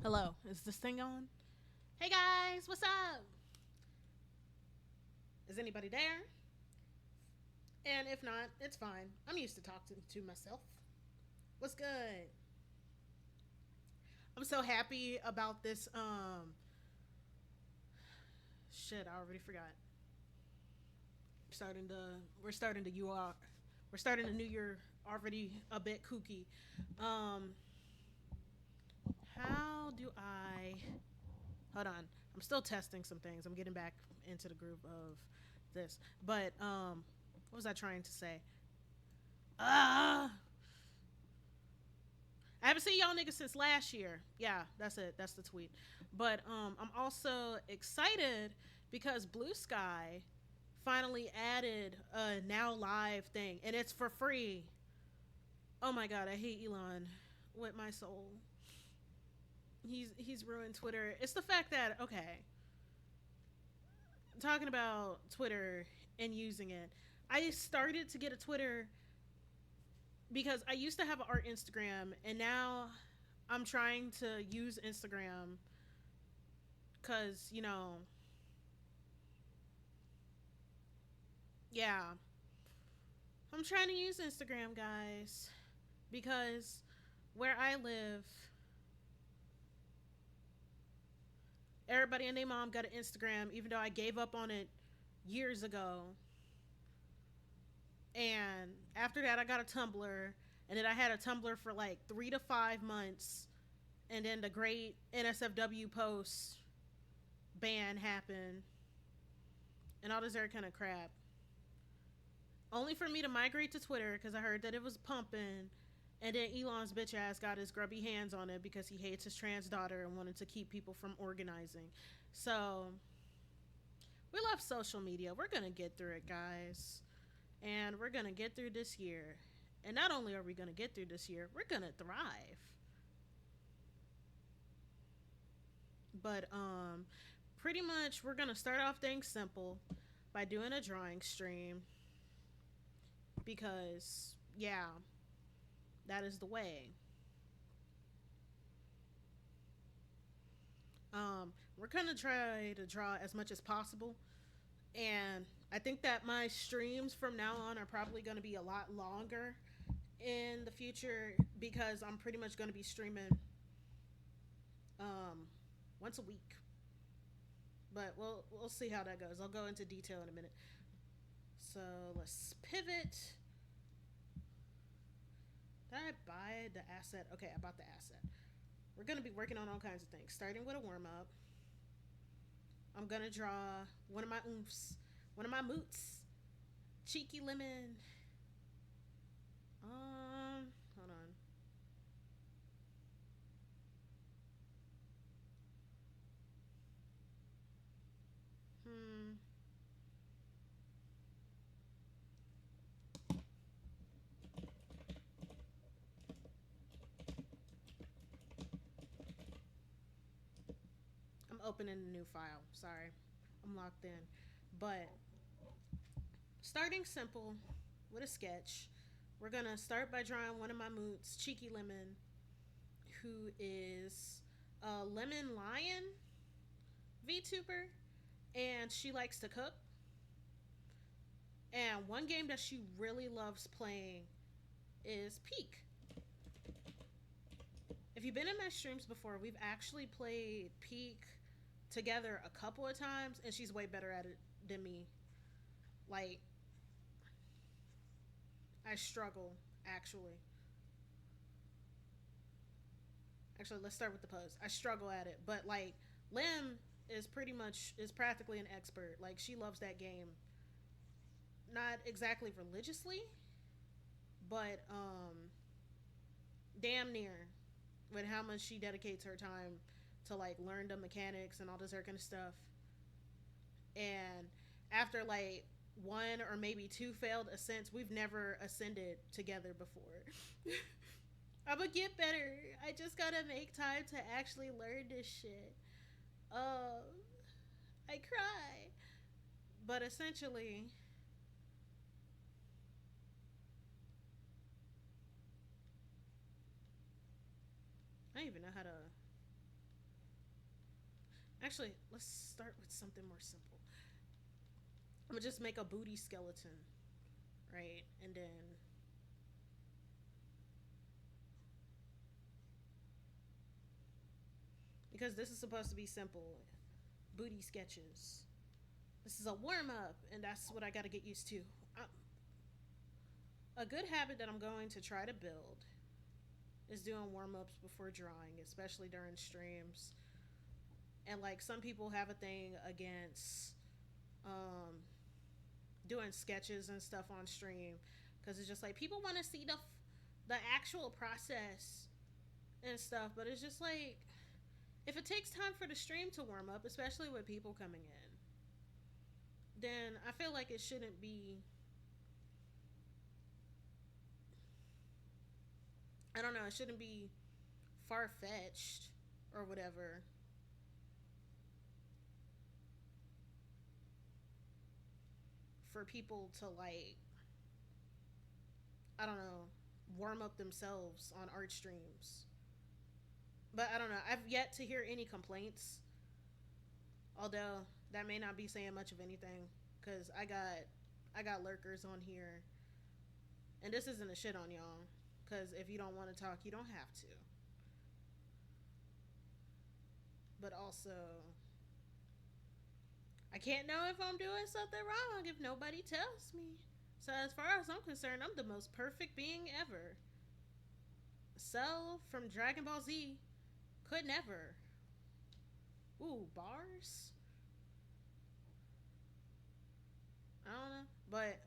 Hello, is this thing on? Hey guys, what's up? Is anybody there? And if not, it's fine. I'm used to talking to myself. What's good? I'm so happy about this. Shit, I already forgot. We're starting to you are we're starting the new year already a bit kooky. Um, how do I? Hold on, I'm still testing some things. I'm getting back into the groove of this, but what was I trying to say? Ah. I haven't seen y'all niggas since last year. Yeah, that's it. That's the tweet. But I'm also excited because Blue Sky finally added a now live thing and it's for free. Oh my god, I hate Elon with my soul. He's ruined Twitter. It's the fact that okay, talking about Twitter and using it. I started to get a Twitter because I used to have an art Instagram and now I'm trying to use Instagram because, yeah, I'm trying to use Instagram, guys, because where I live, everybody and their mom got an Instagram, even though I gave up on it years ago. And after that, I got a Tumblr, and then I had a Tumblr for like 3 to 5 months, and then the great NSFW post ban happened, and all this other kind of crap. Only for me to migrate to Twitter because I heard that it was pumping. And then Elon's bitch ass got his grubby hands on it because he hates his trans daughter and wanted to keep people from organizing. So we love social media. We're going to get through it, guys. And we're going to get through this year. And not only are we going to get through this year, we're going to thrive. But pretty much we're going to start off things simple by doing a drawing stream because yeah, that is the way. We're gonna try to draw as much as possible, and I think that my streams from now on are probably going to be a lot longer in the future because I'm pretty much going to be streaming um, once a week. But we'll see how that goes. I'll go into detail in a minute. So let's pivot. Did I buy the asset? Okay, I bought the asset. We're gonna be working on all kinds of things, starting with a warm up. I'm gonna draw one of my oomphs, one of my moots, cheeky lemon. Hold on. Hmm. I'm opening a new file. Sorry, I'm locked in. But starting simple with a sketch, we're gonna start by drawing one of my moots, Cheeky Lemon, who is a lemon lion VTuber, and she likes to cook. And one game that she really loves playing is Peak. If you've been in my streams before, we've actually played Peak together a couple of times, and she's way better at it than me. Like, I struggle, actually. Actually, let's start with the pose. I struggle at it, but like, Lim is practically an expert. Like, she loves that game. Not exactly religiously, but damn near with how much she dedicates her time to like learn the mechanics and all this other kind of stuff. And after like one or maybe two failed ascents, we've never ascended together before. I'm gonna get better. I just gotta make time to actually learn this shit. Um, I cry. But essentially, I don't even know how to. Actually, let's start with something more simple. I'm gonna just make a booty skeleton, right? And then because this is supposed to be simple, booty sketches. This is a warm up, and that's what I got to get used to. I, a good habit that I'm going to try to build is doing warm ups before drawing, especially during streams. And like some people have a thing against um, doing sketches and stuff on stream because it's just like people want to see the actual process and stuff, but it's just like if it takes time for the stream to warm up, especially with people coming in, then I feel like it shouldn't be. I don't know. It shouldn't be far fetched or whatever for people to like. I don't know, warm up themselves on art streams. But I don't know. I've yet to hear any complaints. Although that may not be saying much of anything, because I got lurkers on here, and this isn't a shit on y'all. Because if you don't want to talk, you don't have to. But also, I can't know if I'm doing something wrong if nobody tells me. So as far as I'm concerned, I'm the most perfect being ever. Cell from Dragon Ball Z could never. Ooh, bars? I don't know. But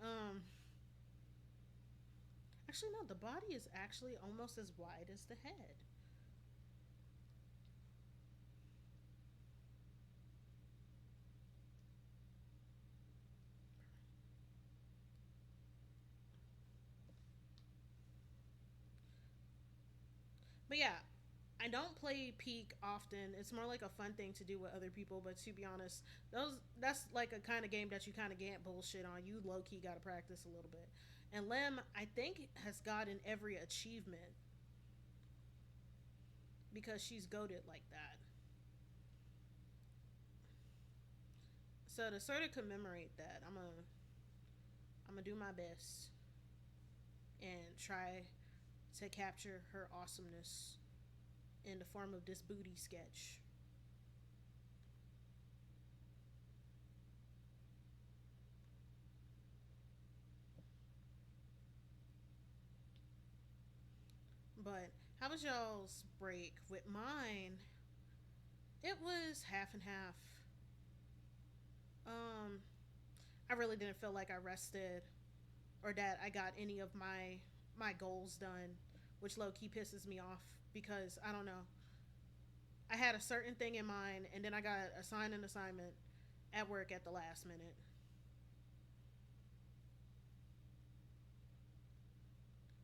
actually no, the body is actually almost as wide as the head. But yeah, I don't play Peak often. It's more like a fun thing to do with other people. But to be honest, that's like a kind of game that you kind of can't bullshit on. You low key got to practice a little bit. And Lem, I think, has gotten every achievement because she's goaded like that. So to sort of commemorate that, I'm gonna do my best and try to capture her awesomeness in the form of this booty sketch. But how was y'all's break? With mine, it was half and half. Um, I really didn't feel like I rested or that I got any of my goals done, which low key pisses me off because I don't know. I had a certain thing in mind, and then I got assigned an assignment at work at the last minute,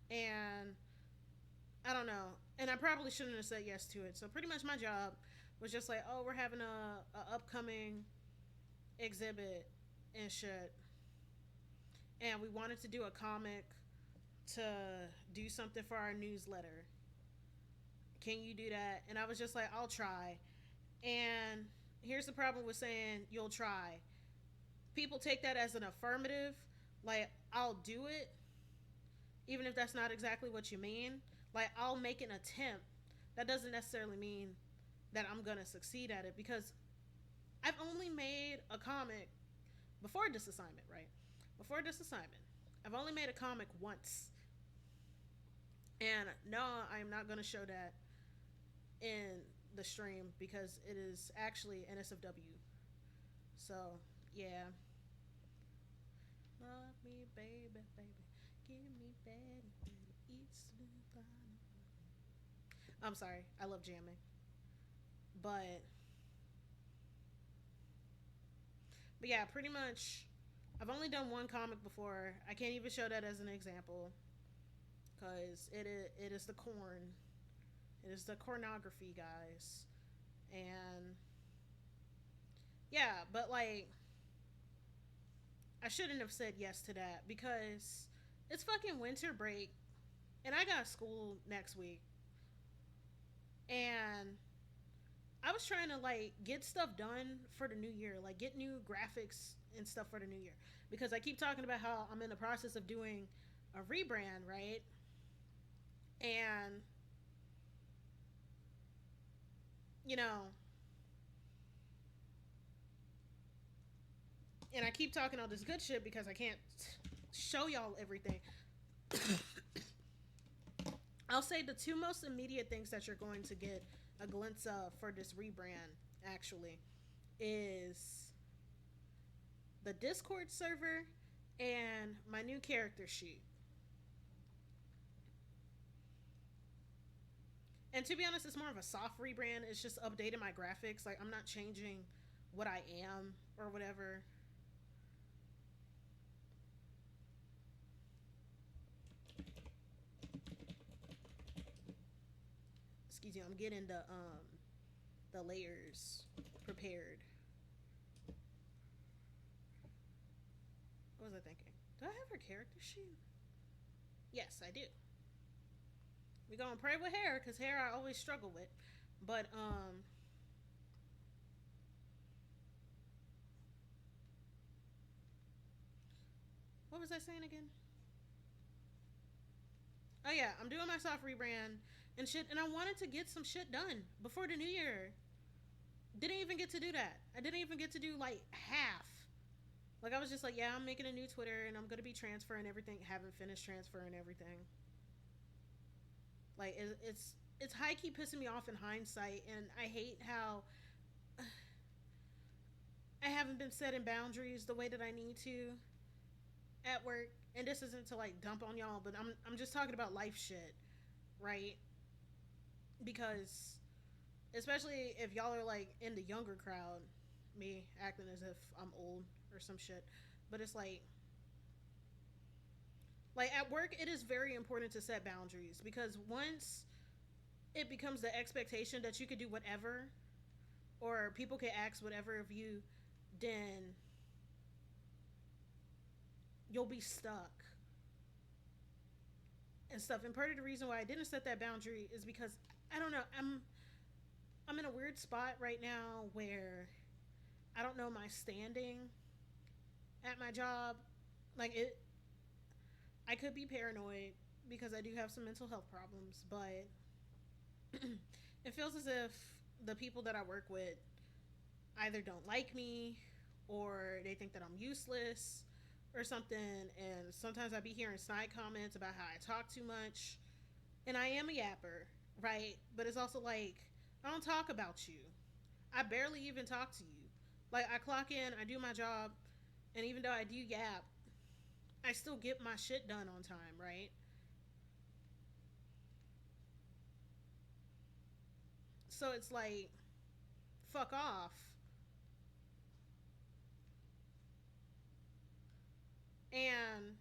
and I don't know. And I probably shouldn't have said yes to it. So pretty much my job was just like, oh, we're having a upcoming exhibit and shit, and we wanted to do a comic to do something for our newsletter. Can you do that? And I was just like, I'll try. And here's the problem with saying you'll try. People take that as an affirmative, like I'll do it, even if that's not exactly what you mean. Like I'll make an attempt. That doesn't necessarily mean that I'm gonna succeed at it because I've only made a comic before this assignment, right? Before this assignment, I've only made a comic once, and no, I'm not gonna show that in the stream because it is actually NSFW. So yeah, love me, baby, baby, give me bed, eat smooth. I'm sorry, I love jamming, but yeah, pretty much. I've only done one comic before. I can't even show that as an example because it is the corn. It is the cornography, guys, and yeah, but like I shouldn't have said yes to that because it's fucking winter break and I got school next week. And I was trying to like get stuff done for the new year, like get new graphics and stuff for the new year, because I keep talking about how I'm in the process of doing a rebrand, right? And you know, and I keep talking all this good shit because I can't show y'all everything. I'll say the two most immediate things that you're going to get a glimpse of for this rebrand actually is the Discord server and my new character sheet. And to be honest, it's more of a soft rebrand. It's just updating my graphics. Like I'm not changing what I am or whatever. Excuse me, I'm getting the layers prepared. What was I thinking? Do I have her character sheet? Yes, I do. We gonna pray with hair because hair I always struggle with. But what was I saying again? Oh yeah, I'm doing my soft rebrand and shit, and I wanted to get some shit done before the new year. Didn't even get to do that. I didn't even get to do like half. Like I was just like, yeah, I'm making a new Twitter and I'm gonna be transferring everything. Haven't finished transferring everything. Like it's high key pissing me off in hindsight, and I hate how I haven't been setting boundaries the way that I need to at work. And this isn't to like dump on y'all, but I'm just talking about life shit, right? Because especially if y'all are like in the younger crowd, me acting as if I'm old or some shit, but it's like at work it is very important to set boundaries, because once it becomes the expectation that you could do whatever or people can ask whatever of you, then you'll be stuck and stuff. And part of the reason why I didn't set that boundary is because I don't know, I'm in a weird spot right now where I don't know my standing at my job. Like it I could be paranoid because I do have some mental health problems, but it feels as if the people that I work with either don't like me or they think that I'm useless or something. And sometimes I be hearing side comments about how I talk too much. And I am a yapper, right? But it's also like, I don't talk about you. I barely even talk to you. Like, I clock in, I do my job, and even though I do yap, I still get my shit done on time, right? So it's like, fuck off. And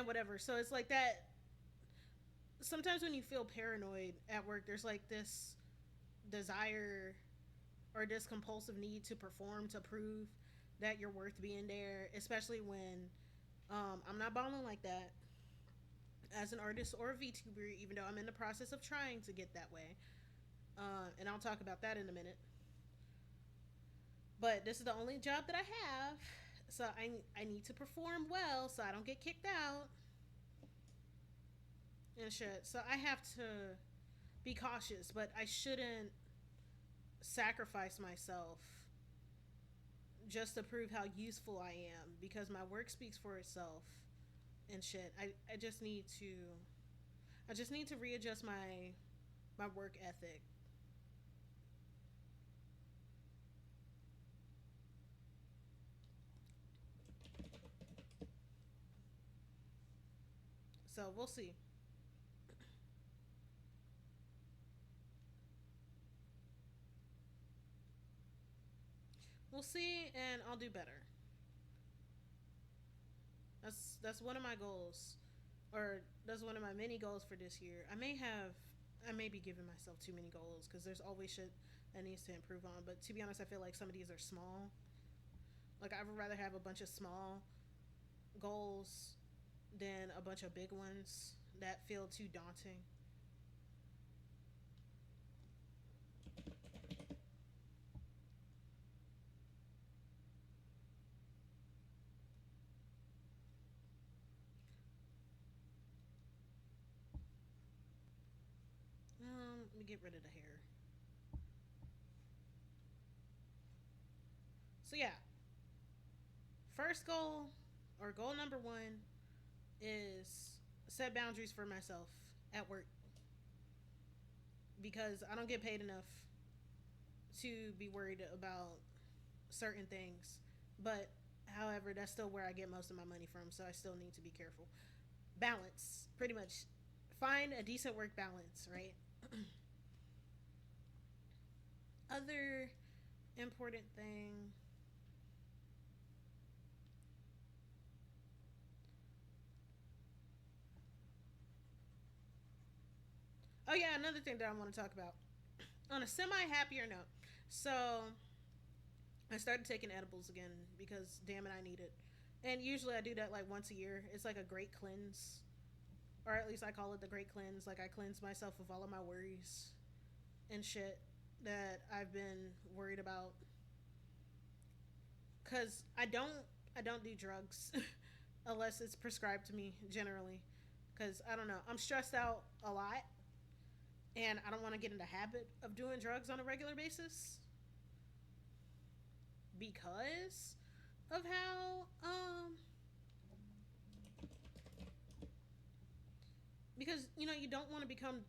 whatever. So it's like that. Sometimes when you feel paranoid at work, there's like this desire or this compulsive need to perform to prove that you're worth being there, especially when I'm not balling like that as an artist or a VTuber, even though I'm in the process of trying to get that way. And I'll talk about that in a minute. But this is the only job that I have, so I need to perform well so I don't get kicked out and shit. So I have to be cautious, but I shouldn't sacrifice myself just to prove how useful I am, because my work speaks for itself and shit. I just need to readjust my work ethic. So we'll see. We'll see, and I'll do better. That's one of my goals, or that's one of my many goals for this year. I may be giving myself too many goals because there's always shit that needs to improve on. But to be honest, I feel like some of these are small. Like I would rather have a bunch of small goals than a bunch of big ones that feel too daunting. get rid of the hair. So yeah, first goal or goal number one is set boundaries for myself at work because I don't get paid enough to be worried about certain things. But however, that's still where I get most of my money from, so I still need to be careful. Balance, pretty much. Find a decent work balance, right? Other important thing. Oh yeah, another thing that I want to talk about on a semi happier note. So I started taking edibles again because damn it, I need it. And usually I do that like once a year. It's like a great cleanse, or at least I call it the great cleanse. Like I cleanse myself of all of my worries and shit that I've been worried about. Cause I don't do drugs unless it's prescribed to me generally. Cause I don't know, I'm stressed out a lot, and I don't want to get in the habit of doing drugs on a regular basis because of how because you don't want to become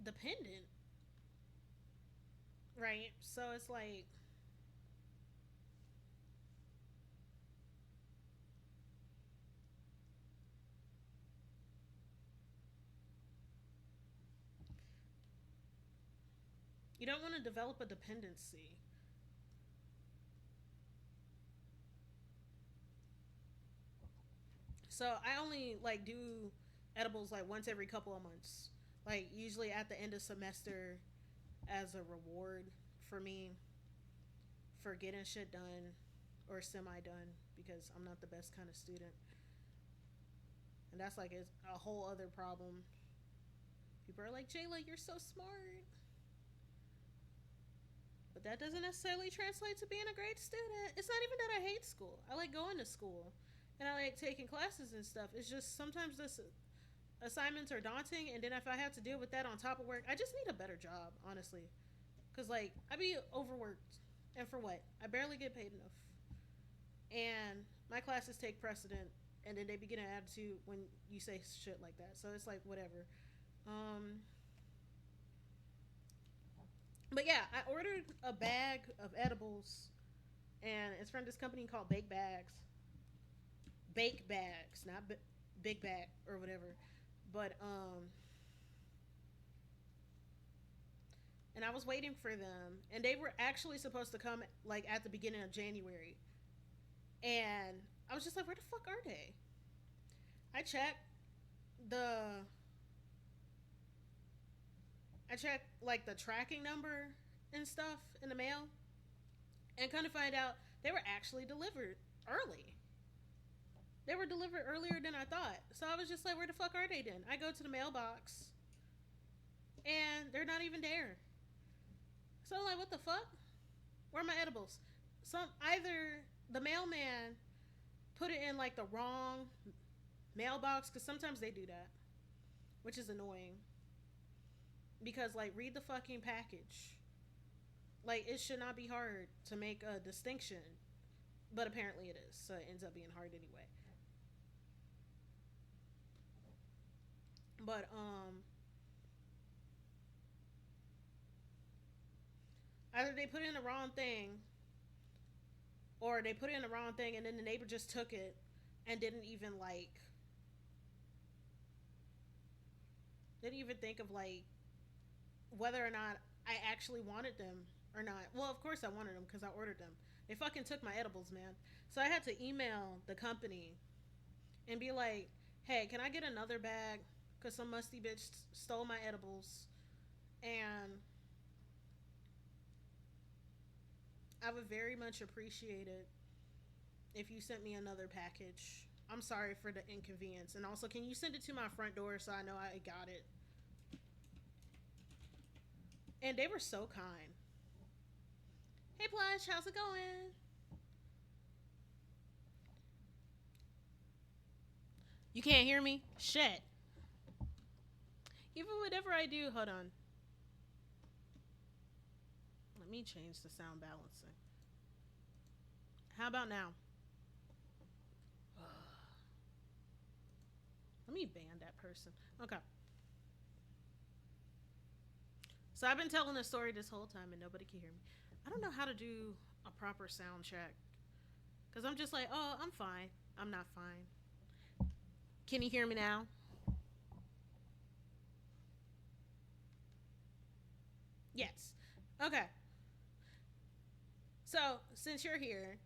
dependent, right? So it's like you don't want to develop a dependency. So I only like do edibles like once every couple of months. Like usually at the end of semester as a reward for me for getting shit done or semi done because I'm not the best kind of student. And that's like it's a whole other problem. People are like, Jayla, you're so smart. But that doesn't necessarily translate to being a great student. It's not even that I hate school. I like going to school and I like taking classes and stuff. It's just sometimes this assignments are daunting, and then if I have to deal with that on top of work, I just need a better job, honestly. Cause like I be overworked, and for what? I barely get paid enough, and my classes take precedent, and then they begin an attitude when you say shit like that. So it's like whatever. Um, but yeah, I ordered a bag of edibles, and it's from this company called Bake Bags, not Big Bag or whatever. But and I was waiting for them, and they were actually supposed to come like at the beginning of January, and I was just like, where the fuck are they? I checked the I checked like the tracking number and stuff in the mail, and kind of find out they were actually delivered early. They were delivered earlier than I thought. So I was just like, where the fuck are they then? I go to the mailbox and they're not even there. So I'm like, what the fuck? Where are my edibles? Some either the mailman put it in like the wrong mailbox because sometimes they do that, which is annoying. Because like read the fucking package. Like it should not be hard to make a distinction, but apparently it is. So it ends up being hard anyway. But either they put in the wrong thing or they put in the wrong thing and then the neighbor just took it and didn't even think of like whether or not I actually wanted them or not. Well, of course I wanted them because I ordered them. They fucking took my edibles, man. So I had to email the company and be like, "Hey, can I get another bag? Cause some musty bitch stole my edibles, and I would very much appreciate it if you sent me another package. I'm sorry for the inconvenience, and also, can you send it to my front door so I know I got it?" And they were so kind. Hey, Plush, how's it going? You can't hear me? Shit. Even whatever I do, hold on. me change the sound balancing. How about now? Let me ban that person. Okay. So I've been telling the story this whole time and nobody can hear me. I don't know how to do a proper sound check. Because I'm just like, oh, I'm fine. I'm not fine. Can you hear me now? Yes. Okay. So since you're here,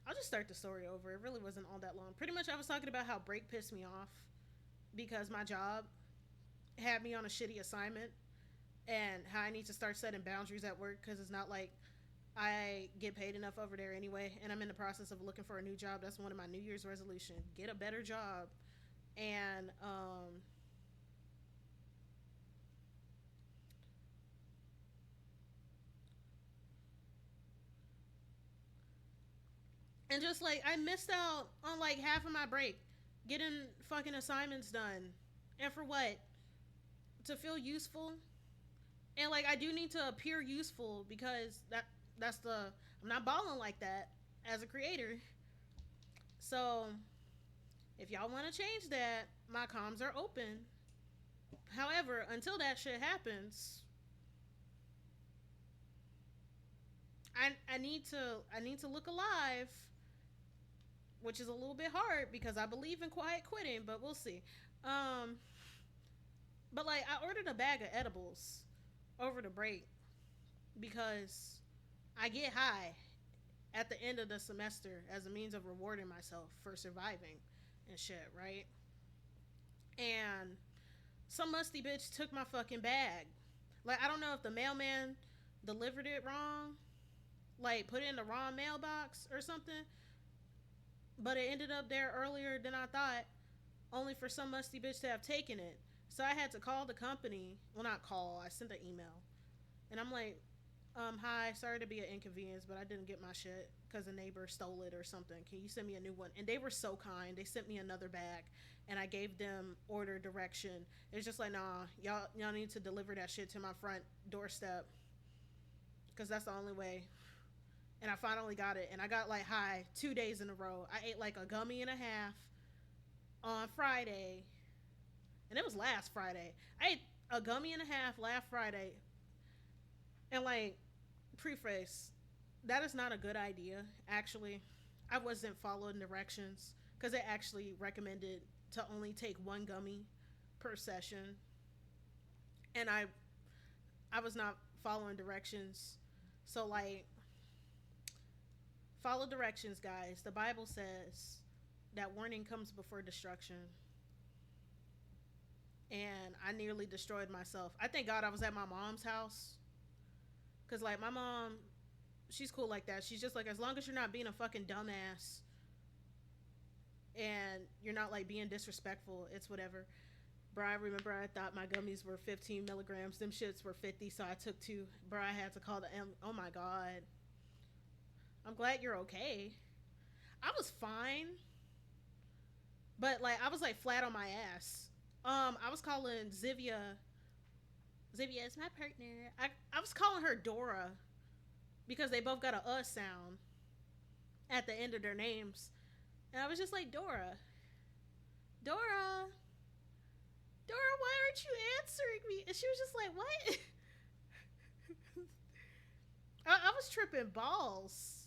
I'll just start the story over. It really wasn't all that long. Pretty much, I was talking about how break pissed me off because my job had me on a shitty assignment and how I need to start setting boundaries at work because it's not like I get paid enough over there anyway. And I'm in the process of looking for a new job. That's one of my New Year's resolution. Get a better job. And and just like I missed out on like half of my break getting fucking assignments done. And for what? To feel useful. And like I do need to appear useful because that's the I'm not balling like that as a creator. So if y'all want to change that, my comms are open. However, until that shit happens, I need to look alive, which is a little bit hard because I believe in quiet quitting, but we'll see. Um, but like I ordered a bag of edibles over the break because I get high at the end of the semester as a means of rewarding myself for surviving and shit, right? And some musty bitch took my fucking bag. Like I don't know if the mailman delivered it wrong, like put it in the wrong mailbox or something, but it ended up there earlier than I thought, only for some musty bitch to have taken it. So I had to call the company. Well, not call. I sent an email, and I'm like, hi, sorry to be an inconvenience, but I didn't get my shit because a neighbor stole it or something. Can you send me a new one? And they were so kind. They sent me another bag, and I gave them order direction. It's just like, nah, y'all need to deliver that shit to my front doorstep because that's the only way. And I finally got it, and I got like high 2 days in a row. I ate like a gummy and a half on Friday, and it was last Friday. I ate a gummy and a half last Friday, and like preface, that is not a good idea. Actually, I wasn't following directions because it actually recommended to only take one gummy per session, and I was not following directions. So like, follow directions, guys. The Bible says that warning comes before destruction. And I nearly destroyed myself. I thank God I was at my mom's house. Because, like, my mom, she's cool like that. She's just like, as long as you're not being a fucking dumbass and you're not, like, being disrespectful, it's whatever. Bro, I remember I thought my gummies were 15 milligrams. Them shits were 50, so I took two. Bro, I had to call the oh my God. I'm glad you're okay. I was fine. But, like, I was, like, flat on my ass. I was calling Zivia. Zivia is my partner. I was calling her Dora because they both got a sound at the end of their names. And I was just like, Dora. Dora. Dora, why aren't you answering me? And she was just like, what? I was tripping balls.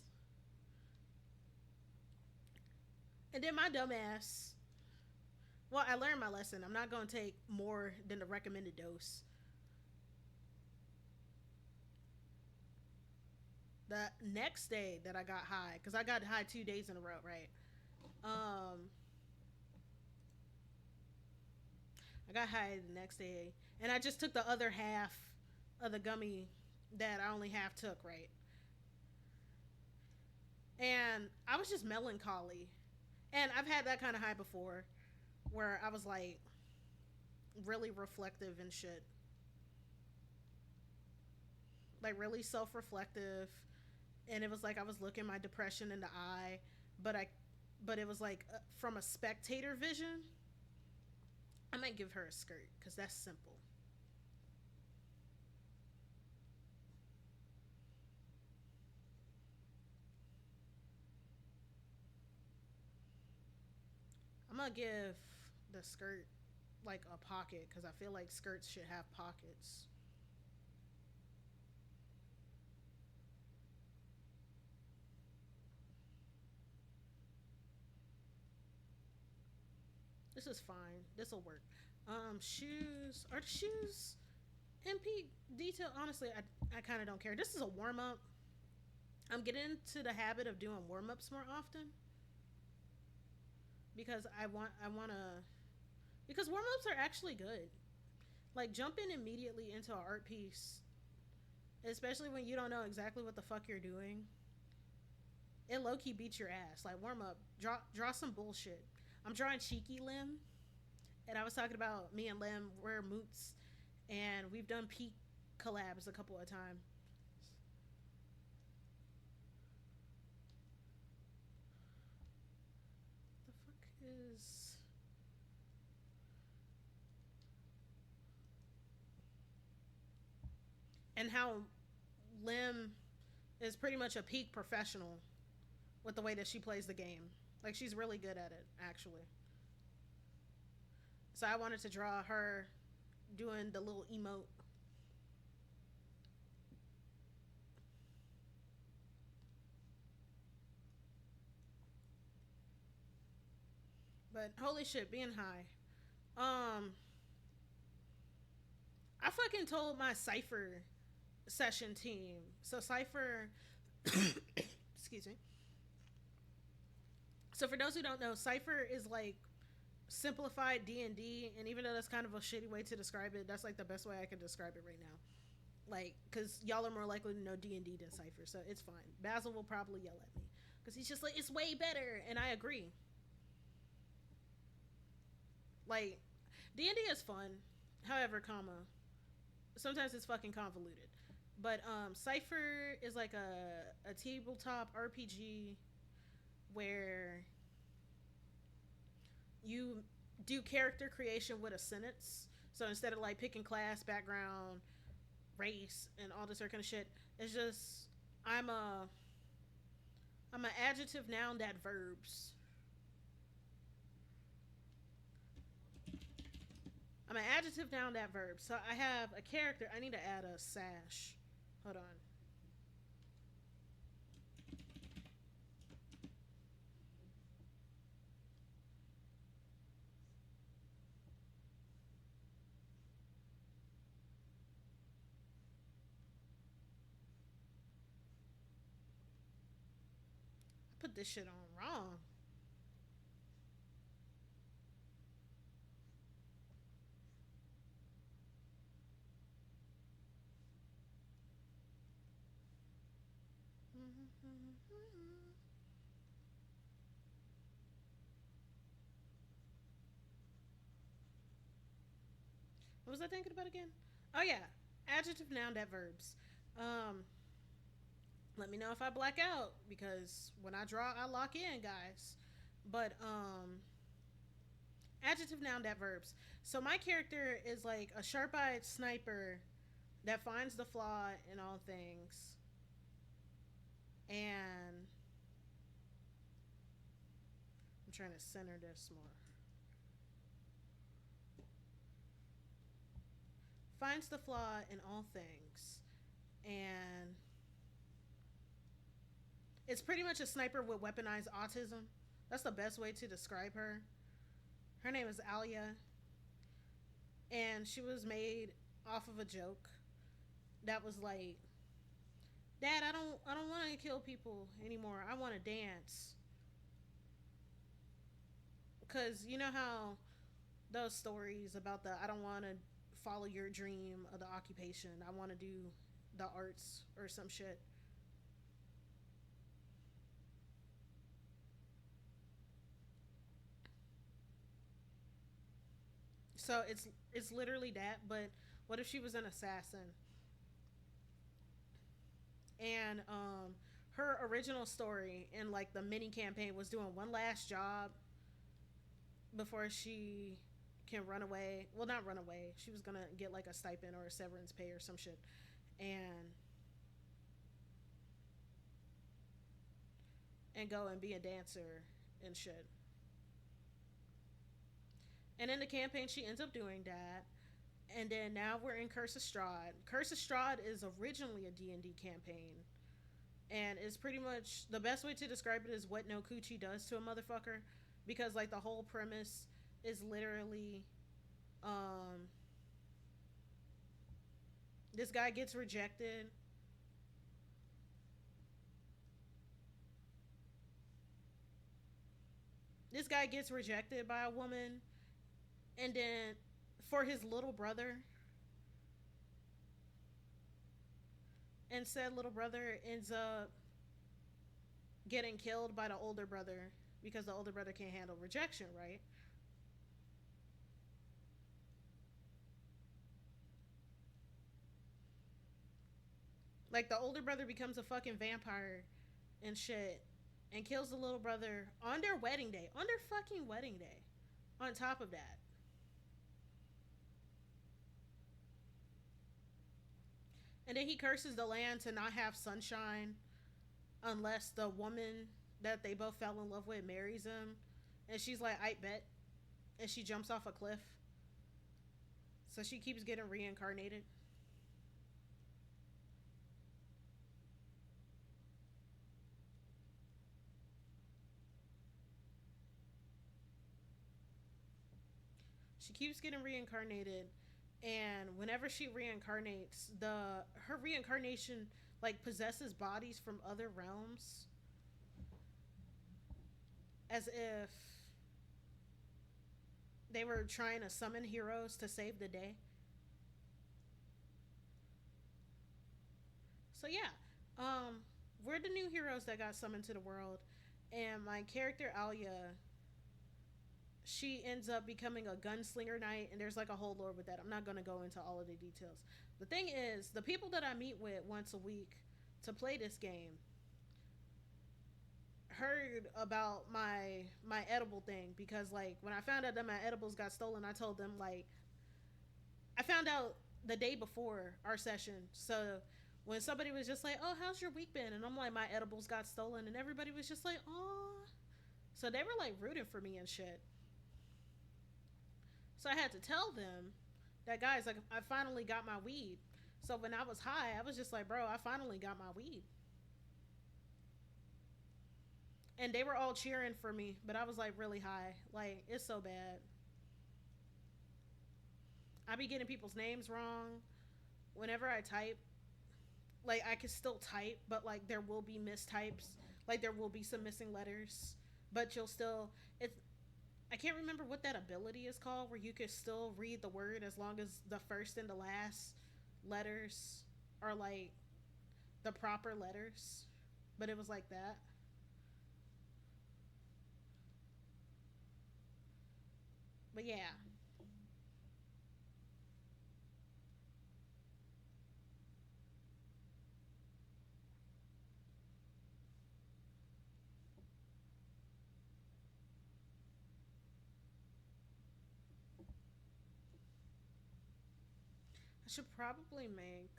And then my dumb ass. Well, I learned my lesson. I'm not going to take more than the recommended dose. The next day that I got high, because I got high 2 days in a row, right? I got high the next day, and I just took the other half of the gummy that I only half took, right? And I was just melancholy. And I've had that kind of high before where I was like really reflective and shit. Like really self-reflective, and it was like I was looking my depression in the eye, but it was like from a spectator vision. I might give her a skirt because that's simple. gonna give the skirt like a pocket because I feel like skirts should have pockets. This is fine. This will work. Shoes. Are the shoes MP detail? Honestly, I kind of don't care. This is a warm up. I'm getting into the habit of doing warm ups more often because I wanna because warm ups are actually good. Like jumping immediately into an art piece, especially when you don't know exactly what the fuck you're doing, it low key beats your ass. Like warm up, draw some bullshit. I'm drawing cheeky limb, and I was talking about me and Lim we're moots, and we've done peak collabs a couple of times. The fuck is and how Lim is pretty much a peak professional with the way that she plays the game. Like she's really good at it, actually. So I wanted to draw her doing the little emote. But holy shit, being high. Um, I fucking told my Cypher session team. So Cypher, excuse me. So for those who don't know, Cypher is like simplified D&D, and even though that's kind of a shitty way to describe it, that's like the best way I can describe it right now. Like, because y'all are more likely to know D&D than Cypher, so it's fine. Basil will probably yell at me because he's just like, it's way better, and I agree. Like, D&D is fun, however, comma, sometimes it's fucking convoluted. But Cypher is like a tabletop RPG where you do character creation with a sentence. So instead of like picking class, background, race, and all this other kind of shit, it's just I'm a I'm an adjective noun that verbs. I'm an adjective noun that verbs. So I have a character. I need to add a sash. Hold on. I put this shit on wrong. What was I thinking about again? Oh yeah, adjective noun that verbs. Um, Let me know if I black out because when I draw, I lock in, guys. But adjective noun that verbs. So my character is like a sharp-eyed sniper that finds the flaw in all things, and I'm trying to center this more. Finds the flaw in all things, and it's pretty much a sniper with weaponized autism. That's the best way to describe her. Her name is Alia, and she was made off of a joke that was like, "Dad, I don't want to kill people anymore. I want to dance." Cuz you know how those stories about the I don't want to follow your dream of the occupation. I want to do the arts or some shit. So it's literally that, but what if she was an assassin? And her original story in like the mini campaign was doing one last job before she can run away. Well, not run away. She was gonna get like a stipend or a severance pay or some shit, and go and be a dancer and shit. And in the campaign, she ends up doing that. And then now we're in Curse of Strahd. Curse of Strahd is originally a D&D campaign. And it's pretty much the best way to describe it is what no coochie does to a motherfucker. Because, like, the whole premise is literally um, this guy gets rejected. This guy gets rejected by a woman. And then for his little brother, and said little brother ends up getting killed by the older brother because the older brother can't handle rejection, right? Like the older brother becomes a fucking vampire and shit and kills the little brother on their wedding day. On their fucking wedding day. On top of that. And then he curses the land to not have sunshine unless the woman that they both fell in love with marries him. And she's like, I bet. And she jumps off a cliff. So she keeps getting reincarnated. She keeps getting reincarnated, and whenever she reincarnates, the her reincarnation like possesses bodies from other realms, as if they were trying to summon heroes to save the day. So yeah, um, we're the new heroes that got summoned to the world, and my character Alia, she ends up becoming a gunslinger knight, and there's like a whole lore with that. I'm not gonna go into all of the details. The thing is, the people that I meet with once a week to play this game heard about my edible thing because like when I found out that my edibles got stolen, I told them like I found out the day before our session. So when somebody was just like, "Oh, how's your week been?" and I'm like, "My edibles got stolen," and everybody was just like, "Oh," so they were like rooting for me and shit. So I had to tell them that guys, like I finally got my weed. So when I was high, I was just like, "Bro, I finally got my weed." And they were all cheering for me, but I was like really high. Like it's so bad. I be getting people's names wrong whenever I type. Like I can still type, but like there will be mistypes. Like there will be some missing letters, but you'll still it's I can't remember what that ability is called where you can still read the word as long as the first and the last letters are like the proper letters. But it was like that. But yeah, I should probably make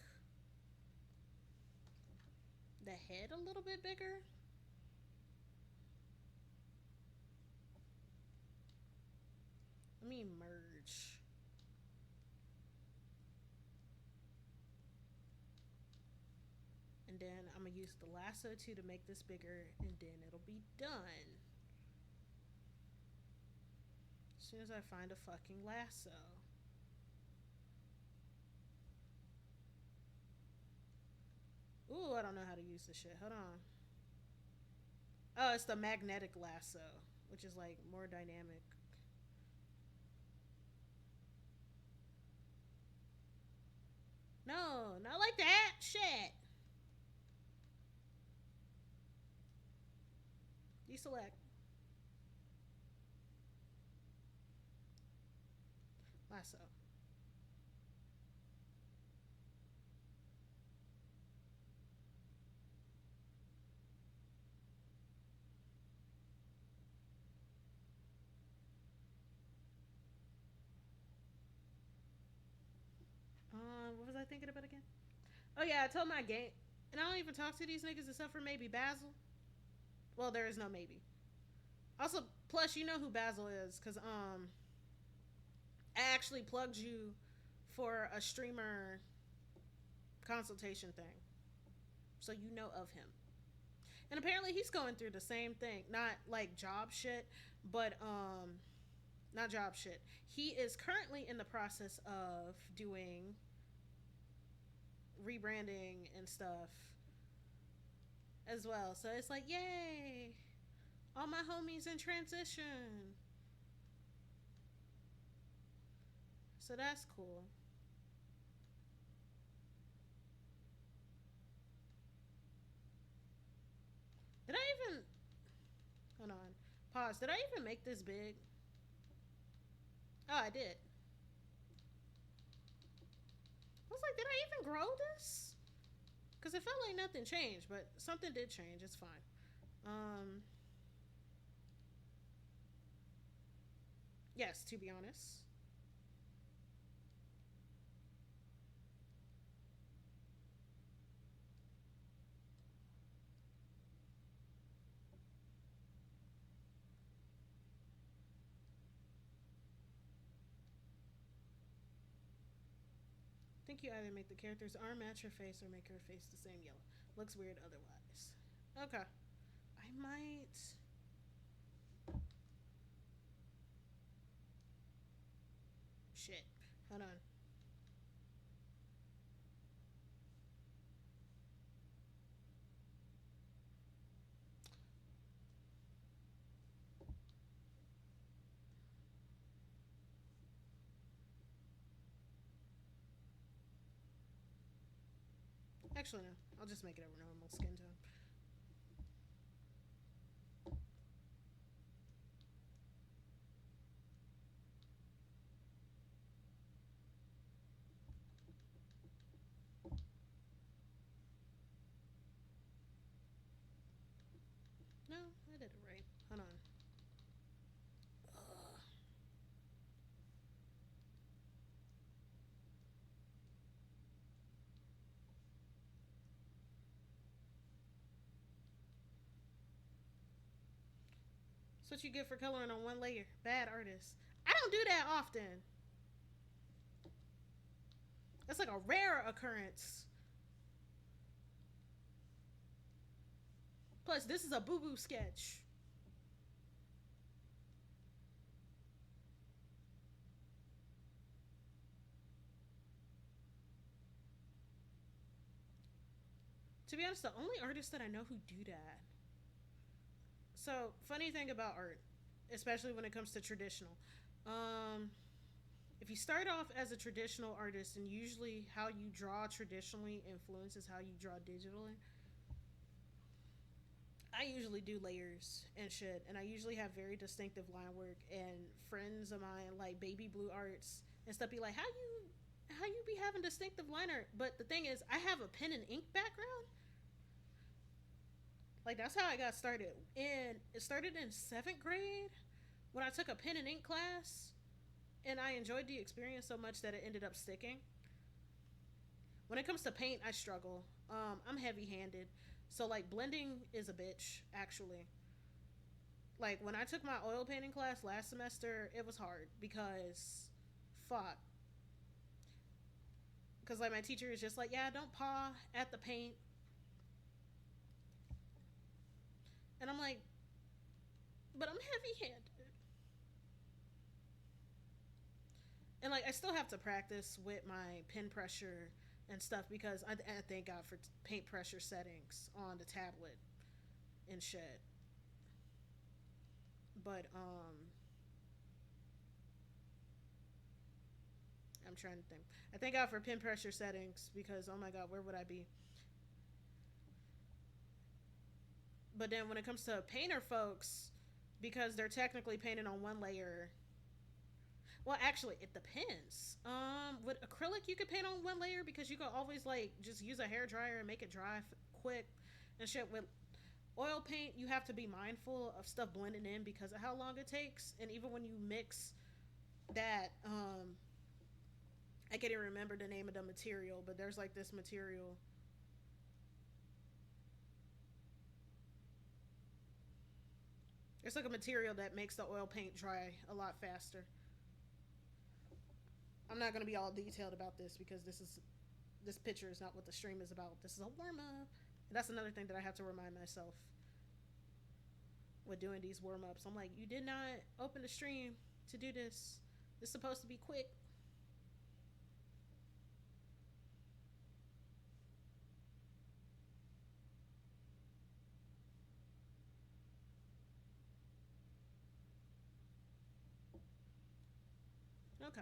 the head a little bit bigger. Let me merge. And then I'm gonna use the lasso too to make this bigger, and then it'll be done. As soon as I find a fucking lasso. Ooh, I don't know how to use this shit. Hold on. Oh, it's the magnetic lasso, which is like more dynamic. No, not like that. Shit. Deselect. Lasso. What was I thinking about again? Oh yeah, I told my game, and I don't even talk to these niggas except for maybe Basil. Well, there is no maybe. Also, plus you know who Basil is, cause I actually plugged you for a streamer consultation thing, so you know of him. And apparently he's going through the same thing. Not like job shit, but not job shit. He is currently in the process of doing rebranding and stuff as well. So it's like, yay! All my homies in transition. So that's cool. Did I even hold on? Pause. Did I even make this big? Oh, I did. I was like, did I even grow this? Because it felt like nothing changed, but something did change. It's fine. Um, yes, to be honest. I think you either make the character's arm match her face or make her face the same yellow. Looks weird otherwise. Okay. I might. Shit. Hold on. Actually, no. I'll just make it a normal skin tone. No, I did it right. Hold on. Ugh. That's what you get for coloring on one layer. Bad artist. I don't do that often. That's like a rare occurrence. Plus, this is a boo boo sketch. To be honest, the only artists that I know who do that. So, funny thing about art, especially when it comes to traditional. Um, if you start off as a traditional artist, and usually how you draw traditionally influences how you draw digitally, I usually do layers and shit, and I usually have very distinctive line work. And friends of mine, like Baby Blue Arts and stuff, be like, how you be having distinctive line art? But the thing is, I have a pen and ink background. Like that's how I got started. And it started in seventh grade when I took a pen and ink class, and I enjoyed the experience so much that it ended up sticking. When it comes to paint, I struggle. I'm heavy handed. So like blending is a bitch, actually. Like when I took my oil painting class last semester, it was hard because fuck. Because like my teacher is just like, yeah, don't paw at the paint. And I'm like, but I'm heavy handed. And like I still have to practice with my pen pressure and stuff because I thank God for paint pressure settings on the tablet and shit. But I'm trying to think. I thank God for pen pressure settings because oh my God, where would I be? But then when it comes to painter folks, because they're technically painted on one layer. Well, actually, it depends. With acrylic, you could paint on one layer because you can always like just use a hair dryer and make it dry quick and shit. With oil paint, you have to be mindful of stuff blending in because of how long it takes. And even when you mix that, I can't even remember the name of the material, but there's like this material. It's like a material that makes the oil paint dry a lot faster. I'm not gonna be all detailed about this because this picture is not what the stream is about. This is a warm up. And that's another thing that I have to remind myself with doing these warm ups. I'm like, you did not open the stream to do this. It's supposed to be quick. Okay,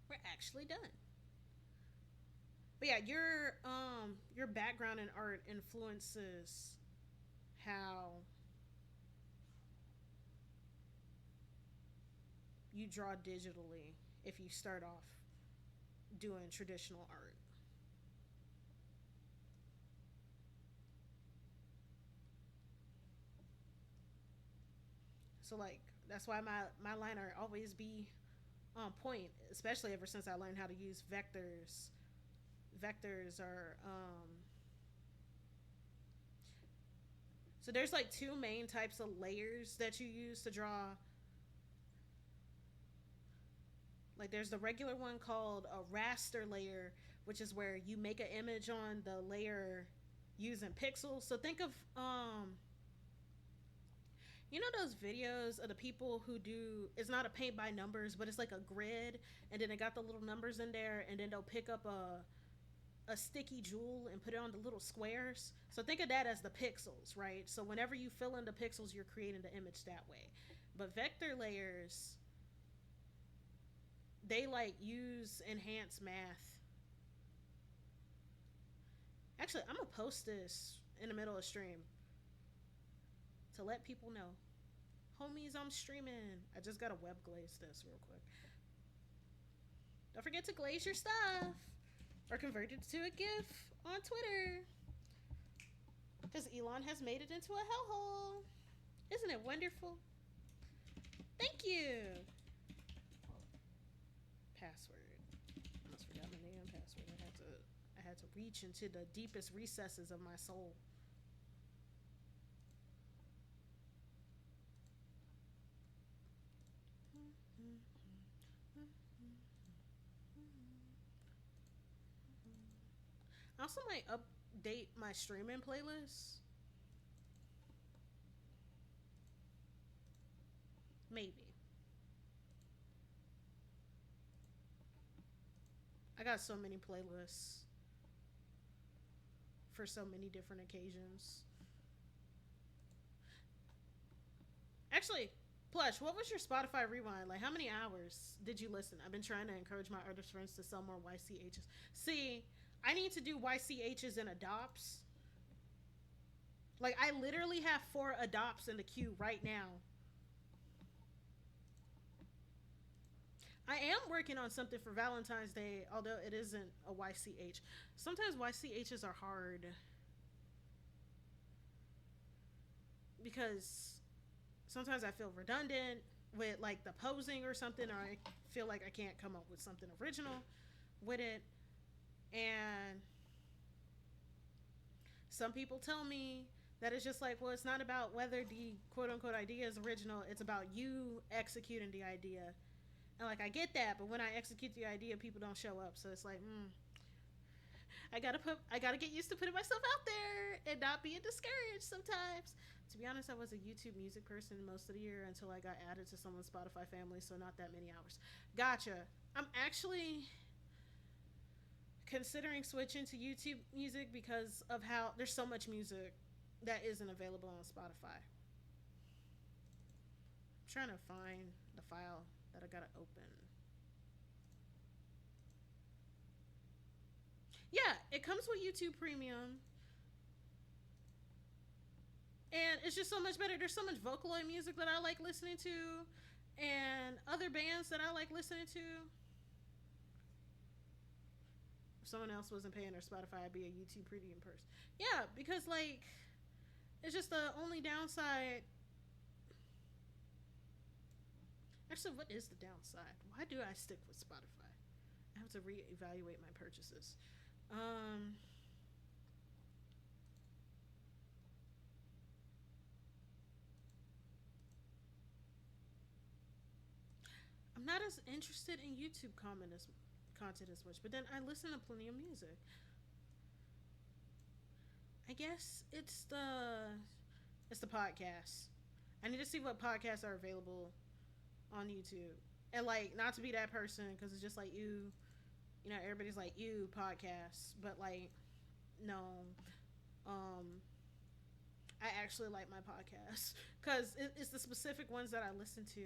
we're actually done. But yeah, your background in art influences how you draw digitally if you start off doing traditional art. So like that's why my line art always be on point, especially ever since I learned how to use vectors. Vectors are so there's like two main types of layers that you use to draw. Like there's the regular one called a raster layer, which is where you make an image on the layer using pixels. So think of you know those videos of the people who do, it's not a paint by numbers, but it's like a grid and then it got the little numbers in there and then they'll pick up a sticky jewel and put it on the little squares. So think of that as the pixels, right? So whenever you fill in the pixels, you're creating the image that way. But vector layers, they like use enhanced math. Actually, I'm gonna post this in the middle of stream to let people know. Homies, I'm streaming. I just gotta web glaze this real quick. Don't forget to glaze your stuff or convert it to a GIF on Twitter. Because Elon has made it into a hellhole. Isn't it wonderful? Thank you. Password. I almost forgot my name and password. I had to reach into the deepest recesses of my soul. I also might update my streaming playlist. Maybe. I got so many playlists for so many different occasions. Actually, Plush, what was your Spotify rewind? Like, how many hours did you listen? I've been trying to encourage my artist friends to sell more YCHs. See, I need to do YCHs and adopts. Like, I literally have 4 adopts in the queue right now. I am working on something for Valentine's Day, although it isn't a YCH. Sometimes YCHs are hard because sometimes I feel redundant with like the posing or something, or I feel like I can't come up with something original with it. And some people tell me that it's just like, well, it's not about whether the quote unquote idea is original, it's about you executing the idea. And like I get that, but when I execute the idea, people don't show up. So it's like, I gotta get used to putting myself out there and not being discouraged sometimes. To be honest, I was a YouTube music person most of the year until I got added to someone's Spotify family, so not that many hours. Gotcha. I'm actually considering switching to YouTube music because of how there's so much music that isn't available on Spotify. I'm trying to find the file that I gotta open. Yeah, it comes with YouTube Premium. And it's just so much better. There's so much Vocaloid music that I like listening to, and other bands that I like listening to. If someone else wasn't paying their Spotify, I'd be a YouTube Premium person. Yeah, because like, it's just the only downside. Actually, what is the downside? Why do I stick with Spotify? I have to reevaluate my purchases. I'm not as interested in YouTube content as much, but then I listen to plenty of music. I guess it's the podcast. I need to see what podcasts are available on YouTube. And like not to be that person because it's just like you know, everybody's like you podcasts, but like no, um, I actually like my podcasts because it's the specific ones that I listen to,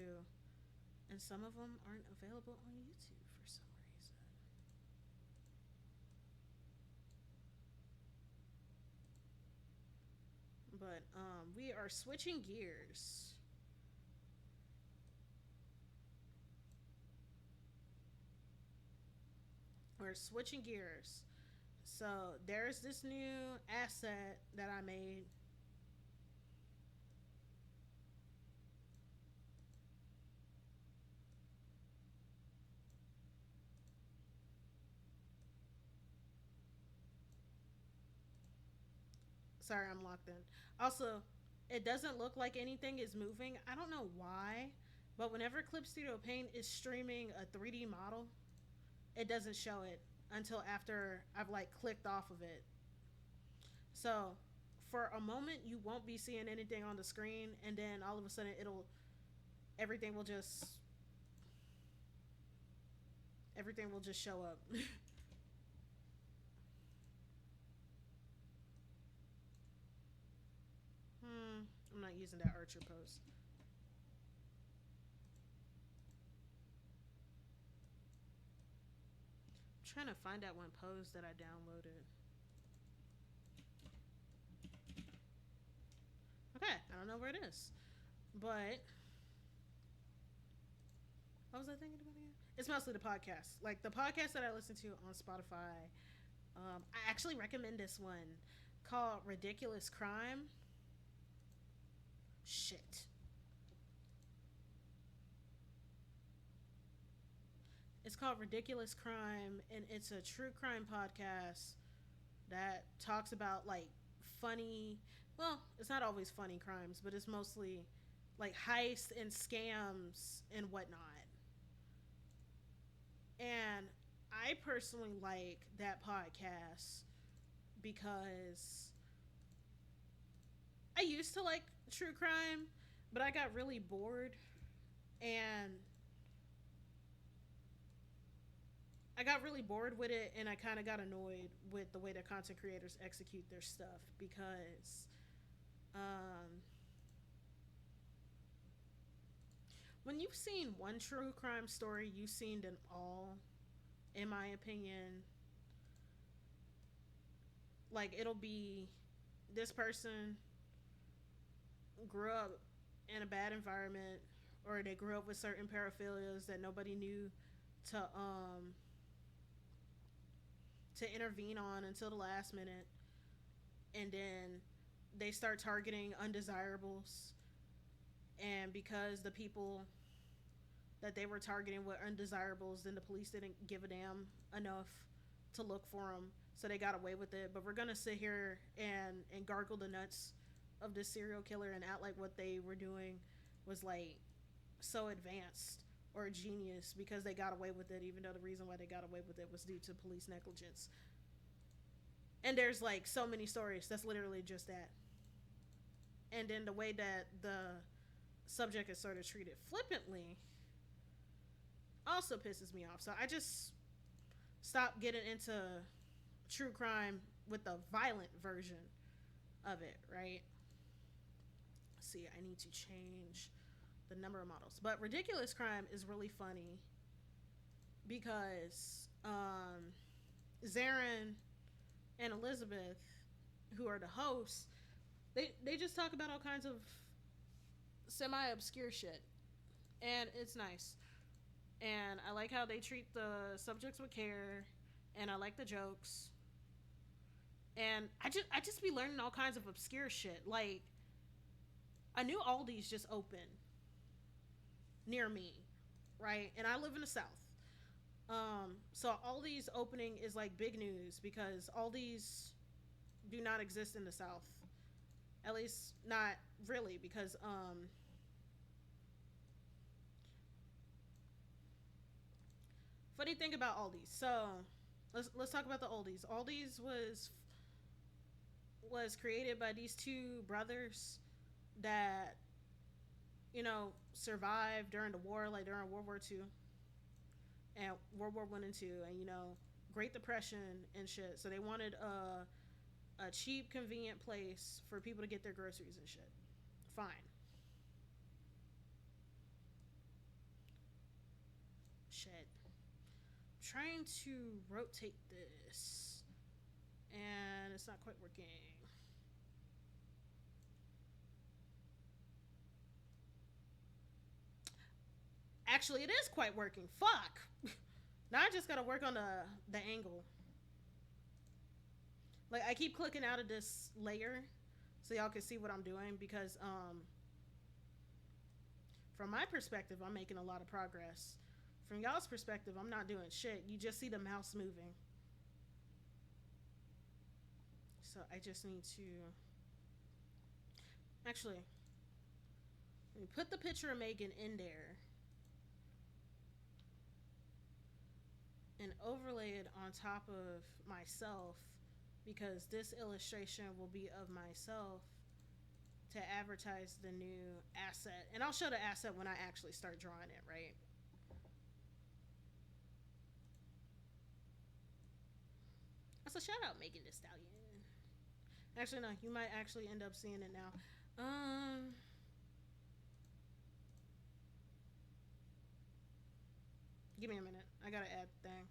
and some of them aren't available on YouTube for some reason. But we are switching gears. We're switching gears. So there's this new asset that I made. Sorry, I'm locked in. Also, it doesn't look like anything is moving. I don't know why, but whenever Clip Studio Paint is streaming a 3D model, it doesn't show it until after I've like clicked off of it. So for a moment you won't be seeing anything on the screen, and then all of a sudden it'll everything will just everything will just show up. I'm not using that Archer post. I'm trying to find that one post that I downloaded. Okay, I don't know where it is, but what was I thinking about again? It's mostly the podcast. Like the podcast that I listen to on Spotify. I actually recommend this one called Ridiculous Crime. Shit. It's called Ridiculous Crime, and it's a true crime podcast that talks about like funny. Well, it's not always funny crimes, but it's mostly like heists and scams and whatnot. And I personally like that podcast because I used to like true crime, but I got really bored and I got really bored with it, and I kind of got annoyed with the way that content creators execute their stuff because um, when you've seen one true crime story, you've seen them all, in my opinion. Like, it'll be this person grew up in a bad environment, or they grew up with certain paraphilias that nobody knew to to intervene on until the last minute, and then they start targeting undesirables, and because the people that they were targeting were undesirables, then the police didn't give a damn enough to look for them, so they got away with it. But we're gonna sit here and gargle the nuts of this serial killer and act like what they were doing was like so advanced or genius because they got away with it, even though the reason why they got away with it was due to police negligence. And there's like so many stories that's literally just that. And then the way that the subject is sort of treated flippantly also pisses me off. So I just stopped getting into true crime with the violent version of it, right? Let's see, I need to change the number of models. But Ridiculous Crime is really funny because Zarin and Elizabeth, who are the hosts, they just talk about all kinds of semi obscure shit, and it's nice. And I like how they treat the subjects with care, and I like the jokes. And I just be learning all kinds of obscure shit. Like a new Aldi's just opened near me, right? And I live in the South. So Aldi's opening is like big news because Aldi's do not exist in the South. At least not really because Funny thing about oldies. So let's talk about the oldies. Oldies was created by these two brothers that survived during the war, like during World War II and World War I and Two, and Great Depression and shit. So they wanted a cheap, convenient place for people to get their groceries and shit. Fine. Shit. Trying to rotate this, and it's not quite working. Actually, it is quite working. Fuck. Now I just gotta work on the angle. Like I keep clicking out of this layer so y'all can see what I'm doing because from my perspective I'm making a lot of progress. From y'all's perspective, I'm not doing shit. You just see the mouse moving. So I just need to actually let me put the picture of Megan in there and overlay it on top of myself because this illustration will be of myself to advertise the new asset. And I'll show the asset when I actually start drawing it, right? So shout out Megan Thee Stallion. Actually, no, you might actually end up seeing it now. Give me a minute. I gotta add the thing.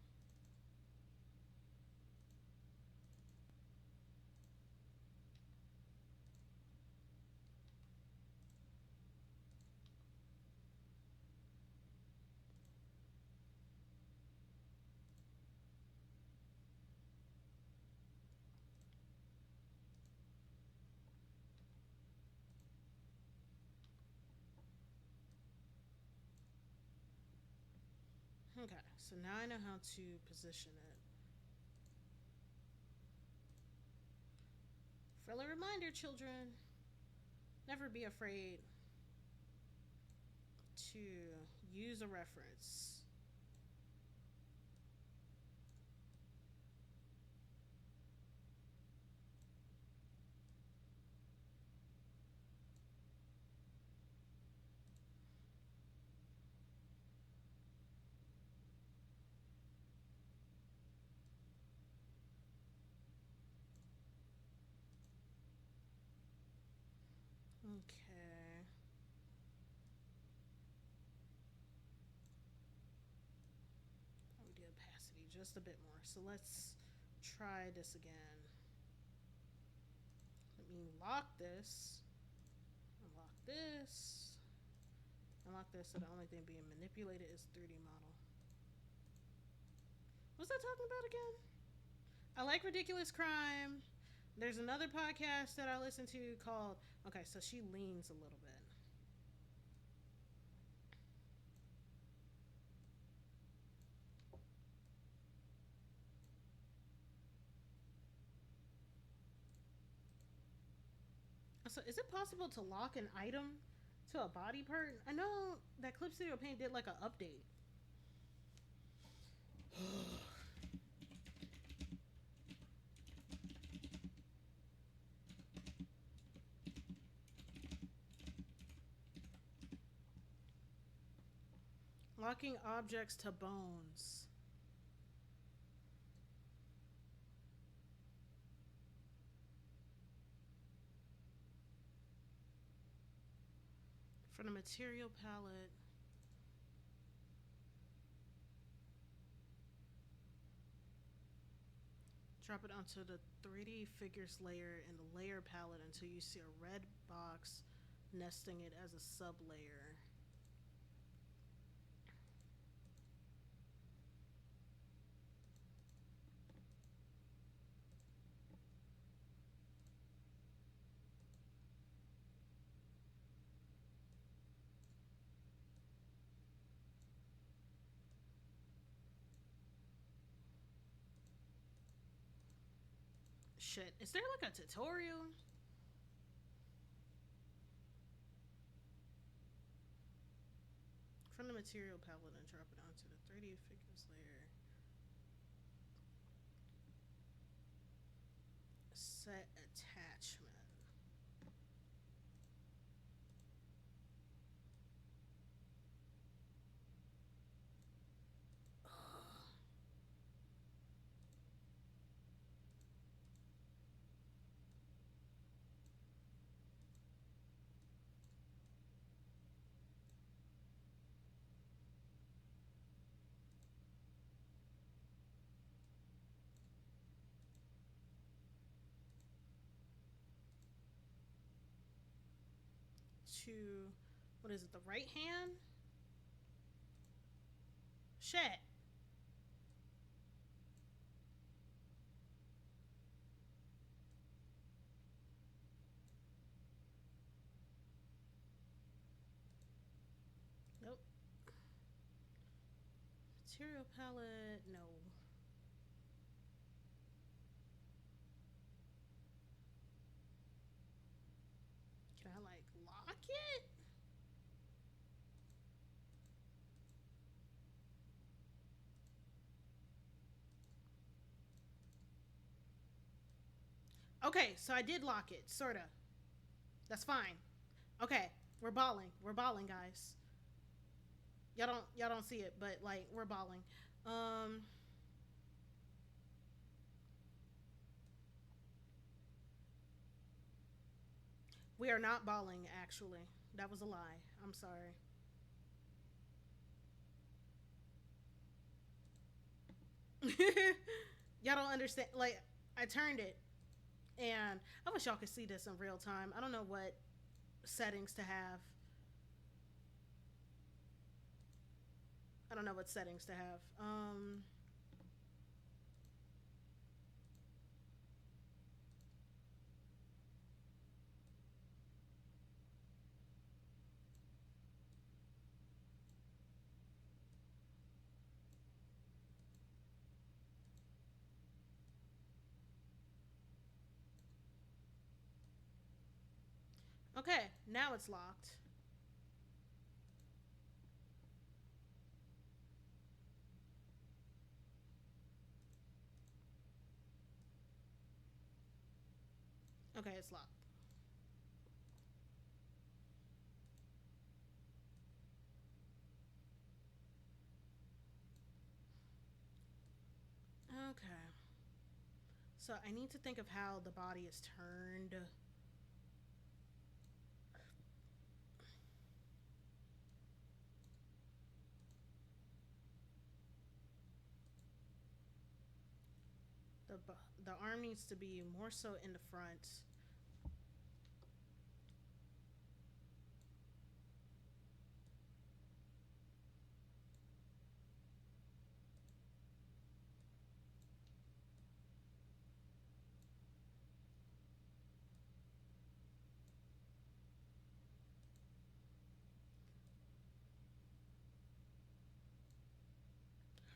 Okay, so now I know how to position it. Friendly reminder, children. Never be afraid to use a reference. Okay. We did opacity just a bit more. So let's try this again. Let me lock this. Unlock this. Unlock this so the only thing being manipulated is 3D model. What's that talking about again? I like Ridiculous Crime. There's another podcast that I listen to called. Okay, so she leans a little bit. So, is it possible to lock an item to a body part? I know that Clip Studio Paint did like an update. Locking objects to bones. For the material palette. Drop it onto the 3D figures layer in the layer palette until you see a red box nesting it as a sub layer. Shit, is there like a tutorial? from the material palette and drop it onto the 3D figures layer. Set attachment. To, what is it, the right hand? Shit. Nope. Material palette, no. Can I like lock it? Okay, so I did lock it, sorta. That's fine. Okay, we're balling. We're balling, guys. Y'all don't see it, but like we're balling. Um we are not balling actually. That was a lie. I'm sorry. Y'all don't understand, like I turned it and I wish y'all could see this in real time. I don't know what settings to have. I don't know what settings to have. Okay, now it's locked. Okay, it's locked. Okay. So I need to think of how the body is turned. The the arm needs to be more so in the front.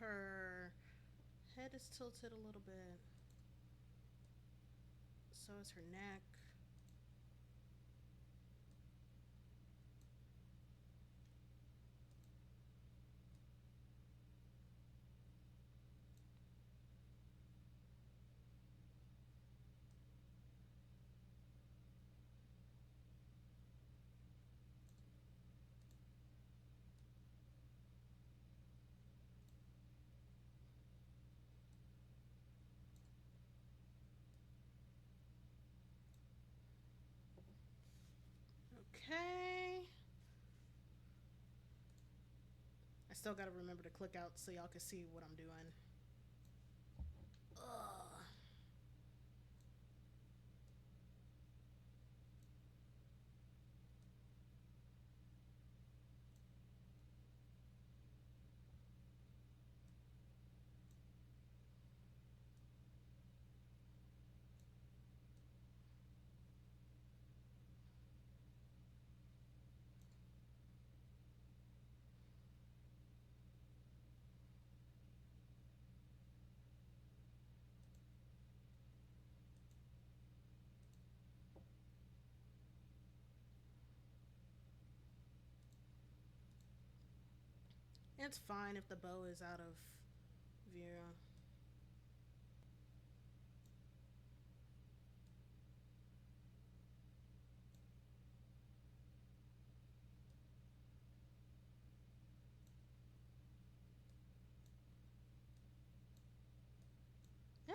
Her head is tilted a little bit. So is her neck. Okay. I still gotta remember to click out so y'all can see what I'm doing. Ugh. It's fine if the bow is out of view. Ah,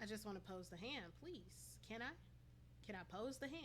I just want to pose the hand, please. Can I? Can I pose the hand?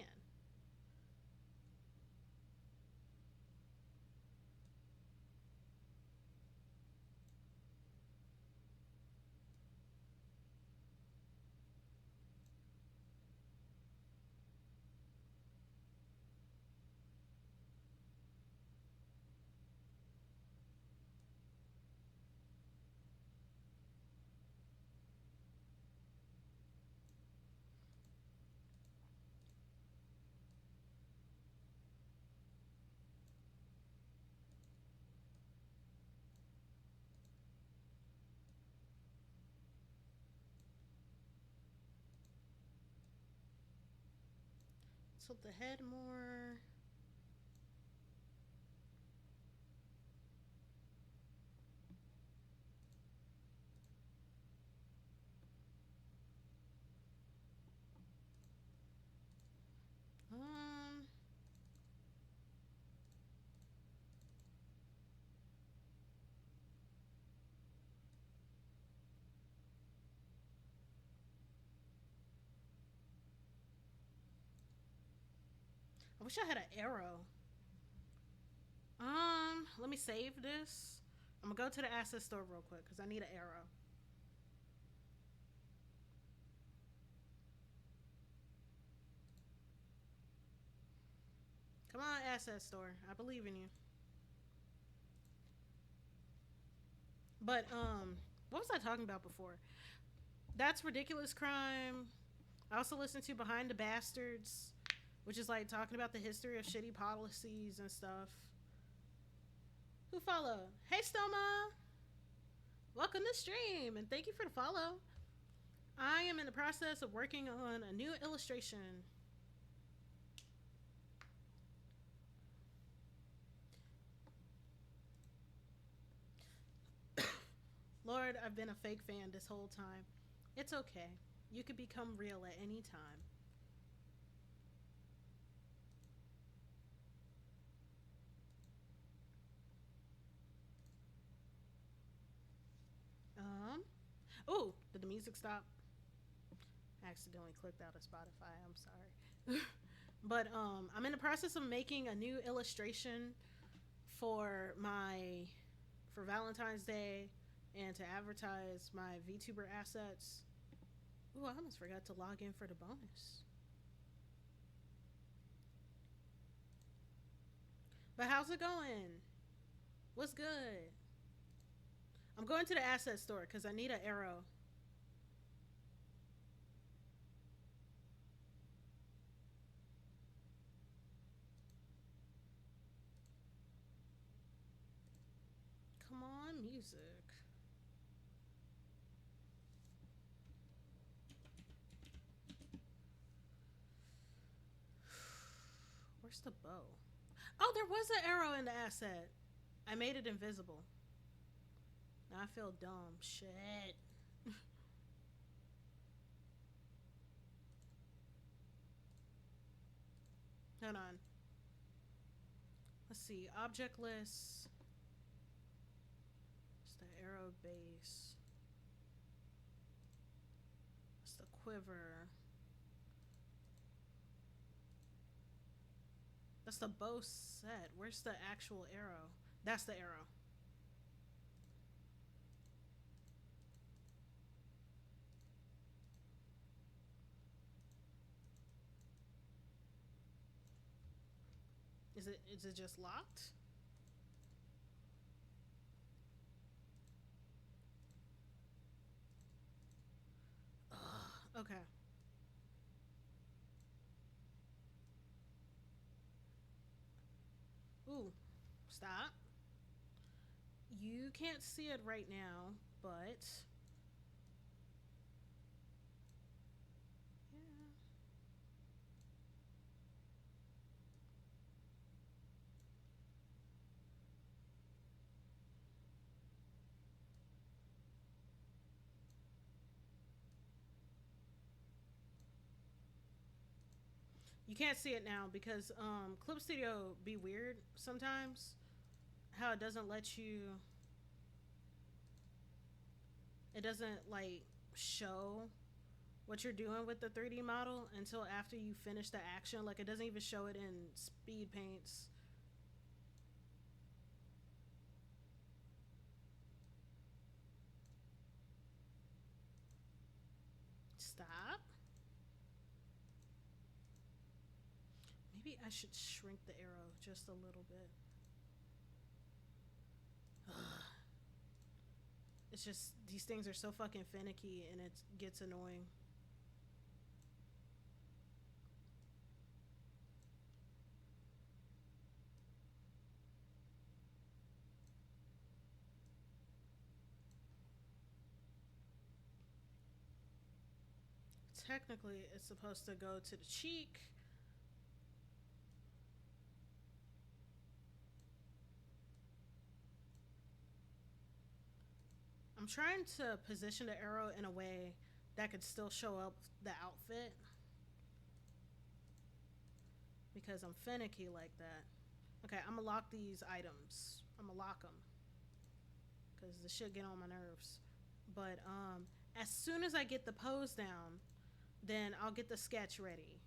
Tilt the head more. Um, I wish I had an arrow. Let me save this. I'm gonna go to the asset store real quick because I need an arrow. Come on, asset store. I believe in you. But what was I talking about before? That's ridiculous crime. I also listened to Behind the Bastards, which is like talking about the history of shitty policies and stuff. Who follow? Hey Stoma, welcome to stream and thank you for the follow. I am in the process of working on a new illustration. Lord, I've been a fake fan this whole time. It's okay. You could become real at any time. Um. Oh, did the music stop? I accidentally clicked out of Spotify. I'm sorry. But I'm in the process of making a new illustration for my for Valentine's Day and to advertise my VTuber assets. Ooh, I almost forgot to log in for the bonus. But how's it going? What's good? I'm going to the asset store because I need an arrow. Come on, music. Where's the bow? Oh, there was an arrow in the asset. I made it invisible. Now I feel dumb. Shit. Hold on. Let's see. Object list. It's the arrow base. It's the quiver. That's the bow set. Where's the actual arrow? That's the arrow. Is it just locked? Ugh, okay. Ooh, stop. You can't see it right now, but yeah. You can't see it now because Clip Studio be weird sometimes. How it doesn't let you, it doesn't like show what you're doing with the 3D model until after you finish the action. Like it doesn't even show it in speed paints. Stop. Maybe I should shrink the arrow just a little bit. It's just these things are so fucking finicky and it gets annoying. Technically, it's supposed to go to the cheek. I'm trying to position the arrow in a way that could still show up the outfit because I'm finicky like that. Okay, I'm gonna lock these items. I'm gonna lock them because the shit get on my nerves. But as soon as I get the pose down, then I'll get the sketch ready.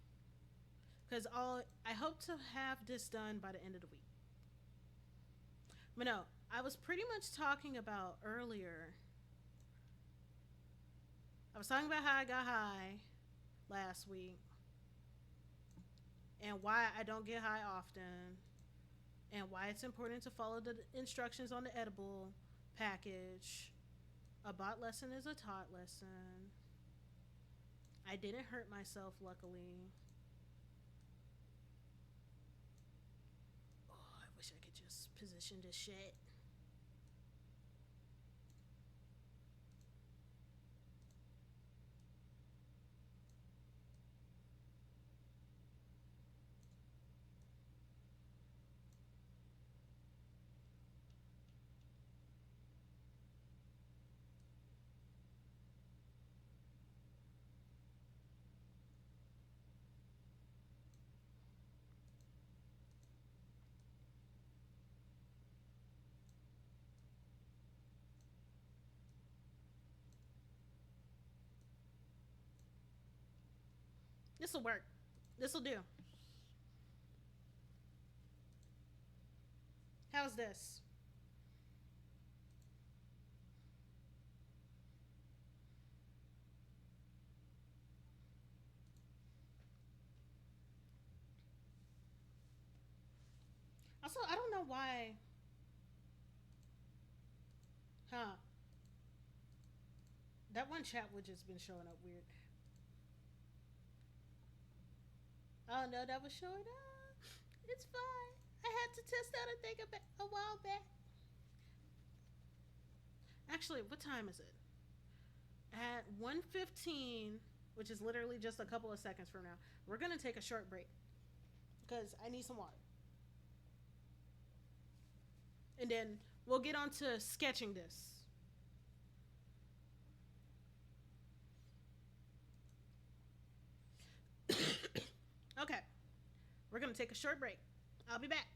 Cause I hope to have this done by the end of the week. But no, I was pretty much talking about earlier. I was talking about how I got high last week and why I don't get high often and why it's important to follow the instructions on the edible package. A bot lesson is a taught lesson. I didn't hurt myself, luckily. Oh, I wish I could just position this shit. This'll work. This'll do. How's this? Also, I don't know why. Huh. That one chat would just been showing up weird. Oh no, that was showing up. It's fine. I had to test out a thing a while back. Actually, what time is it? At 1:15, which is literally just a couple of seconds from now, we're gonna take a short break because I need some water, and then we'll get on to sketching this. Okay, we're gonna take a short break. I'll be back.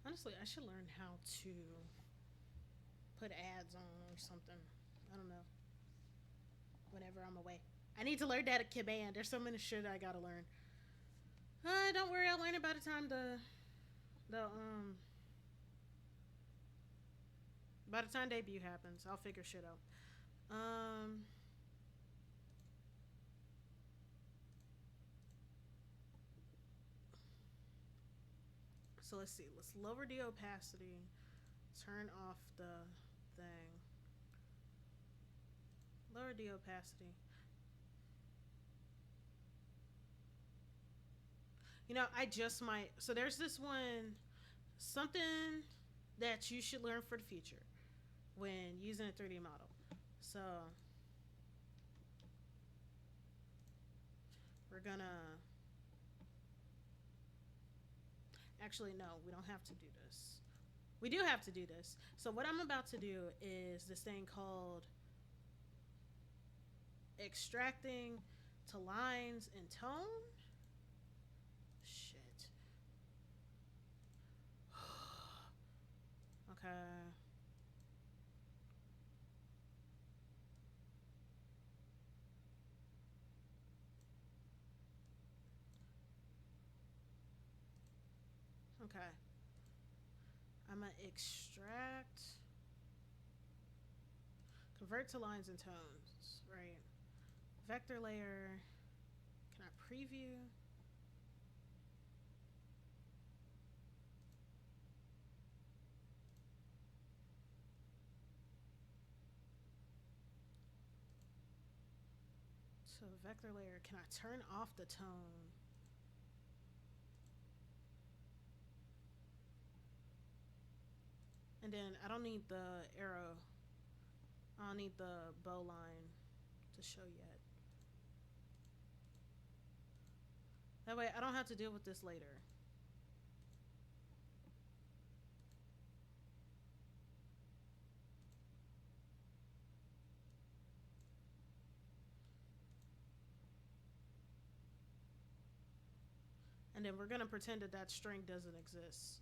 Honestly, I should learn how to put ads on or something. I don't know. Whenever I'm away, I need to learn that command. There's so many shit I gotta learn. Don't worry, I'll learn it by the time the by the time debut happens. I'll figure shit out. Um, so let's see. Let's lower the opacity. Turn off the thing. Lower the opacity. I just might. So there's this one something that you should learn for the future when using a 3D model. So we're gonna. Actually, no, we don't have to do this. We do have to do this. So what I'm about to do is this thing called extracting to lines and tone. Shit. Okay. Okay. I'm gonna extract, convert to lines and tones. Right. Vector layer. Can I preview? So vector layer. Can I turn off the tone? And then I don't need the arrow. I don't need the bow line to show yet. That way I don't have to deal with this later. And then we're gonna pretend that that string doesn't exist.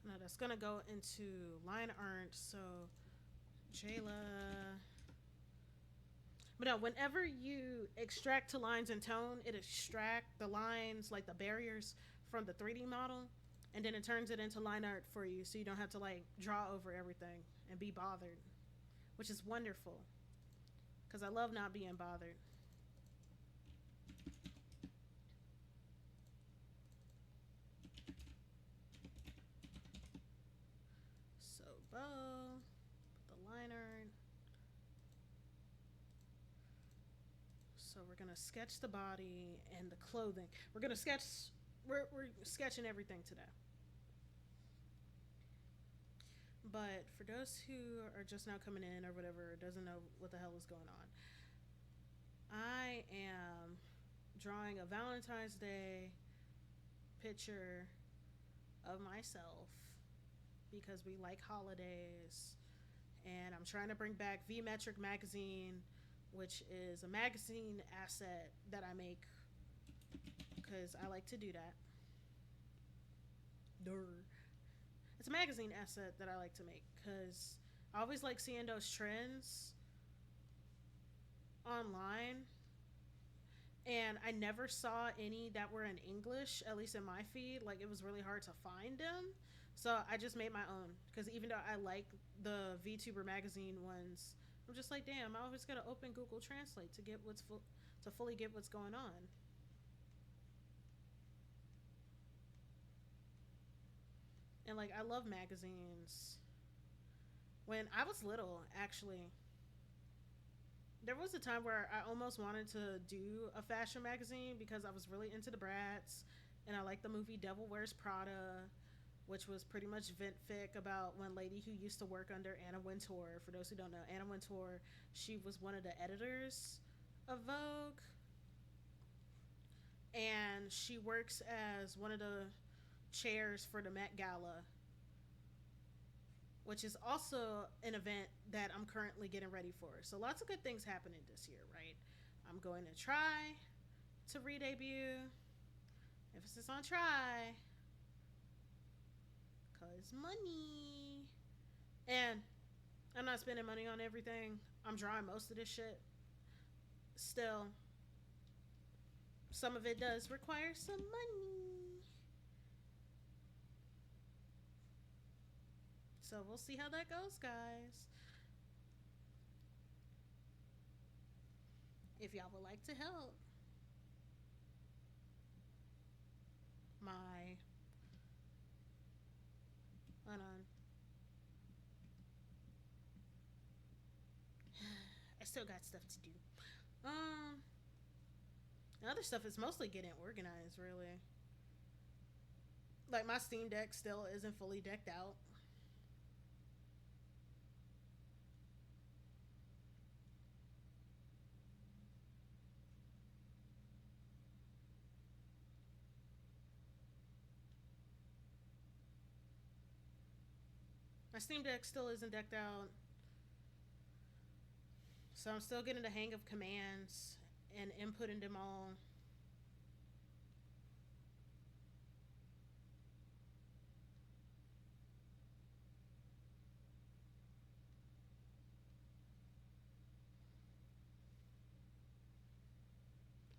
Now that's gonna go into line art. So Jayla. But no, whenever you extract to lines and tone, it extract the lines, like the barriers, from the 3D model, and then it turns it into line art for you, so you don't have to like draw over everything and be bothered, which is wonderful because I love not being bothered. So bow, put the line art. So we're gonna sketch the body and the clothing. We're gonna sketch. We're sketching everything today. But for those who are just now coming in or whatever, doesn't know what the hell is going on, I am drawing a Valentine's Day picture of myself because we like holidays, and I'm trying to bring back V Metric magazine, which is a magazine asset that I make because I like to do that. Durr. It's a magazine asset that I like to make because I always like seeing those trends online, and I never saw any that were in English, at least in my feed. Like, it was really hard to find them. So I just made my own because even though I like the VTuber magazine ones, I'm just like, damn, I always gotta open Google Translate to get to fully get what's going on. And like, I love magazines. When I was little, actually, there was a time where I almost wanted to do a fashion magazine because I was really into the Brats, and I liked the movie Devil Wears Prada, which was pretty much vent fic about one lady who used to work under Anna Wintour. For those who don't know, Anna Wintour, she was one of the editors of Vogue, and she works as one of the chairs for the Met Gala, which is also an event that I'm currently getting ready for. So lots of good things happening this year, right? I'm going to try to re-debut. Emphasis on try. Cause money. And I'm not spending money on everything. I'm drawing most of this shit. Still, some of it does require some money. So we'll see how that goes, guys. If y'all would like to help my, hold on, I still got stuff to do. Um, the other stuff is mostly getting organized, really. Like my Steam Deck still isn't fully decked out. My Steam Deck still isn't decked out. So I'm still getting the hang of commands and inputting them all.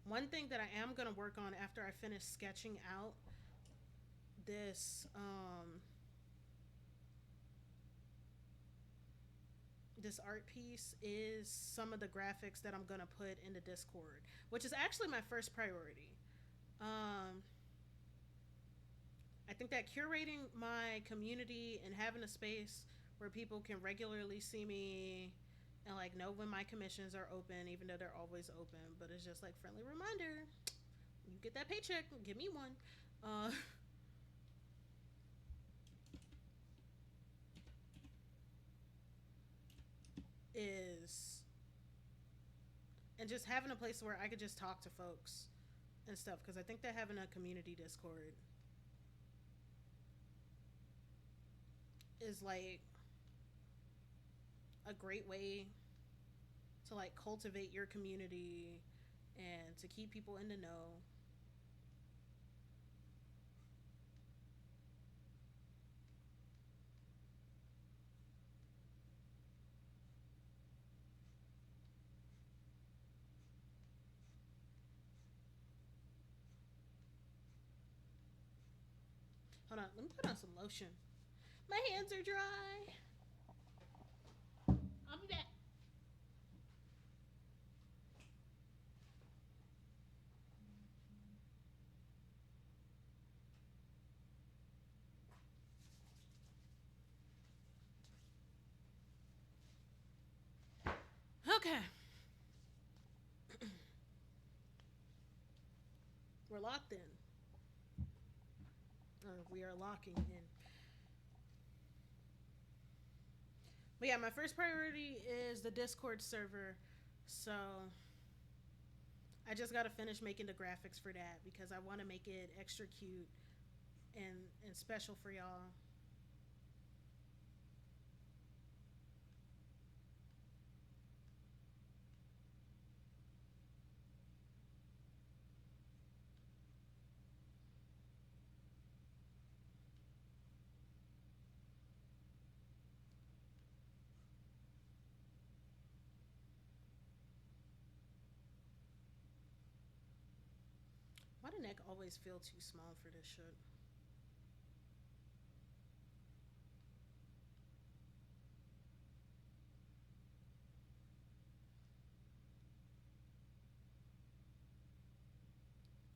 One thing that I am going to work on after I finish sketching out this this art piece is some of the graphics that I'm going to put in the Discord, which is actually my first priority. Um, I think that curating my community and having a space where people can regularly see me and like know when my commissions are open, even though they're always open, but it's just like friendly reminder. You get that paycheck, give me one. Uh, is and just having a place where I could just talk to folks and stuff because I think that having a community Discord is like a great way to like cultivate your community and to keep people in the know. Hold on, let me put on some lotion. My hands are dry. I'll be back. Okay. We're locked in. Or we are locking in. But yeah, my first priority is the Discord server. So I just gotta finish making the graphics for that because I want to make it extra cute and special for y'all. Why the neck always feel too small for this shit?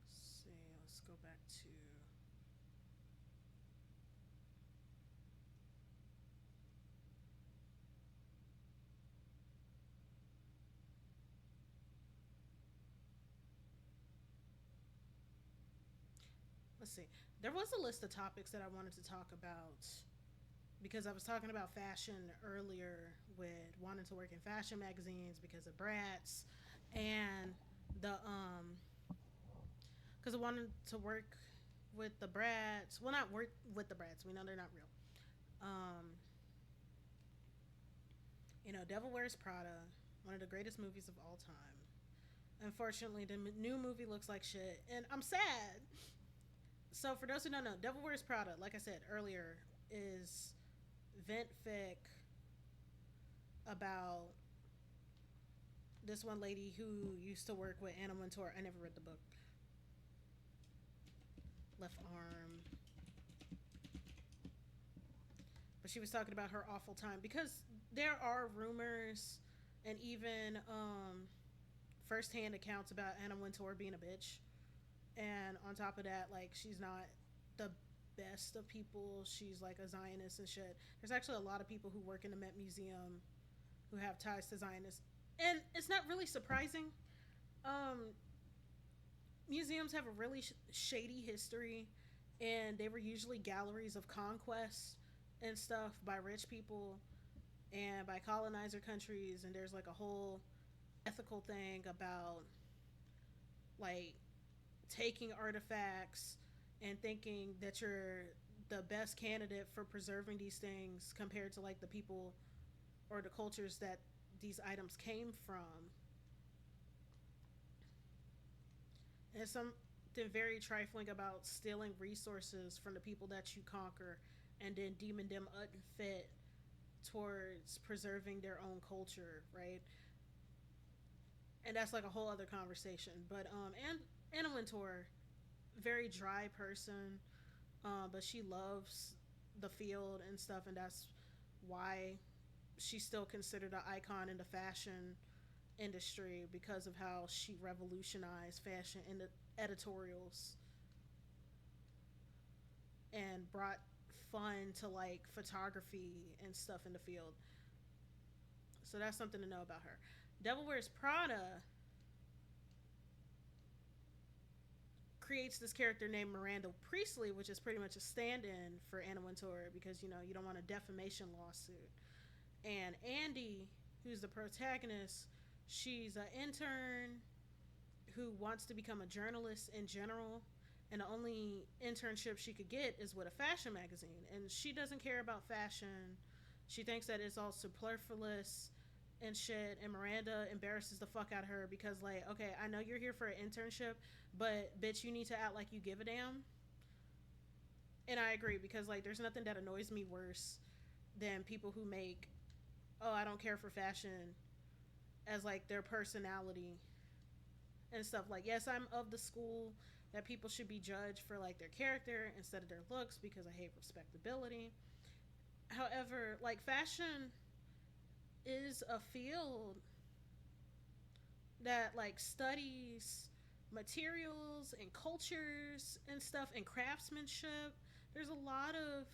Let's see, let's go back to. Let's see. There was a list of topics that I wanted to talk about because I was talking about fashion earlier with wanting to work in fashion magazines because of brats and the because I wanted to work with the brats. Well, not work with the brats. We know they're not real. Um, Devil Wears Prada, one of the greatest movies of all time. Unfortunately, the new movie looks like shit, and I'm sad. So, for those who don't know, Devil Wears Prada, like I said earlier, is vent fic about this one lady who used to work with Anna Wintour. I never read the book. Left arm. But she was talking about her awful time because there are rumors and even firsthand accounts about Anna Wintour being a bitch. And on top of that, like, she's not the best of people. She's like a Zionist and shit. There's actually a lot of people who work in the Met Museum who have ties to Zionists. And it's not really surprising. Um, Museums have a really shady history, and they were usually galleries of conquest and stuff by rich people and by colonizer countries. And there's like a whole ethical thing about like taking artifacts and thinking that you're the best candidate for preserving these things compared to like the people or the cultures that these items came from. And something very trifling about stealing resources from the people that you conquer and then deeming them unfit towards preserving their own culture, right? And that's like a whole other conversation. But and Anna Wintour, very dry person, but she loves the field and stuff, and that's why she's still considered an icon in the fashion industry because of how she revolutionized fashion in the editorials and brought fun to like photography and stuff in the field. So that's something to know about her. Devil Wears Prada creates this character named Miranda Priestley, which is pretty much a stand-in for Anna Wintour because you don't want a defamation lawsuit. And Andy, who's the protagonist, she's an intern who wants to become a journalist in general, and the only internship she could get is with a fashion magazine, and she doesn't care about fashion. She thinks that it's all superfluous and shit, and Miranda embarrasses the fuck out of her because, like, okay, I know you're here for an internship, but bitch, you need to act like you give a damn. And I agree because, like, there's nothing that annoys me worse than people who make, oh, I don't care for fashion as like their personality and stuff. Like, yes, I'm of the school that people should be judged for like their character instead of their looks because I hate respectability. However, like, fashion is a field that like studies materials and cultures and stuff and craftsmanship. There's a lot of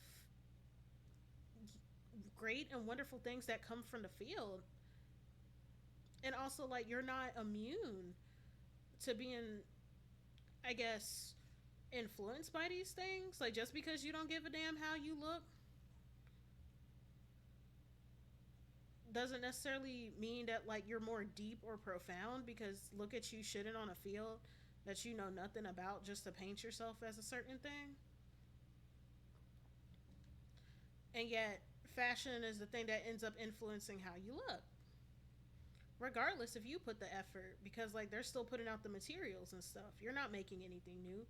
great and wonderful things that come from the field. And also, like, you're not immune to being, I guess, influenced by these things. Like, just because you don't give a damn how you look doesn't necessarily mean that like you're more deep or profound, because look at you shitting on a field that you know nothing about just to paint yourself as a certain thing. And yet fashion is the thing that ends up influencing how you look, regardless if you put the effort, because like they're still putting out the materials and stuff. You're not making anything new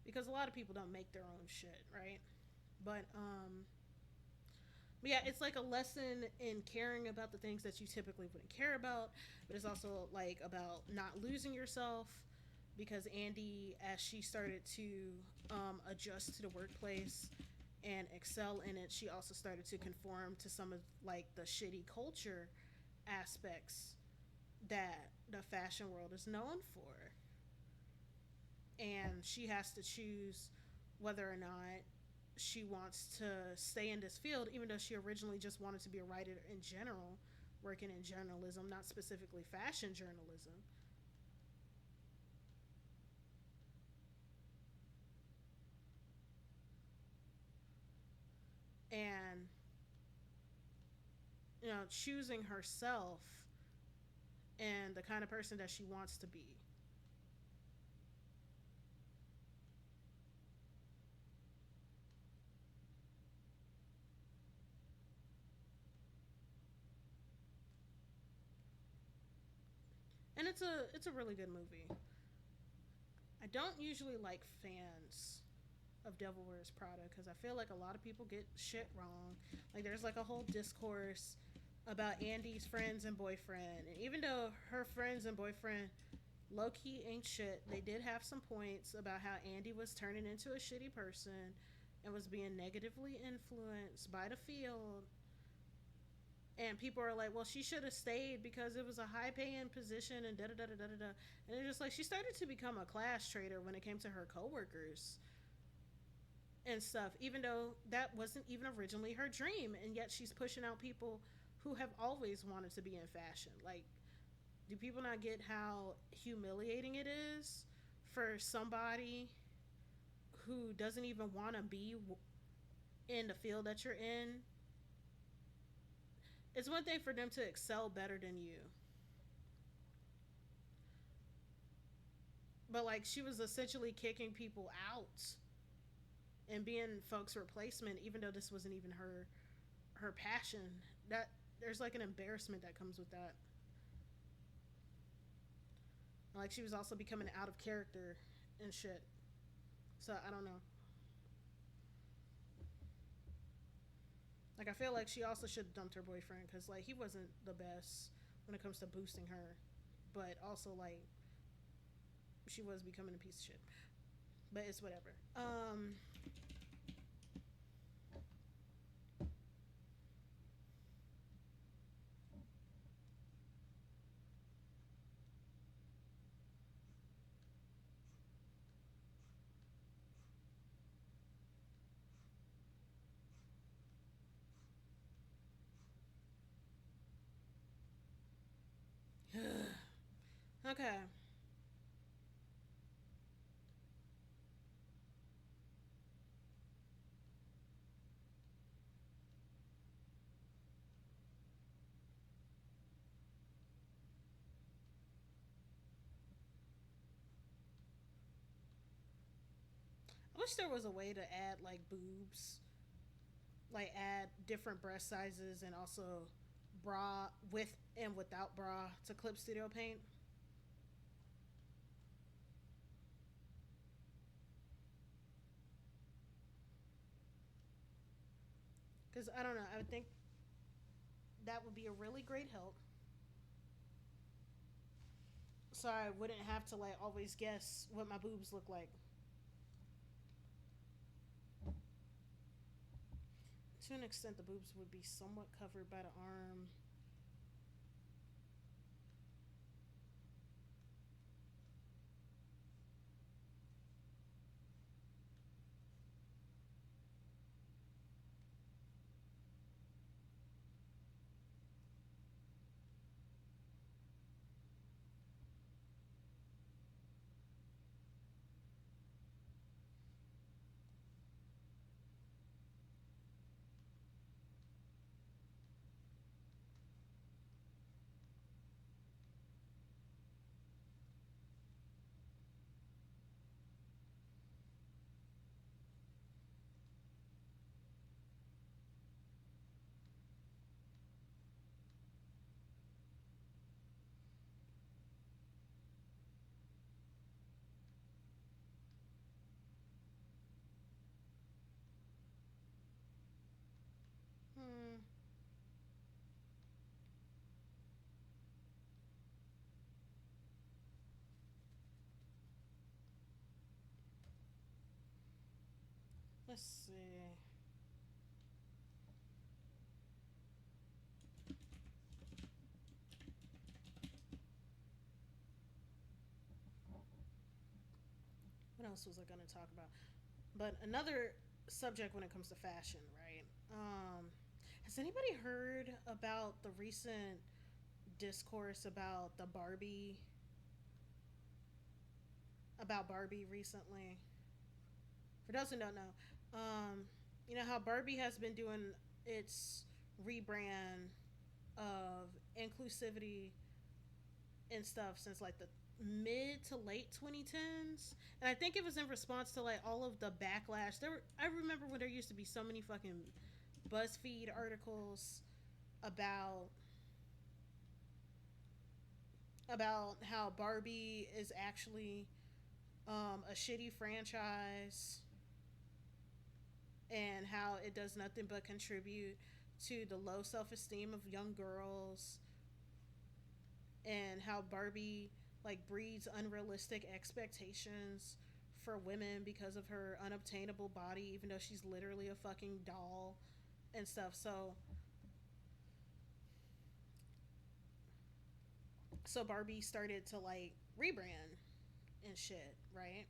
because a lot of people don't make their own shit, right? But yeah, it's like a lesson in caring about the things that you typically wouldn't care about, but it's also like about not losing yourself, because Andy, as she started to adjust to the workplace and excel in it, she also started to conform to some of like the shitty culture aspects that the fashion world is known for. And she has to choose whether or not she wants to stay in this field, even though she originally just wanted to be a writer in general, working in journalism, not specifically fashion journalism. And, choosing herself and the kind of person that she wants to be. and it's a really good movie. I don't usually like fans of Devil Wears Prada because I feel like a lot of people get shit wrong. Like there's like a whole discourse about Andy's friends and boyfriend, and even though her friends and boyfriend low key ain't shit, they did have some points about how Andy was turning into a shitty person and was being negatively influenced by the field. And people are like, well, she should have stayed because it was a high paying position and da da da da da da. And they're just like, she started to become a class traitor when it came to her coworkers and stuff, even though that wasn't even originally her dream. And yet she's pushing out people who have always wanted to be in fashion. Like, do people not get how humiliating it is for somebody who doesn't even want to be in the field that you're in? It's one thing for them to excel better than you, but like she was essentially kicking people out and being folks' replacement, even though this wasn't even her passion. That there's like an embarrassment that comes with that. Like she was also becoming out of character and shit. So I don't know. Like I feel like she also should have dumped her boyfriend because like he wasn't the best when it comes to boosting her, but also like she was becoming a piece of shit. But it's whatever. Okay. I wish there was a way to add like boobs, like add different breast sizes and also bra with and without bra to Clip Studio Paint. Because I don't know, I would think that would be a really great help. So I wouldn't have to like always guess what my boobs look like. To an extent, the boobs would be somewhat covered by the arm. Hmm. Let's see. What else was I going to talk about? But another subject when it comes to fashion, right? Has anybody heard about the recent discourse about Barbie recently? For those who don't know, you know how Barbie has been doing its rebrand of inclusivity and stuff since like the mid to late 2010s, and I think it was in response to like all of the backlash. I remember when there used to be so many fucking BuzzFeed articles about about how Barbie is actually a shitty franchise and how it does nothing but contribute to the low self esteem of young girls, and how Barbie like breeds unrealistic expectations for women because of her unobtainable body, even though she's literally a fucking doll and stuff. So Barbie started to like rebrand and shit, right?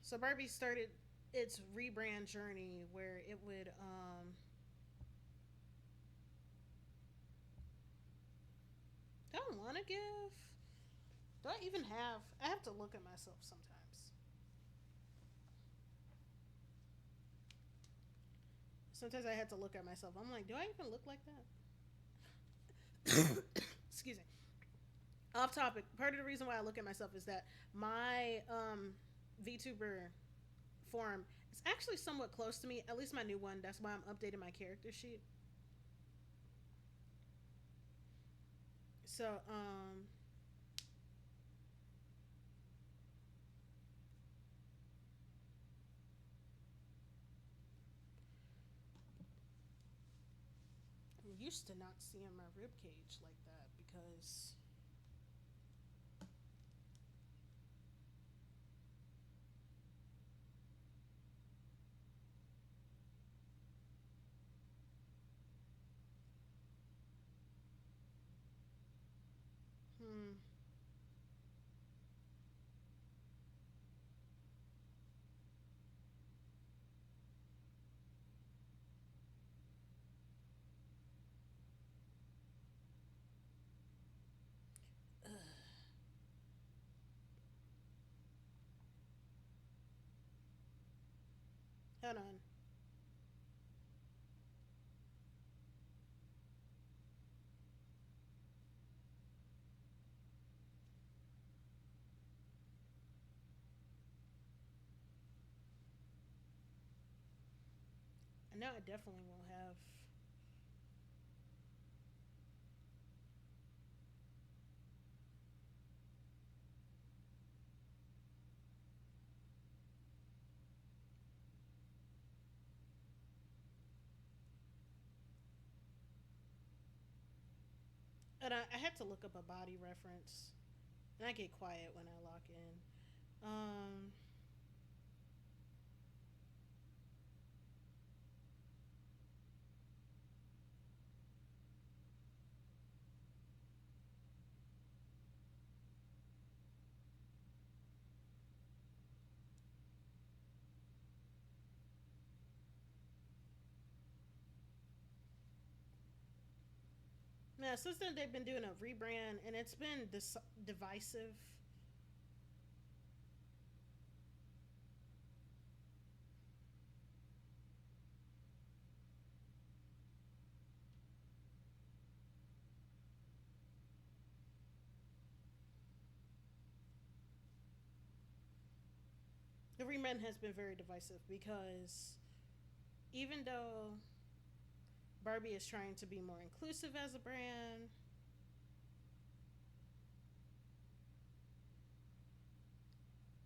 So Barbie started its rebrand journey where it would I don't want to give. Do I even have? I have to look at myself sometimes. Sometimes I have to look at myself. I'm like, do I even look like that? Excuse me. Off topic. Part of the reason why I look at myself is that my VTuber form is actually somewhat close to me. At least my new one. That's why I'm updating my character sheet. So I'm used to not seeing my rib cage like that because hmm. Ugh. Hold on. Now I definitely won't have. And I had to look up a body reference, and I get quiet when I lock in. Yeah, since then they've been doing a rebrand, and it's been divisive. The rebrand has been very divisive because even though Barbie is trying to be more inclusive as a brand,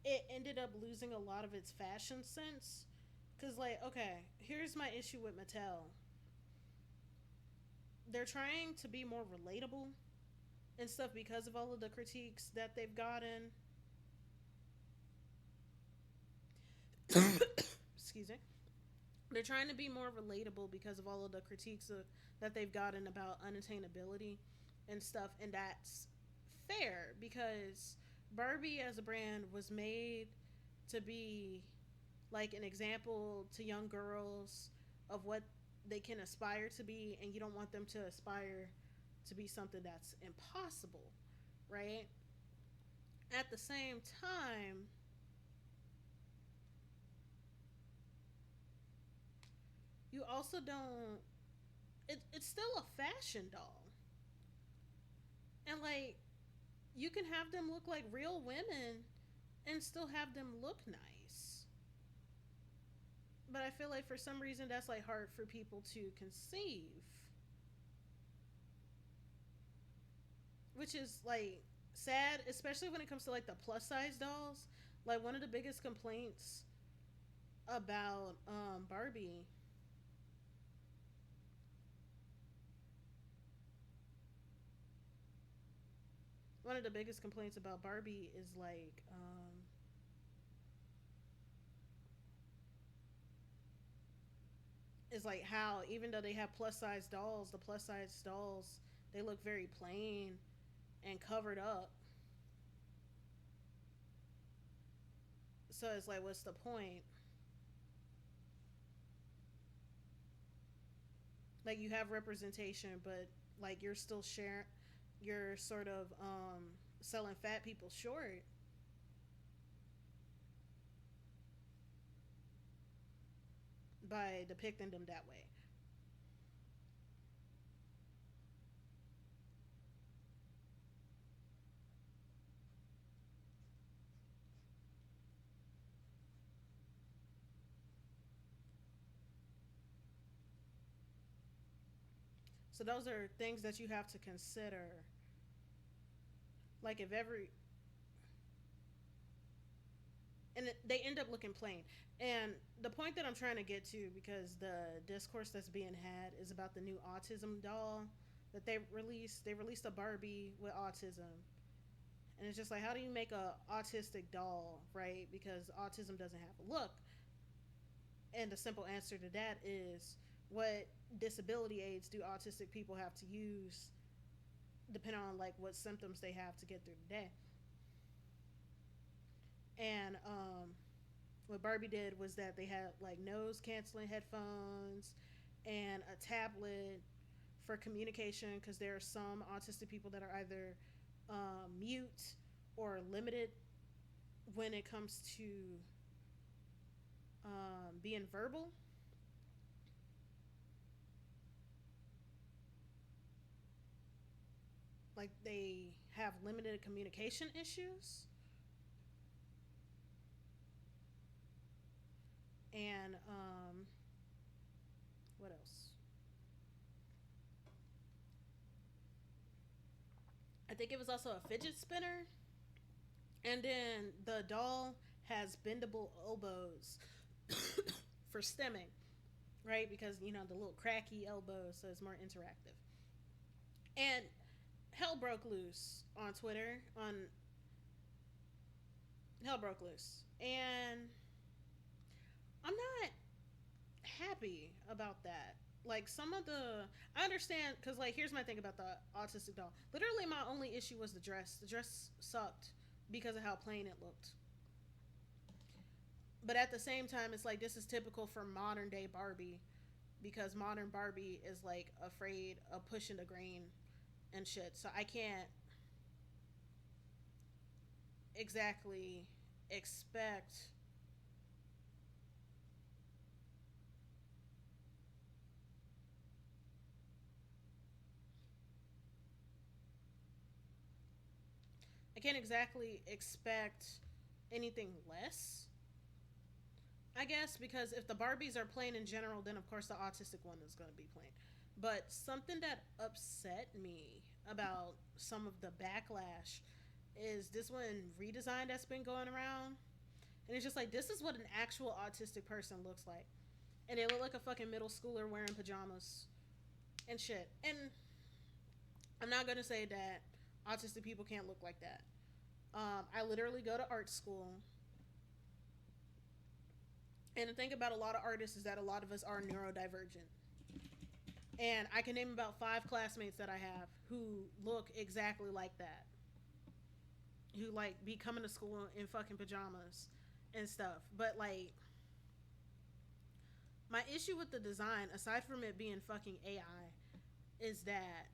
it ended up losing a lot of its fashion sense. Cause like, okay, here's my issue with Mattel. They're trying to be more relatable and stuff because of all of the critiques that they've gotten. Excuse me. They're trying to be more relatable because of all of the critiques that they've gotten about unattainability and stuff, and that's fair because Barbie as a brand was made to be like an example to young girls of what they can aspire to be, and you don't want them to aspire to be something that's impossible, right? At the same time, you also don't. It's still a fashion doll, and like you can have them look like real women and still have them look nice. But I feel like for some reason that's like hard for people to conceive, which is like sad, especially when it comes to like the plus size dolls. Like one of the biggest complaints about Barbie, one of the biggest complaints about Barbie is like how even though they have plus size dolls, the plus size dolls they look very plain and covered up. So it's like, what's the point? Like you have representation, but like you're still sharing, you're sort of selling fat people short by depicting them that way. So those are things that you have to consider. Like if every and they end up looking plain. And the point that I'm trying to get to, because the discourse that's being had is about the new autism doll that they released. They released a Barbie with autism, and it's just like, how do you make a autistic doll, right? Because autism doesn't have a look. And the simple answer to that is, what disability aids do autistic people have to use, depending on like what symptoms they have to get through the day? And what Barbie did was that they had like nose canceling headphones and a tablet for communication, because there are some autistic people that are either mute or limited when it comes to being verbal. Like they have limited communication issues. And what else? I think it was also a fidget spinner. And then the doll has bendable elbows for stemming, right? Because, you know, the little cracky elbows, so it's more interactive. And hell broke loose on Twitter. On Hell broke loose. And I'm not happy about that. Like some of the, I understand, because like here's my thing about the autistic doll. Literally, my only issue was the dress. The dress sucked because of how plain it looked. But at the same time, it's like this is typical for modern day Barbie, because modern Barbie is like afraid of pushing the grain and shit. So I can't exactly expect, I can't exactly expect anything less, I guess, because if the Barbies are plain in general, then of course the autistic one is going to be plain. But something that upset me about some of the backlash is this one redesign that's been going around. And it's just like, this is what an actual autistic person looks like. And they look like a fucking middle schooler wearing pajamas and shit. And I'm not going to say that autistic people can't look like that. I literally go to art school. And the thing about a lot of artists is that a lot of us are neurodivergent. And I can name about 5 classmates that I have who look exactly like that. Who like be coming to school in fucking pajamas and stuff. But like, my issue with the design, aside from it being fucking AI, is that,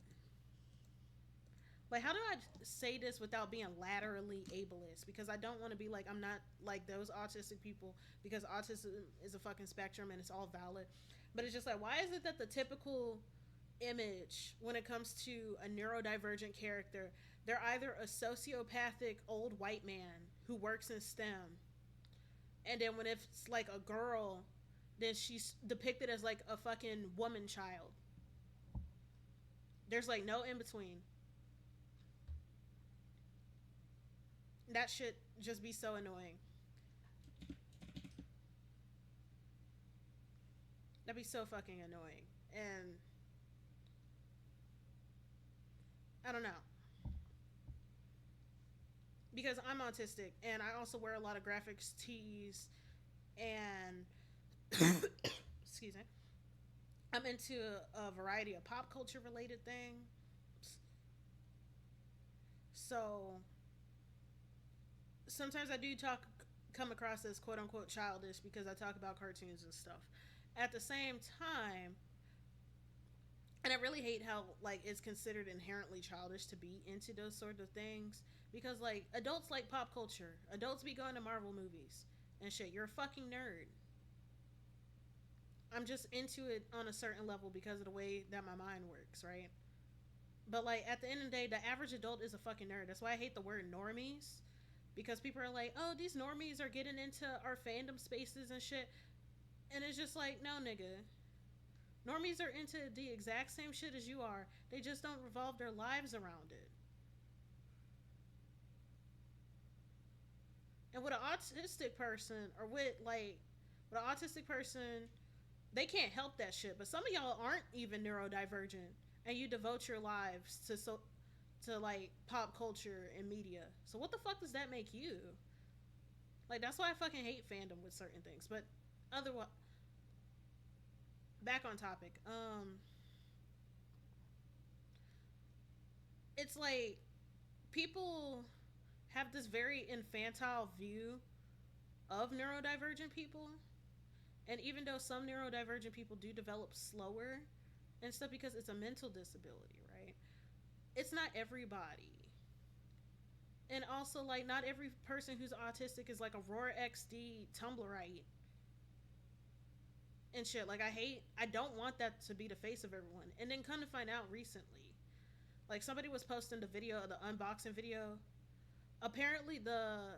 like, how do I say this without being laterally ableist? Because I don't want to be like, I'm not like those autistic people, because autism is a fucking spectrum and it's all valid. But it's just like, why is it that the typical image when it comes to a neurodivergent character, they're either a sociopathic old white man who works in STEM, and then when it's like a girl, then she's depicted as like a fucking woman child. There's like no in between. That should just be so annoying. That'd be so fucking annoying. And I don't know. Because I'm autistic and I also wear a lot of graphics tees and excuse me. I'm into a variety of pop culture related things. So sometimes I do come across as quote unquote childish because I talk about cartoons and stuff. At the same time, and I really hate how like it's considered inherently childish to be into those sort of things because like adults like pop culture. Adults be going to Marvel movies and shit. You're a fucking nerd. I'm just into it on a certain level because of the way that my mind works, right? But like at the end of the day, the average adult is a fucking nerd. That's why I hate the word normies. Because people are like, oh, these normies are getting into our fandom spaces and shit. And it's just like, no, nigga. Normies are into the exact same shit as you are. They just don't revolve their lives around it. And with an autistic person, or with an autistic person, they can't help that shit. But some of y'all aren't even neurodivergent, and you devote your lives to like pop culture and media. So what the fuck does that make you? Like that's why I fucking hate fandom with certain things. But otherwise, back on topic. It's like people have this very infantile view of neurodivergent people. And even though some neurodivergent people do develop slower and stuff because it's a mental disability, right? It's not everybody. And also, like, not every person who's autistic is like a Roar XD Tumblrite and shit. Like, I don't want that to be the face of everyone. And then come to find out recently, like, somebody was posting the video, the unboxing video. Apparently, the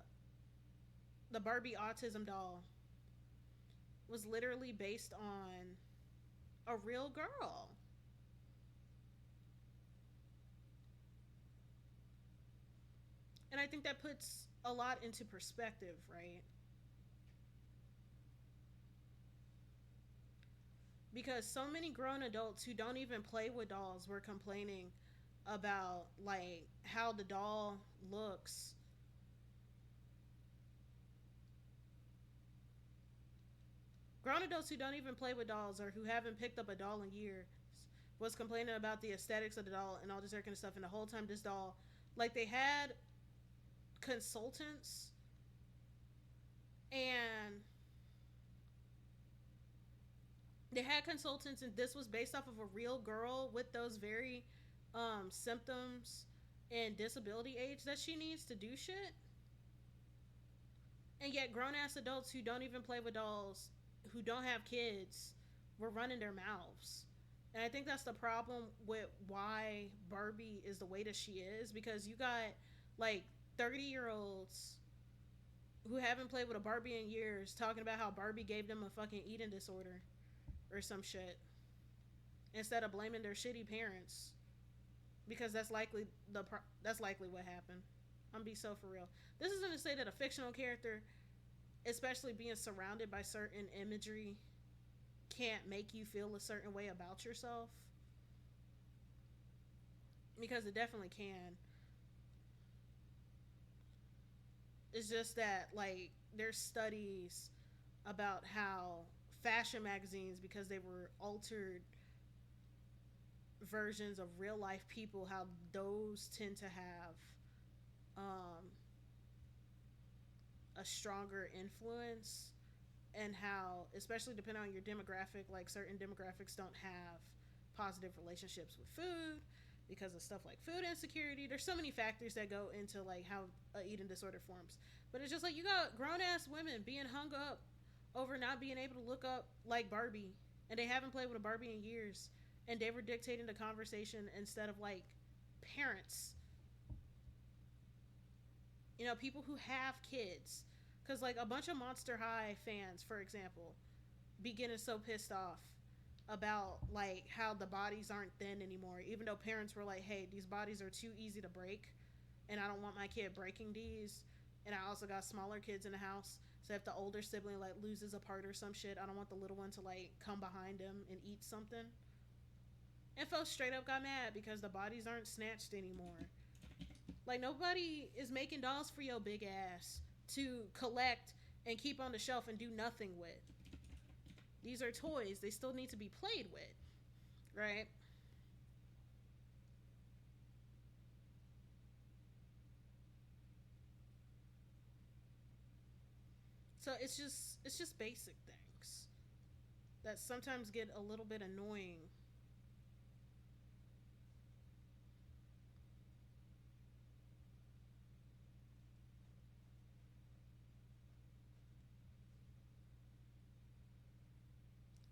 Barbie autism doll was literally based on a real girl. And I think that puts a lot into perspective, right? Because so many grown adults who don't even play with dolls were complaining about like how the doll looks. Grown adults who don't even play with dolls or who haven't picked up a doll in years was complaining about the aesthetics of the doll and all this other kind of stuff. And the whole time, this doll, like they had consultants and and this was based off of a real girl with those very symptoms and disability age that she needs to do shit. And yet, grown ass adults who don't even play with dolls, who don't have kids, were running their mouths. And I think that's the problem with why Barbie is the way that she is because you got like 30-year-olds who haven't played with a Barbie in years talking about how Barbie gave them a fucking eating disorder or some shit instead of blaming their shitty parents because that's likely what happened. I'm gonna be so for real. This isn't to say that a fictional character, especially being surrounded by certain imagery, can't make you feel a certain way about yourself because it definitely can. It's just that like there's studies about how fashion magazines, because they were altered versions of real life people, how those tend to have um, a stronger influence, and how, especially depending on your demographic, like certain demographics don't have positive relationships with food because of stuff like food insecurity. There's so many factors that go into like how a eating disorder forms. But it's just like you got grown ass women being hung up over not being able to look up like Barbie and they haven't played with a Barbie in years, and they were dictating the conversation instead of like parents, people who have kids. Because like a bunch of Monster High fans, for example, be getting so pissed off about like how the bodies aren't thin anymore, even though parents were like, hey, these bodies are too easy to break, and I don't want my kid breaking these. And I also got smaller kids in the house, so if the older sibling like loses a part or some shit, I don't want the little one to like come behind him and eat something. And folks straight up got mad because the bodies aren't snatched anymore. Like nobody is making dolls for your big ass to collect and keep on the shelf and do nothing with. These are toys. They still need to be played with, right? So it's just basic things that sometimes get a little bit annoying.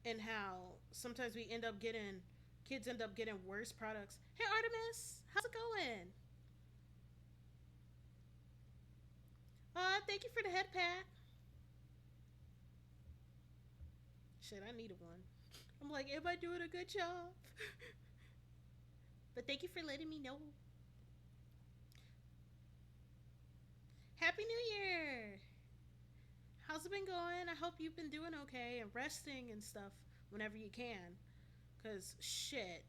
And how sometimes we end up getting kids end up getting worse products. Hey Artemis, how's it going? Thank you for the head pat. Shit, I needed one. I'm like, am I doing a good job? But thank you for letting me know. Happy New Year! How's it been going? I hope you've been doing okay and resting and stuff whenever you can. Cause shit,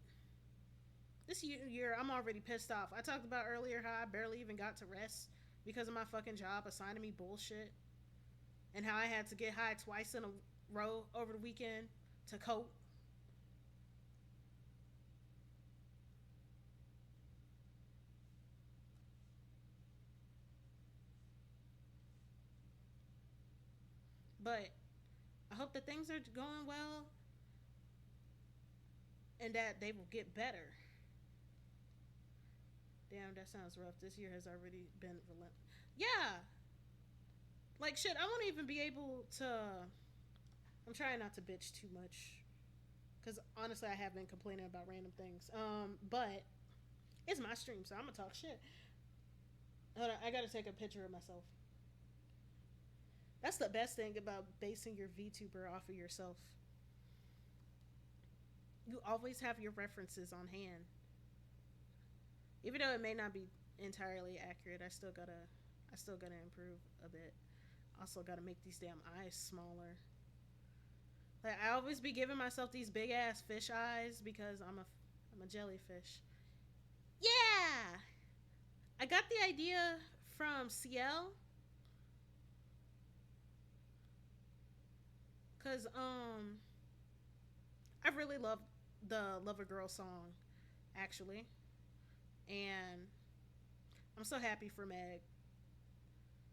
this year I'm already pissed off. I talked about earlier how I barely even got to rest because of my fucking job assigning me bullshit, and how I had to get high twice in a row over the weekend to cope. But I hope that things are going well and that they will get better. Damn, that sounds rough. This year has already been relentless. Yeah, like shit. I won't even be able to. I'm trying not to bitch too much because honestly, I have been complaining about random things. But it's my stream, so I'm gonna talk shit. Hold on, I gotta take a picture of myself. That's the best thing about basing your VTuber off of yourself. You always have your references on hand, even though it may not be entirely accurate. I still gotta improve a bit. Also, gotta make these damn eyes smaller. Like I always be giving myself these big ass fish eyes because I'm a jellyfish. Yeah, I got the idea from CL because I really love the Lover Girl song actually, and I'm so happy for Meg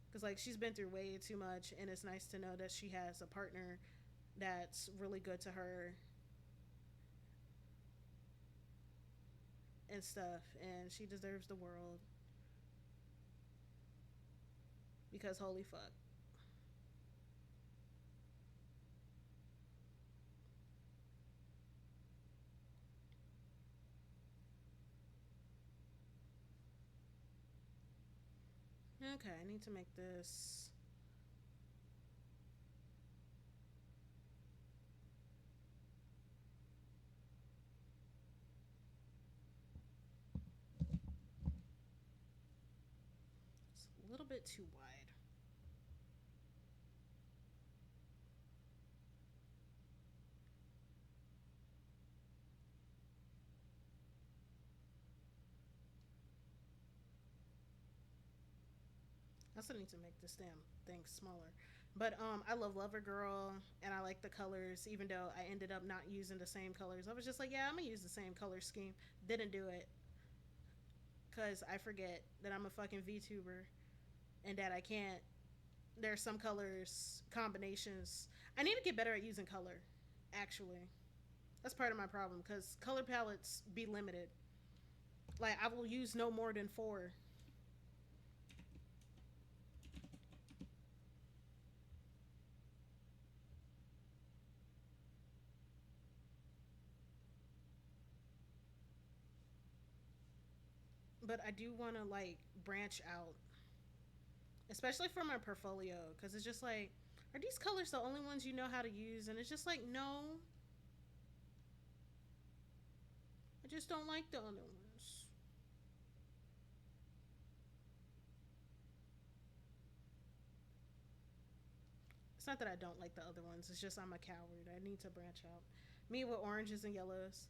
because like she's been through way too much, and it's nice to know that she has a partner that's really good to her and stuff, and she deserves the world because holy fuck. Okay, I need to make this. It's a little bit too wide. I also need to make this damn thing smaller. But I love Lover Girl and I like the colors, even though I ended up not using the same colors. I was just like, yeah, I'm gonna use the same color scheme. Didn't do it because I forget that I'm a fucking VTuber and that I can't. There's some colors combinations. I need to get better at using color. Actually, that's part of my problem because color palettes be limited. Like I will use no more than four. but I do want to like branch out, especially for my portfolio, because it's just like, are these colors the only ones you know how to use? And it's just like, no, I just don't like the other ones. It's not that I don't like the other ones. It's just I'm a coward. I need to branch out. Me with oranges and yellows.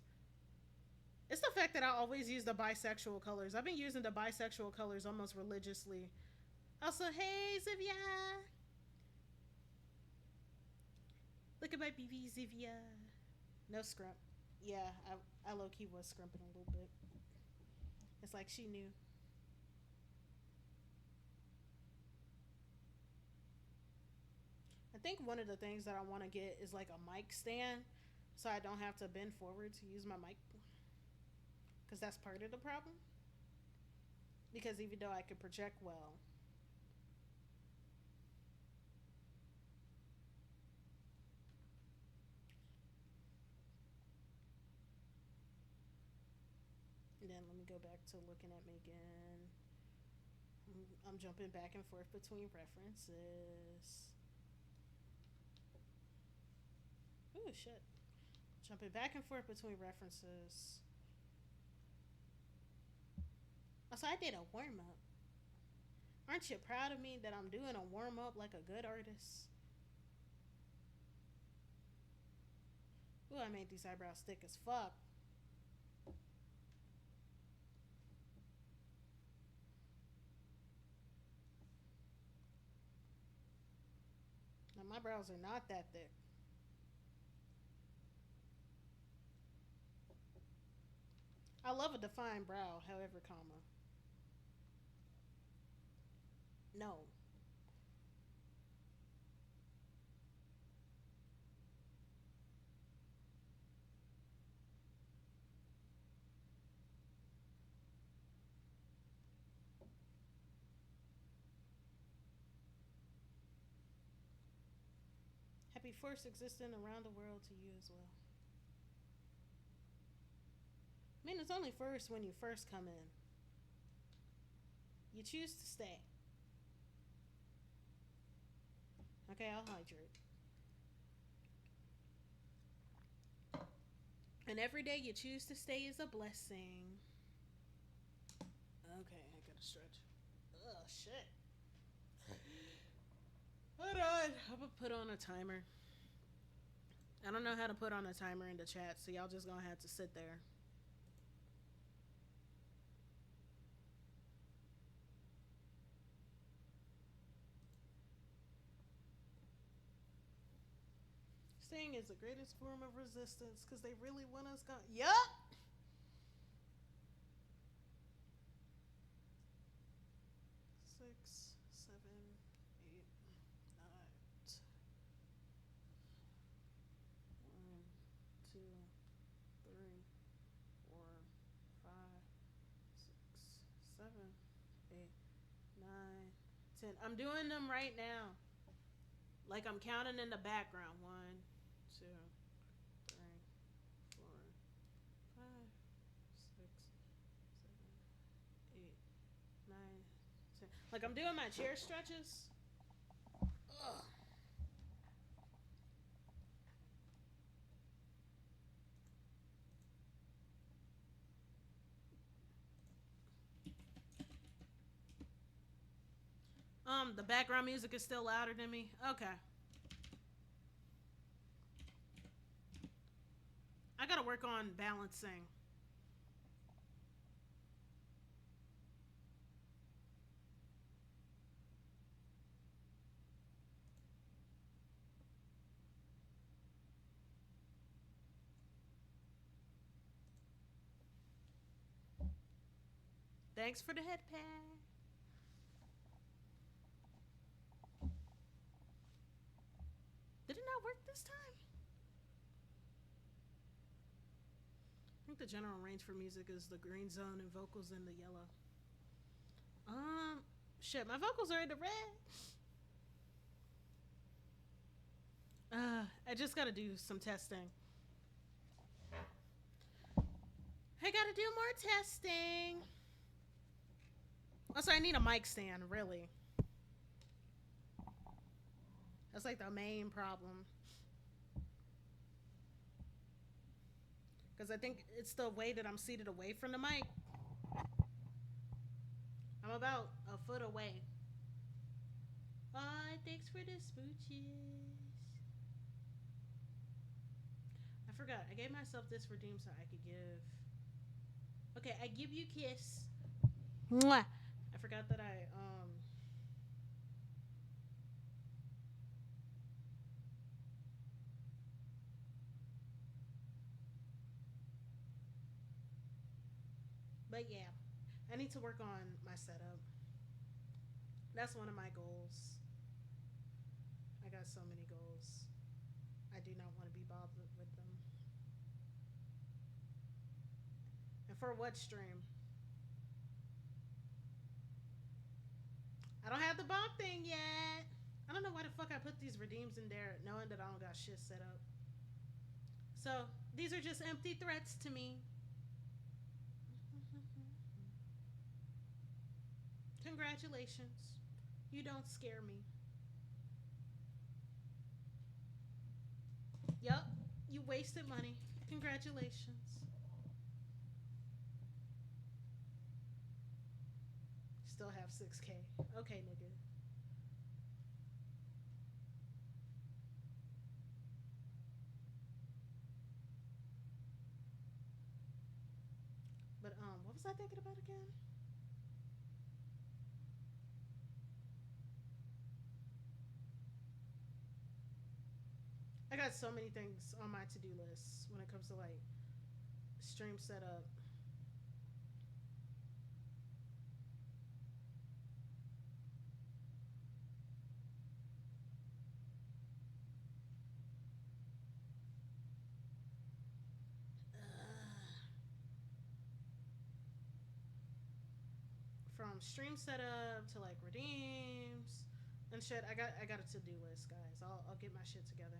It's the fact that I always use the bisexual colors. I've been using the bisexual colors almost religiously. Also, hey, Zivia. Look at my BB, Zivia. No scrump. Yeah, I low key was scrumping a little bit. It's like she knew. I think one of the things that I want to get is like a mic stand so I don't have to bend forward to use my mic because that's part of the problem. Because even though I can project well, and then let me go back to looking at Megan. I'm jumping back and forth between references. Ooh, shit. Jumping back and forth between references. So I did a warm up. Aren't you proud of me that I'm doing a warm up like a good artist? Ooh, I made these eyebrows thick as fuck. Now my brows are not that thick. I love a defined brow, however, comma. No. Happy force existing around the world to you as well. I mean, it's only first when you first come in. You choose to stay. Okay, I'll hydrate. And every day you choose to stay is a blessing. Okay, I gotta stretch. Ugh, shit. Hold on. I'm gonna put on a timer. I don't know how to put on a timer in the chat, so y'all just gonna have to sit there. Staying is the greatest form of resistance because they really want us gone. Yup! 6, 7, 8, 9, 1, 2, 3, 4, 5, 6, 7, 8, 9, 10. I'm doing them right now. Like I'm counting in the background. 1, 2, 3, 4, 5, 6, 7, 8, 9, 10. Like I'm doing my chair stretches. Ugh. The background music is still louder than me. Okay. I gotta work on balancing. Thanks for the head pad. Did it not work this time? I think the general range for music is the green zone and vocals in the yellow. Shit, my vocals are in the red. I just gotta do some testing. I gotta do more testing. Also, I need a mic stand, really. That's like the main problem. Because I think it's the way that I'm seated away from the mic. I'm about a foot away. Oh, thanks for the smooches. I forgot. I gave myself this redeem so I could give. Okay, I give you kiss. Mwah. I forgot that I. But yeah, I need to work on my setup. That's one of my goals. I got so many goals. I do not want to be bothered with them. And for what stream? I don't have the bomb thing yet. I don't know why the fuck I put these redeems in there knowing that I don't got shit set up. So these are just empty threats to me. Congratulations. You don't scare me. Yup. You wasted money. Congratulations. Still have 6K. Okay, nigga. But what was I thinking about again? I got so many things on my to-do list when it comes to like stream setup. From stream setup to like redeems and shit. I got a to-do list, guys. I'll get my shit together.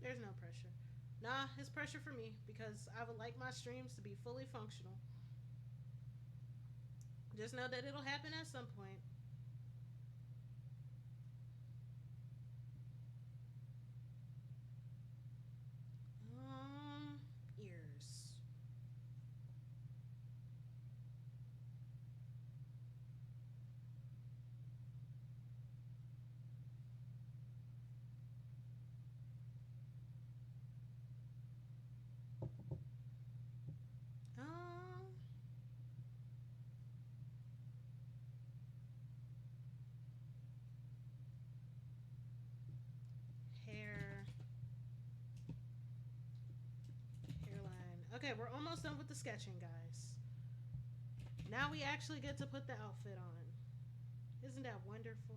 There's no pressure. Nah, it's pressure for me because I would like my streams to be fully functional. Just know that it'll happen at some point. Um, ears. Um, hair, hairline. Okay, we're almost done with the sketching, guys. Now we actually get to put the outfit on. Isn't that wonderful?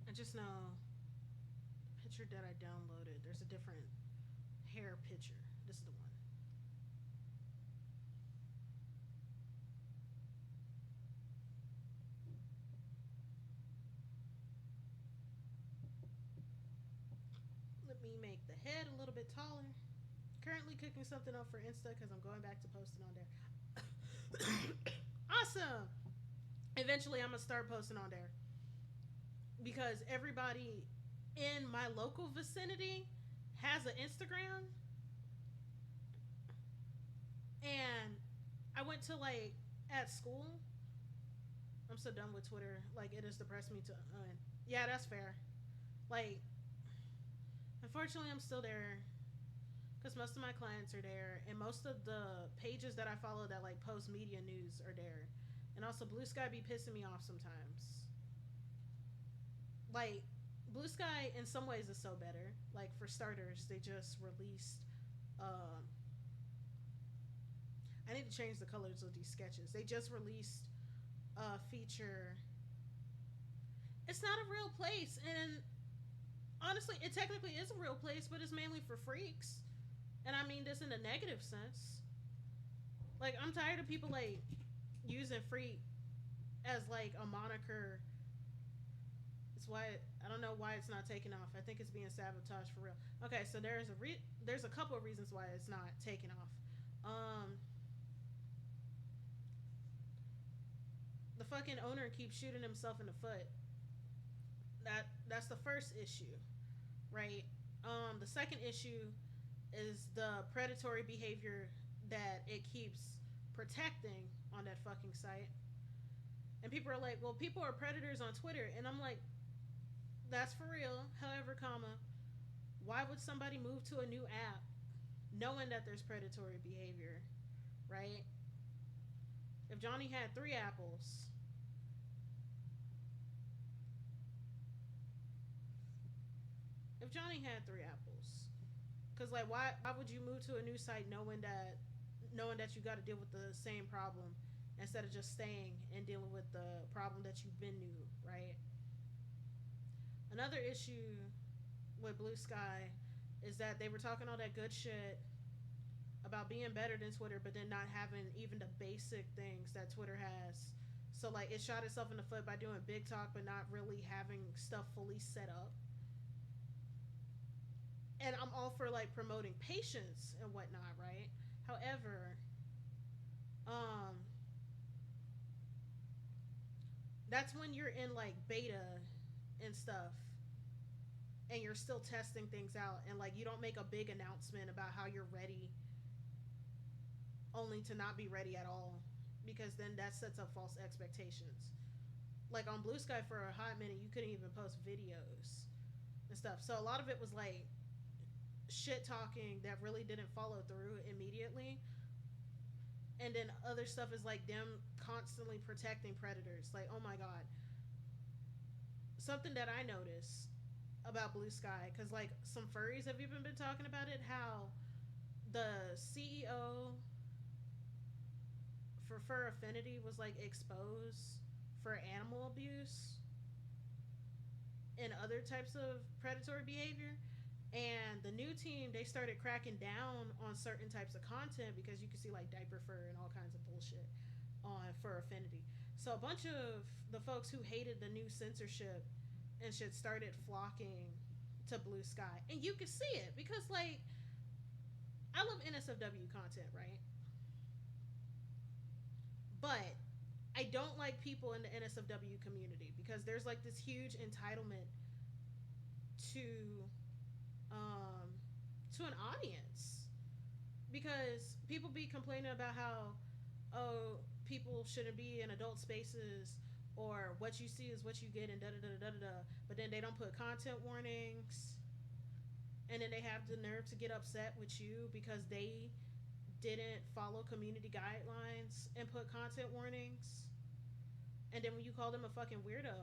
I just know the picture that I downloaded. There's a different hair picture. This is the one. Let me make the head a little bit taller. Currently cooking something up for Insta because I'm going back to posting on there. Awesome. Eventually, I'm gonna start posting on there because everybody in my local vicinity has an Instagram, and I went to like at school. I'm so done with Twitter. Like it has depressed me to. Yeah, that's fair. Like, unfortunately, I'm still there because most of my clients are there, and most of the pages that I follow that like post media news are there, and also Blue Sky be pissing me off sometimes. Like Blue Sky in some ways is so better. Like for starters, they just released. Um, I need to change the colors of these sketches. They just released a feature. It's not a real place, and honestly, it technically is a real place, but it's mainly for freaks. And I mean this in a negative sense. Like, I'm tired of people like using freak as like a moniker. It's why I don't know why it's not taking off. I think it's being sabotaged for real. Okay, so there's a couple of reasons why it's not taking off. The fucking owner keeps shooting himself in the foot. That's the first issue, right? The second issue is the predatory behavior that it keeps protecting on that fucking site. And people are like, well, people are predators on Twitter. And I'm like, that's for real. However, comma, why would somebody move to a new app knowing that there's predatory behavior, right? If Johnny had three apples, if Johnny had three apples, because like, why would you move to a new site knowing that you got to deal with the same problem instead of just staying and dealing with the problem that you've been knew, right? Another issue with Blue Sky is that they were talking all that good shit about being better than Twitter, but then not having even the basic things that Twitter has. So like, it shot itself in the foot by doing big talk, but not really having stuff fully set up. And I'm all for like promoting patience and whatnot, right? However, um, that's when you're in like beta and stuff, and you're still testing things out, and like, you don't make a big announcement about how you're ready only to not be ready at all, because then that sets up false expectations. Like on Blue Sky for a hot minute, you couldn't even post videos and stuff. So a lot of it was like shit talking that really didn't follow through immediately. And then other stuff is like them constantly protecting predators. Like, oh my god. Something that I noticed about Blue Sky, because like some furries have even been talking about it, how the CEO for Fur Affinity was like exposed for animal abuse and other types of predatory behavior. And the new team, they started cracking down on certain types of content, because you can see like diaper fur and all kinds of bullshit on Fur Affinity. So a bunch of the folks who hated the new censorship and shit started flocking to Blue Sky. And you can see it, because like, I love NSFW content, right? But I don't like people in the NSFW community, because there's like this huge entitlement to um to an audience, because people be complaining about how, oh, people shouldn't be in adult spaces, or what you see is what you get, and da da da da da da, but then they don't put content warnings, and then they have the nerve to get upset with you because they didn't follow community guidelines and put content warnings. And then when you call them a fucking weirdo,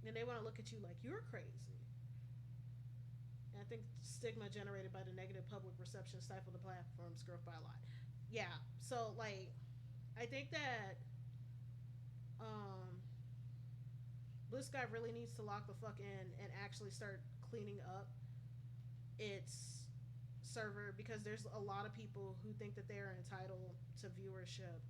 then they want to look at you like you're crazy. And I think stigma generated by the negative public reception stifled the platform's growth by a lot. Yeah, so like, I think that um, Blue Sky really needs to lock the fuck in and actually start cleaning up its server, because there's a lot of people who think that they are entitled to viewership.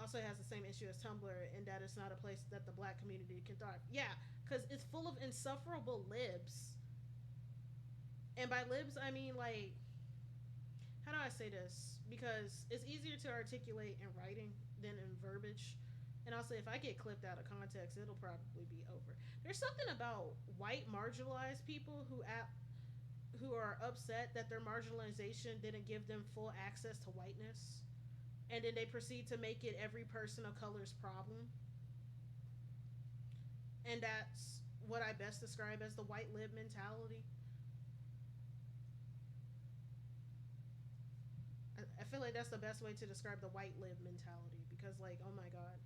Also, it has the same issue as Tumblr, in that it's not a place that the black community can thrive. Yeah, because it's full of insufferable libs. And by libs, I mean like, how do I say this? Because it's easier to articulate in writing than in verbiage. And also, if I get clipped out of context, it'll probably be over. There's something about white marginalized people who are upset that their marginalization didn't give them full access to whiteness, and then they proceed to make it every person of color's problem. And that's what I best describe as the white lib mentality. I feel like that's the best way to describe the white lib mentality, because like, oh my god,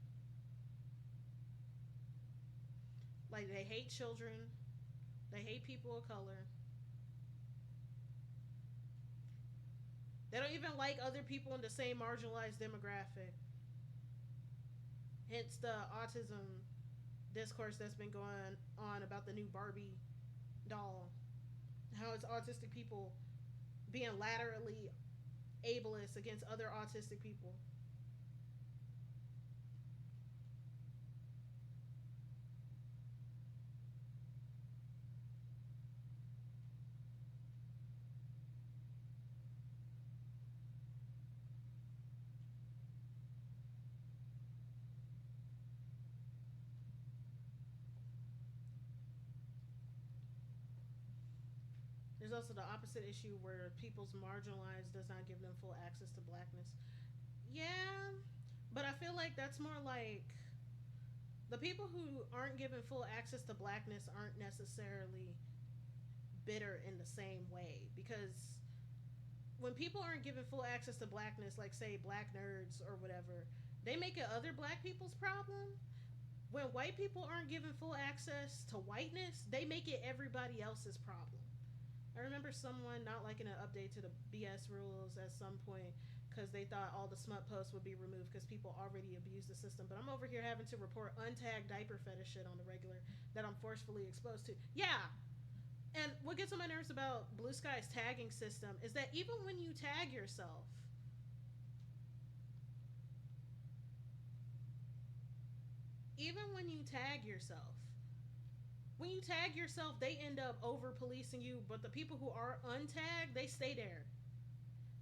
like, they hate children, they hate people of color, They don't even like other people in the same marginalized demographic. Hence the autism discourse that's been going on about the new Barbie doll. How it's autistic people being laterally ableist against other autistic people. There's also the opposite issue where people's marginalized does not give them full access to blackness. Yeah, but I feel like that's more like the people who aren't given full access to blackness aren't necessarily bitter in the same way, because when people aren't given full access to blackness, like say black nerds or whatever, they make it other black people's problem. When white people aren't given full access to whiteness, they make it everybody else's problem. I remember someone not liking an update to the BS rules at some point because they thought all the smut posts would be removed because people already abuse the system. But I'm over here having to report untagged diaper fetish shit on the regular that I'm forcefully exposed to. Yeah. And what gets on my nerves about Blue Sky's tagging system is that even when you tag yourself, even when you tag yourself, when you tag yourself, they end up over policing you, but the people who are untagged, they stay there.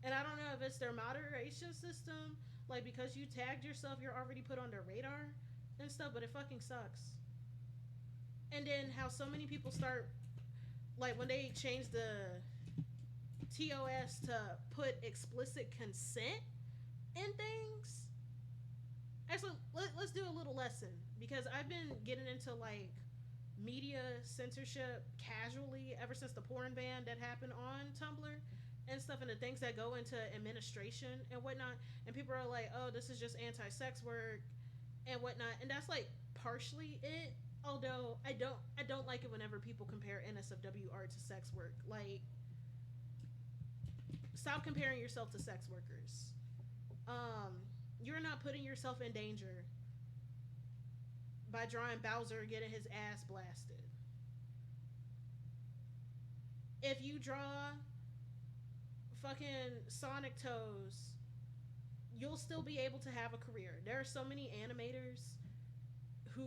And I don't know if it's their moderation system, like because you tagged yourself, you're already put on their radar and stuff, but it fucking sucks. And then how so many people start, like when they change the TOS to put explicit consent in things. Actually, let's do a little lesson because I've been getting into like media censorship casually ever since the porn ban that happened on Tumblr and stuff, and the things that go into administration and whatnot. And people are like, "Oh, this is just anti-sex work and whatnot," and that's like partially it. Although I don't like it whenever people compare NSFW art to sex work. Like, stop comparing yourself to sex workers. You're not putting yourself in danger by drawing Bowser getting his ass blasted. If you draw fucking Sonic Toes, you'll still be able to have a career. There are so many animators who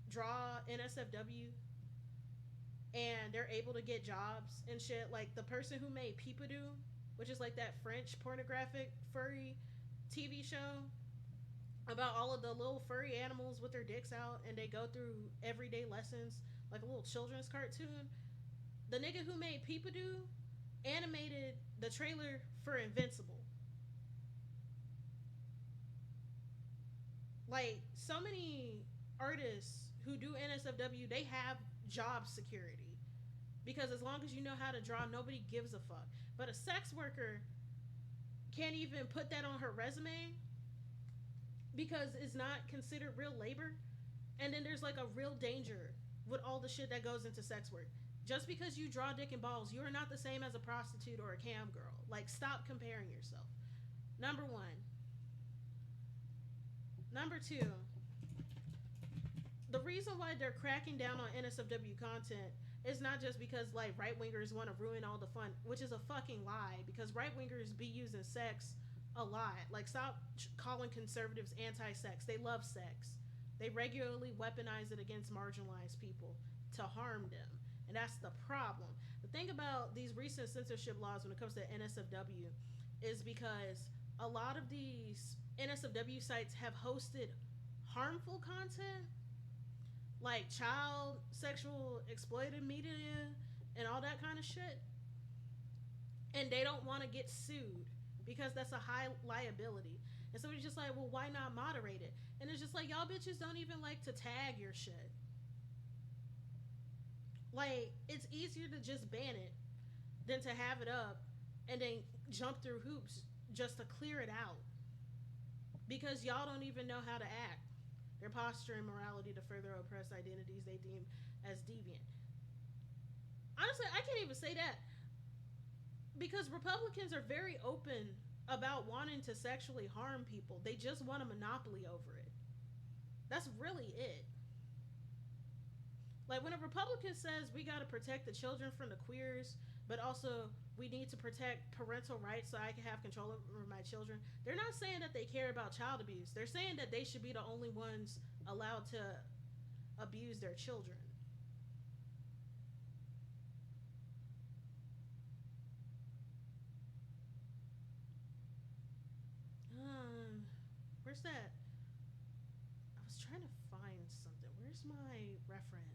draw NSFW and they're able to get jobs and shit. Like the person who made Peepadoo, which is like that French pornographic furry TV show about all of the little furry animals with their dicks out and they go through everyday lessons like a little children's cartoon. The nigga who made Peepadoo animated the trailer for Invincible. Like so many artists who do NSFW, they have job security because as long as you know how to draw, nobody gives a fuck. But a sex worker can't even put that on her resume because it's not considered real labor. And then there's like a real danger with all the shit that goes into sex work. Just because you draw dick and balls, you are not the same as a prostitute or a cam girl. Like, stop comparing yourself. Number one. Number two, the reason why they're cracking down on NSFW content is not just because like right wingers want to ruin all the fun, which is a fucking lie. Because right wingers be using sex a lot. Like, stop calling conservatives anti-sex. They love sex. They regularly weaponize it against marginalized people to harm them, and that's the problem. The thing about these recent censorship laws when it comes to NSFW is because a lot of these NSFW sites have hosted harmful content like child sexual exploited media and all that kind of shit, and they don't want to get sued because that's a high liability. And so it's just like, well, why not moderate it? And it's just like, y'all bitches don't even like to tag your shit. Like, it's easier to just ban it than to have it up and then jump through hoops just to clear it out, because y'all don't even know how to act. Their posture and morality to further oppress identities they deem as deviant. Honestly, I can't even say that. Because Republicans are very open about wanting to sexually harm people. They just want a monopoly over it. That's really it. Like when a Republican says we got to protect the children from the queers, but also we need to protect parental rights so I can have control over my children, they're not saying that they care about child abuse. They're saying that they should be the only ones allowed to abuse their children. Um, where's that? I was trying to find something. Where's my reference?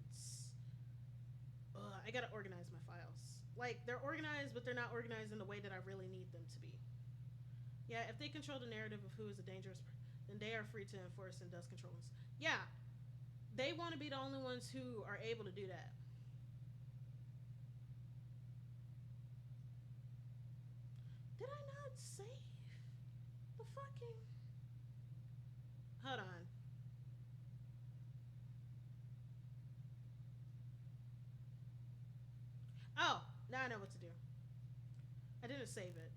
I gotta organize my files. Like they're organized, but they're not organized in the way that I really need them to be. Yeah, if they control the narrative of who is a dangerous, then they are free to enforce and thus control us. Yeah, they want to be the only ones who are able to do that. Did I not save the fucking? Hold on. Oh, now I know what to do. I didn't save it.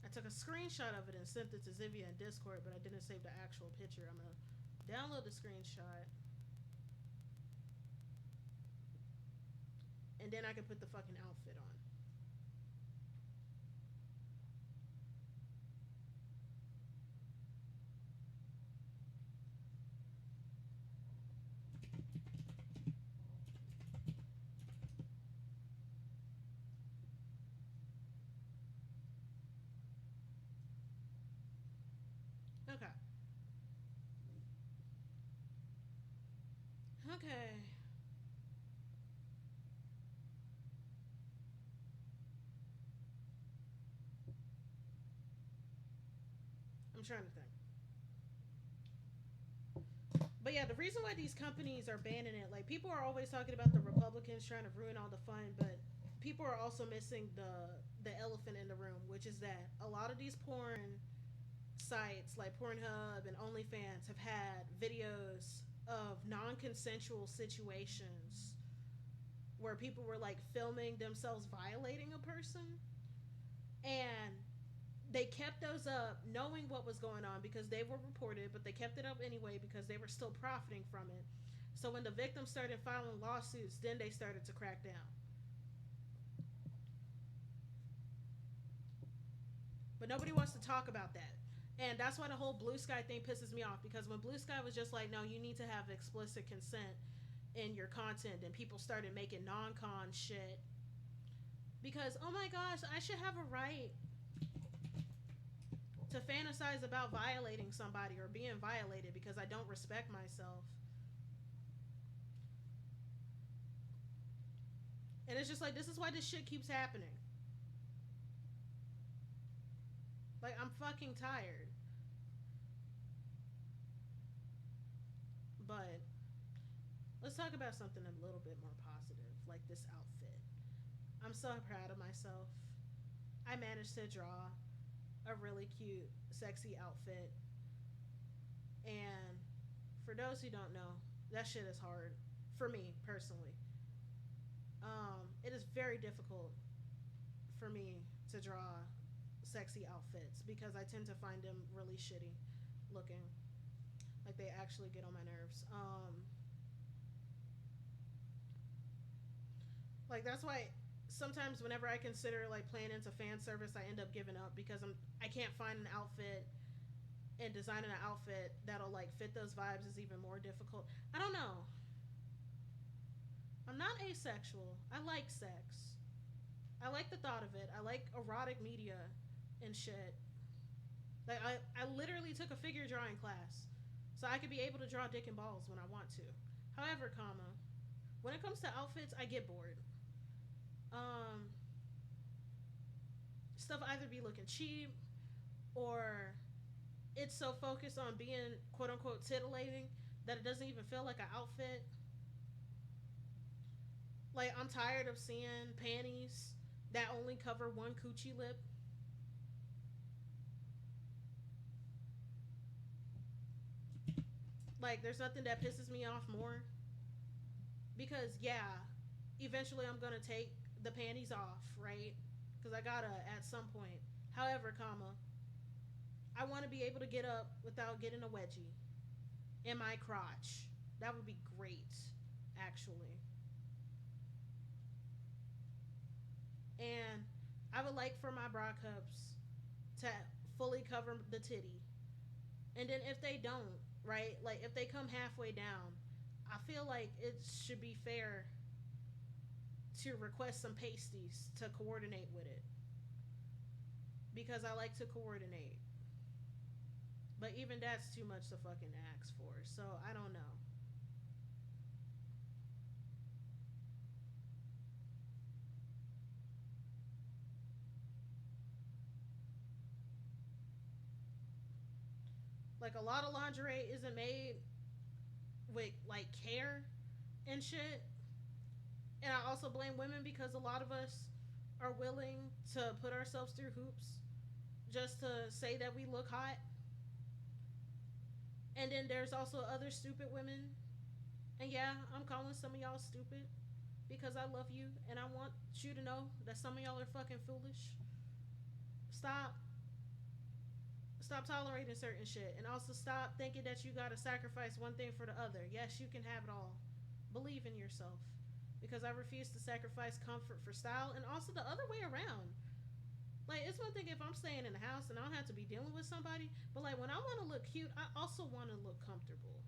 I took a screenshot of it and sent it to Zivia in Discord, but I didn't save the actual picture. I'm gonna download the screenshot, and then I can put the fucking outfit on. Okay. Okay. I'm trying to think. But yeah, the reason why these companies are banning it, like people are always talking about the Republicans trying to ruin all the fun, but people are also missing the elephant in the room, which is that a lot of these porn sites like Pornhub and OnlyFans have had videos of non-consensual situations where people were like filming themselves violating a person, and they kept those up knowing what was going on because they were reported, but they kept it up anyway because they were still profiting from it. So when the victims started filing lawsuits, then they started to crack down. But nobody wants to talk about that. And that's why the whole Blue Sky thing pisses me off, because when Blue Sky was just like, no, you need to have explicit consent in your content, and people started making non-con shit because, oh my gosh, I should have a right to fantasize about violating somebody or being violated because I don't respect myself. And it's just like, this is why this shit keeps happening. Like, I'm fucking tired. But let's talk about something a little bit more positive, like this outfit. I'm so proud of myself. I managed to draw a really cute, sexy outfit. And for those who don't know, that shit is hard for me personally. It is very difficult for me to draw sexy outfits because I tend to find them really shitty looking. Like they actually get on my nerves. Like that's why sometimes whenever I consider like playing into fan service, I end up giving up because I can't find an outfit, and designing an outfit that'll like fit those vibes is even more difficult. I don't know. I'm not asexual. I like sex. I like the thought of it. I like erotic media and shit. Like I literally took a figure drawing class so I could be able to draw dick and balls when I want to. However, comma, when it comes to outfits, I get bored. Um, Stuff either be looking cheap, or it's so focused on being quote unquote titillating that it doesn't even feel like an outfit. Like I'm tired of seeing panties that only cover one coochie lip. Like there's nothing that pisses me off more, because yeah, eventually I'm gonna take the panties off, right? Because I gotta at some point. However, comma, I want to be able to get up without getting a wedgie in my crotch. That would be great, actually. And I would like for my bra cups to fully cover the titty. And then if they don't, right? Like if they come halfway down, I feel like it should be fair to request some pasties to coordinate with it because I like to coordinate. But even that's too much to fucking ask for. So I don't know. Like a lot of lingerie isn't made with like care and shit. And I also blame women because a lot of us are willing to put ourselves through hoops just to say that we look hot. And then there's also other stupid women. And yeah, I'm calling some of y'all stupid because I love you and I want you to know that some of y'all are fucking foolish. Stop. Stop tolerating certain shit. And also stop thinking that you gotta sacrifice one thing for the other. Yes, you can have it all. Believe in yourself. Because I refuse to sacrifice comfort for style and also the other way around. Like, it's one thing if I'm staying in the house and I don't have to be dealing with somebody, but like when I want to look cute, I also want to look comfortable.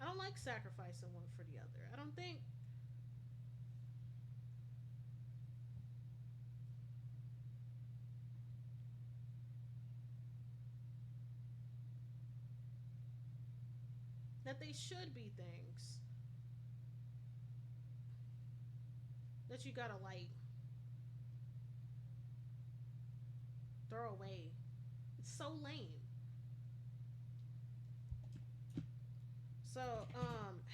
I don't like sacrificing one for the other. I don't think that they should be things that you gotta like throw away. It's so lame. So,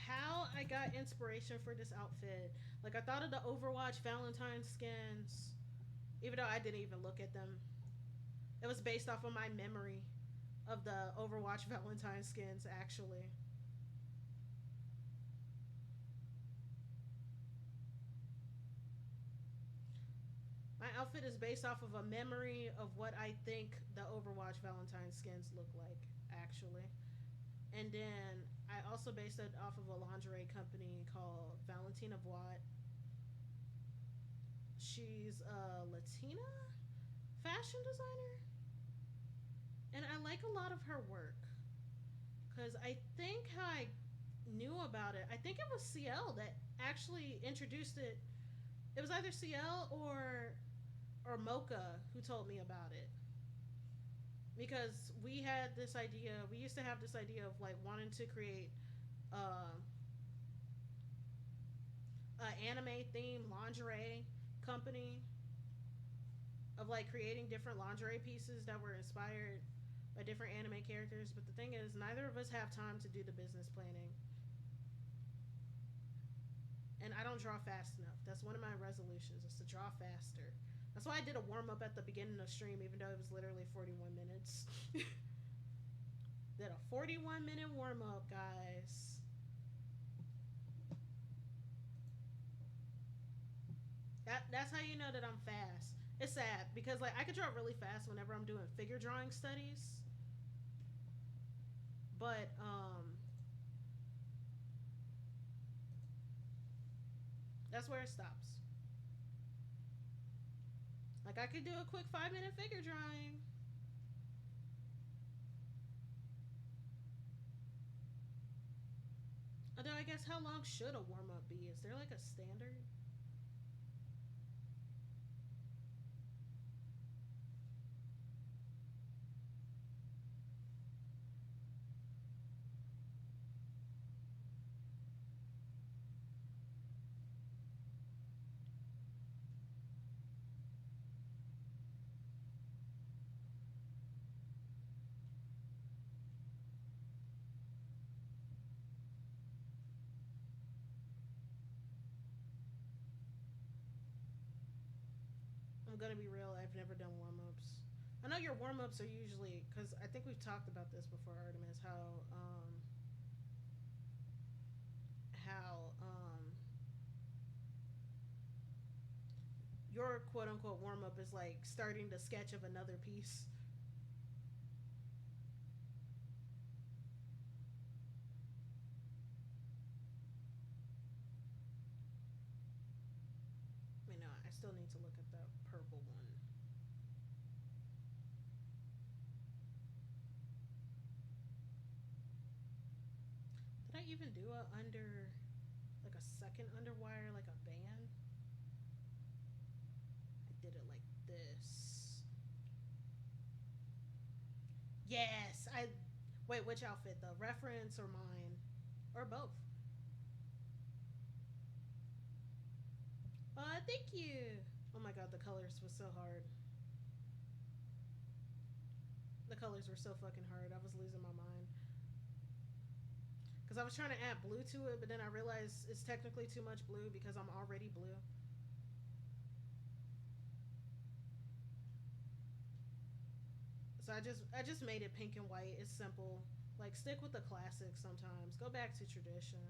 how I got inspiration for this outfit, like I thought of the Overwatch Valentine skins, even though I didn't even look at them. It was based off of my memory of the Overwatch Valentine skins, actually. My outfit is based off of a memory of what I think the Overwatch Valentine skins look like, actually. And then I also based it off of a lingerie company called Valentina Voit. She's a Latina fashion designer, and I like a lot of her work because I think how I knew about it. I think it was CL that actually introduced it. It was either CL or Mocha who told me about it because we had this idea. We used to have this idea of like wanting to create uh, an anime themed lingerie company of like creating different lingerie pieces that were inspired by different anime characters. But the thing is, neither of us have time to do the business planning, and I don't draw fast enough. That's one of my resolutions is to draw faster. That's why I did a warm up at the beginning of the stream, even though it was literally 41 minutes. Did a 41-minute warm up, guys. That's how you know that I'm fast. It's sad because like I could draw really fast whenever I'm doing figure drawing studies, but that's where it stops. Like I could do a quick 5 minute figure drawing. Although I guess how long should a warm up be? Is there like a standard? I'm gonna be real. I've never done warm ups. I know your warm ups are usually because I think we've talked about this before, Artemis. How your quote unquote warm up is like starting the sketch of another piece. I know I still need to look at the purple one. Did I even do a under like a second underwire like a band? I did it like this. Yes, I wait. Which outfit? The reference or mine, or both? Thank you. Oh my god, the colors was so hard. The colors were so fucking hard. I was losing my mind because I was trying to add blue to it, but then I realized it's technically too much blue because I'm already blue. So I just made it pink and white. It's simple. Like stick with the classics sometimes. Go back to tradition.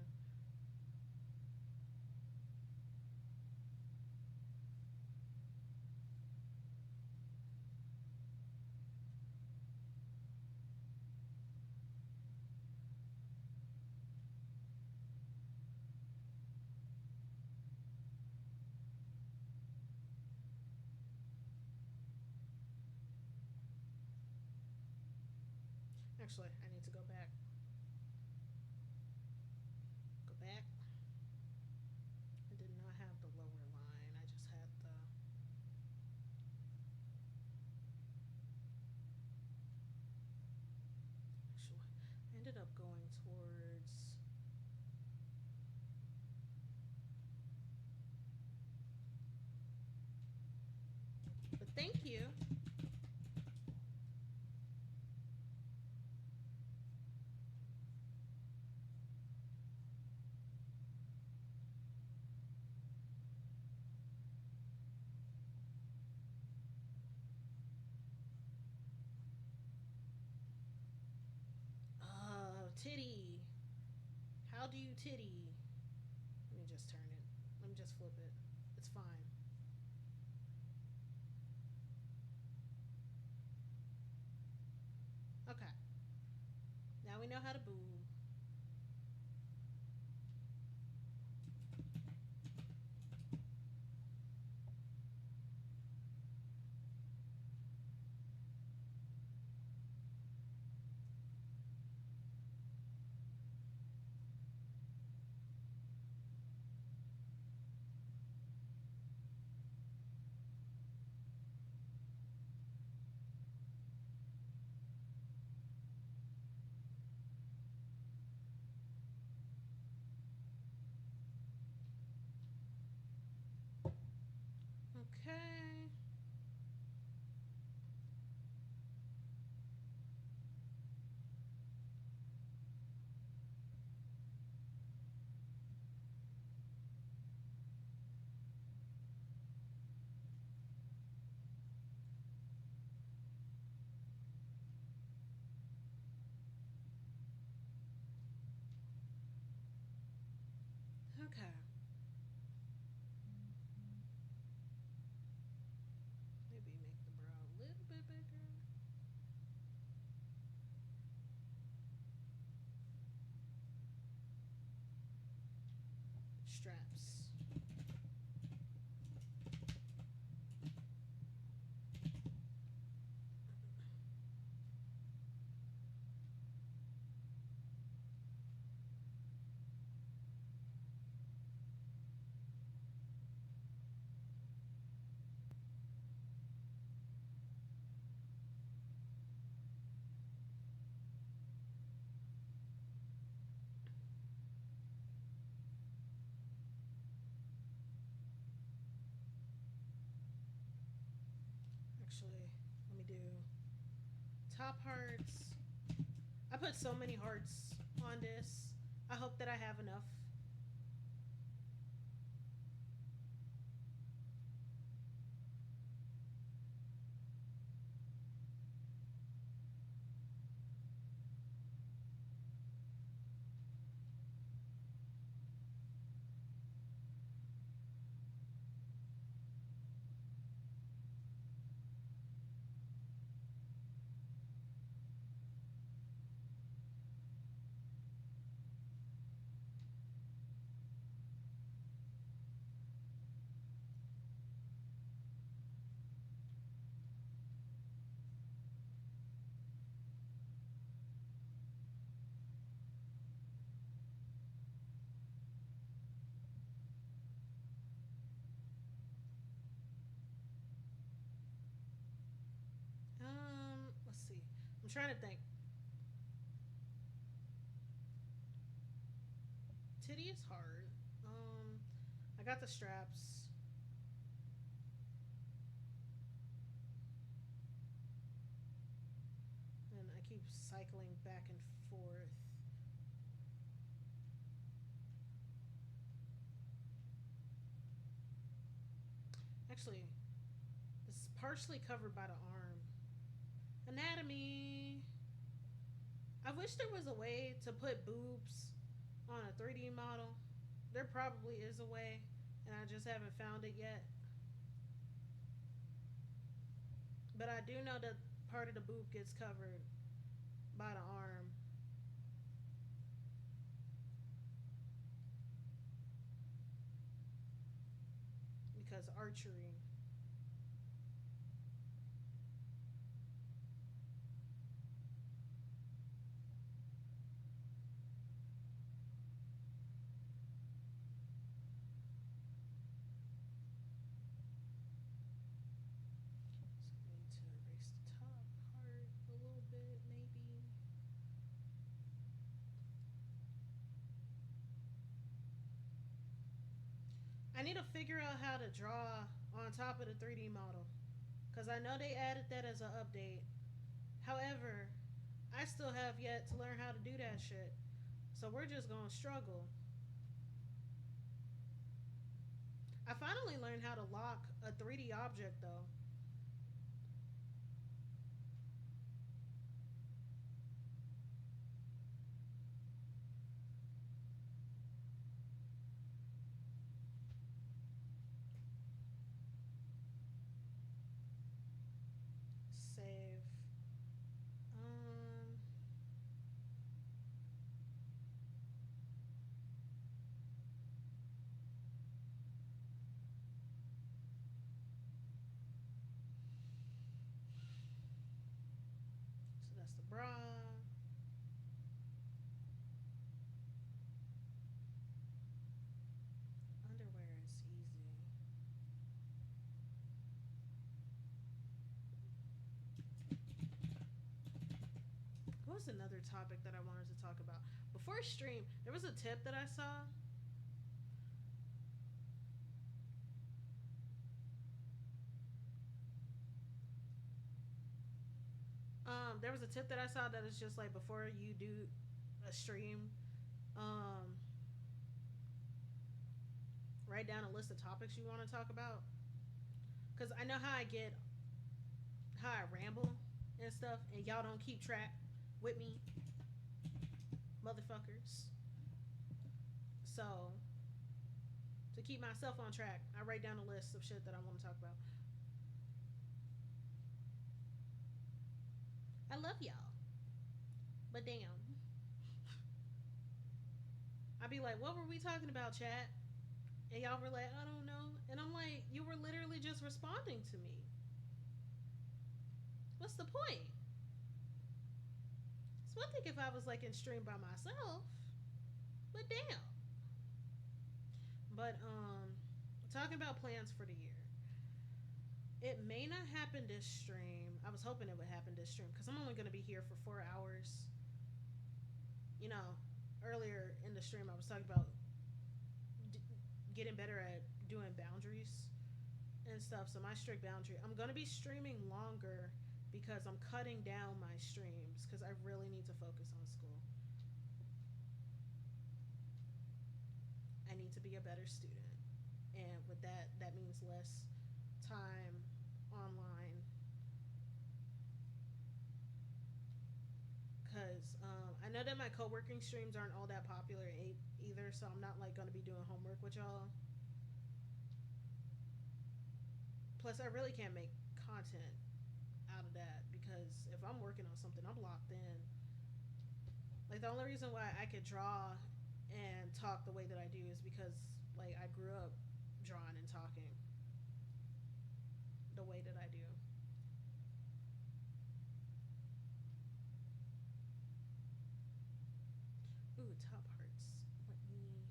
Actually, I need to go back. Go back. I did not have the lower line. I just had the. Actually, I ended up going towards. But thank you. Oh, titty. How do you titty? Let me just turn it. Let me just flip it. It's fine. Okay. Now we know how to boo. Okay. Okay. Maybe make the brow a little bit bigger. Straps. Actually, let me do top hearts. I put so many hearts on this. I hope that I have enough. trying to think. Titty is hard. I got the straps. And I keep cycling back and forth. Actually, this is partially covered by the arm. Anatomy. I wish there was a way to put boobs on a 3D model. There probably is a way, and I just haven't found it yet. But I do know that part of the boob gets covered by the arm because archery. So I need to erase the top part a little bit, maybe. I need to figure out how to draw on top of the 3D model because I know they added that as an update. However, I still have yet to learn how to do that shit. So we're just gonna struggle. I finally learned how to lock a 3D object though. Save. Um, so that's the bra. Underwear is easy. What was another topic that I wanted to talk about? Before stream, there was a tip that I saw. There was a tip that I saw that is just like before you do a stream, um, write down a list of topics you want to talk about. Cause I know how I ramble and stuff, and y'all don't keep track with me, motherfuckers. So to keep myself on track, I write down a list of shit that I want to talk about. I love y'all, but damn, I'd be like, what were we talking about, chat? And y'all were like, I don't know. And I'm like, you were literally just responding to me. What's the point? It's one thing if I was like in stream by myself, but damn. But talking about plans for the year. It may not happen this stream. I was hoping it would happen this stream because I'm only going to be here for 4 hours. You know, earlier in the stream I was talking about d- getting better at doing boundaries and stuff. So my strict boundary, I'm going to be streaming longer because I'm cutting down my streams because I really need to focus on school. I need to be a better student. And with that, that means less time online. Because I know that my co working streams aren't all that popular either, so I'm not like going to be doing homework with y'all. Plus, I really can't make content out of that because if I'm working on something, I'm locked in. Like, the only reason why I could draw and talk the way that I do is because, like, I grew up drawing and talking the way that I do. Ooh, top hearts. Let me.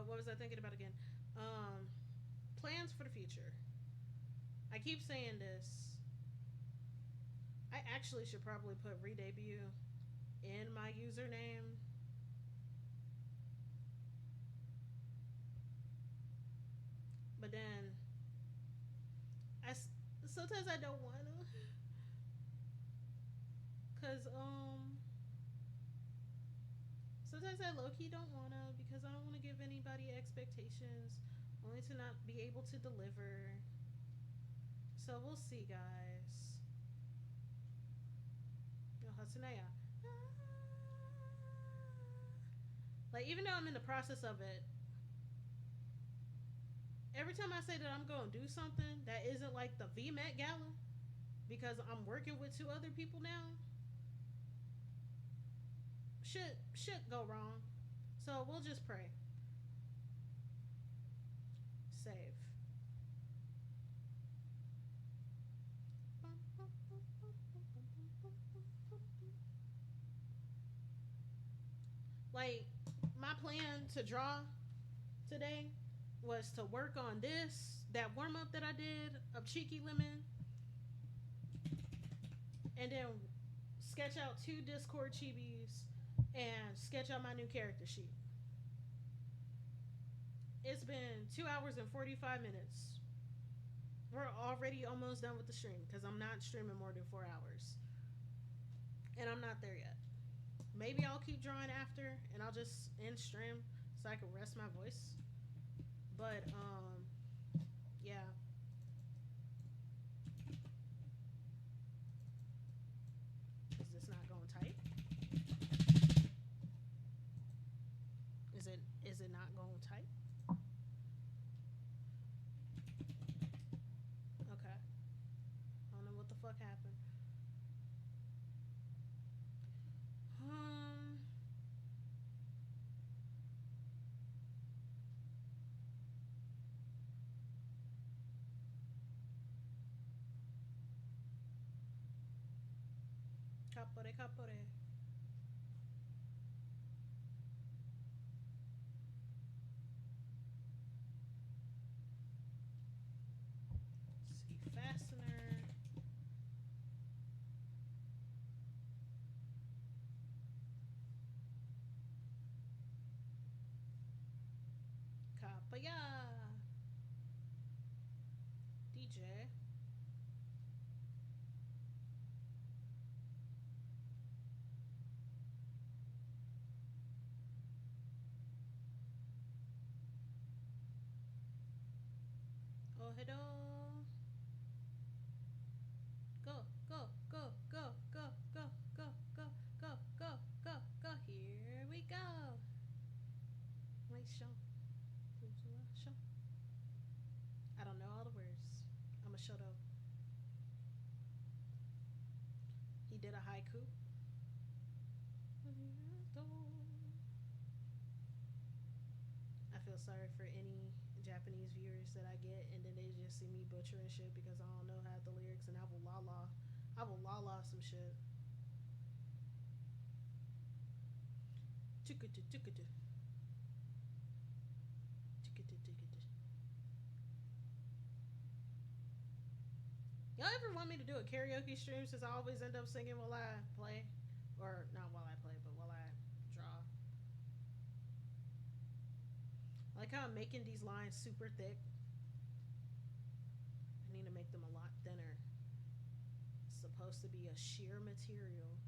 what was I thinking about again? Um, Plans for the future. I keep saying this. I actually should probably put re-debut in my username, but then I sometimes I don't wanna, cause sometimes I low key don't wanna because I don't want to give anybody expectations, only to not be able to deliver. So we'll see, guys. Yo, Hatsunaya. Like, even though I'm in the process of it, every time I say that I'm going to do something that isn't like the VMAT Gala, because I'm working with two other people now, should go wrong. So we'll just pray. Save. Like, my plan to draw today was to work on that warm up that I did of Cheeky Lemon, and then sketch out two Discord chibis and sketch out my new character sheet. It's been 2 hours and 45 minutes. We're already almost done with the stream because I'm not streaming more than 4 hours. And I'm not there yet. Maybe I'll keep drawing after and I'll just end stream so I can rest my voice. But, yeah. Is this not going tight? Is it not going tight? Okay. I don't know what the fuck happened. Um Capore capore. See, fastener. Capaya. DJ. Oh, hello. Go, go, go, go, go, go, go, go, go, go, go, go. Here we go. Wait, show. Show. I don't know all the words. I'm a show though. He did a haiku. I feel sorry for any Japanese viewers that I get, and then they just see me butchering shit because I don't know how the lyrics, and I will la la some shit. Chikutu chikutu chikutu chikutu. Y'all ever want me to do a karaoke stream since I always end up singing while I play? Or not while I play, but while I draw. I like how I'm making these lines super thick. I need to make them a lot thinner. It's supposed to be a sheer material.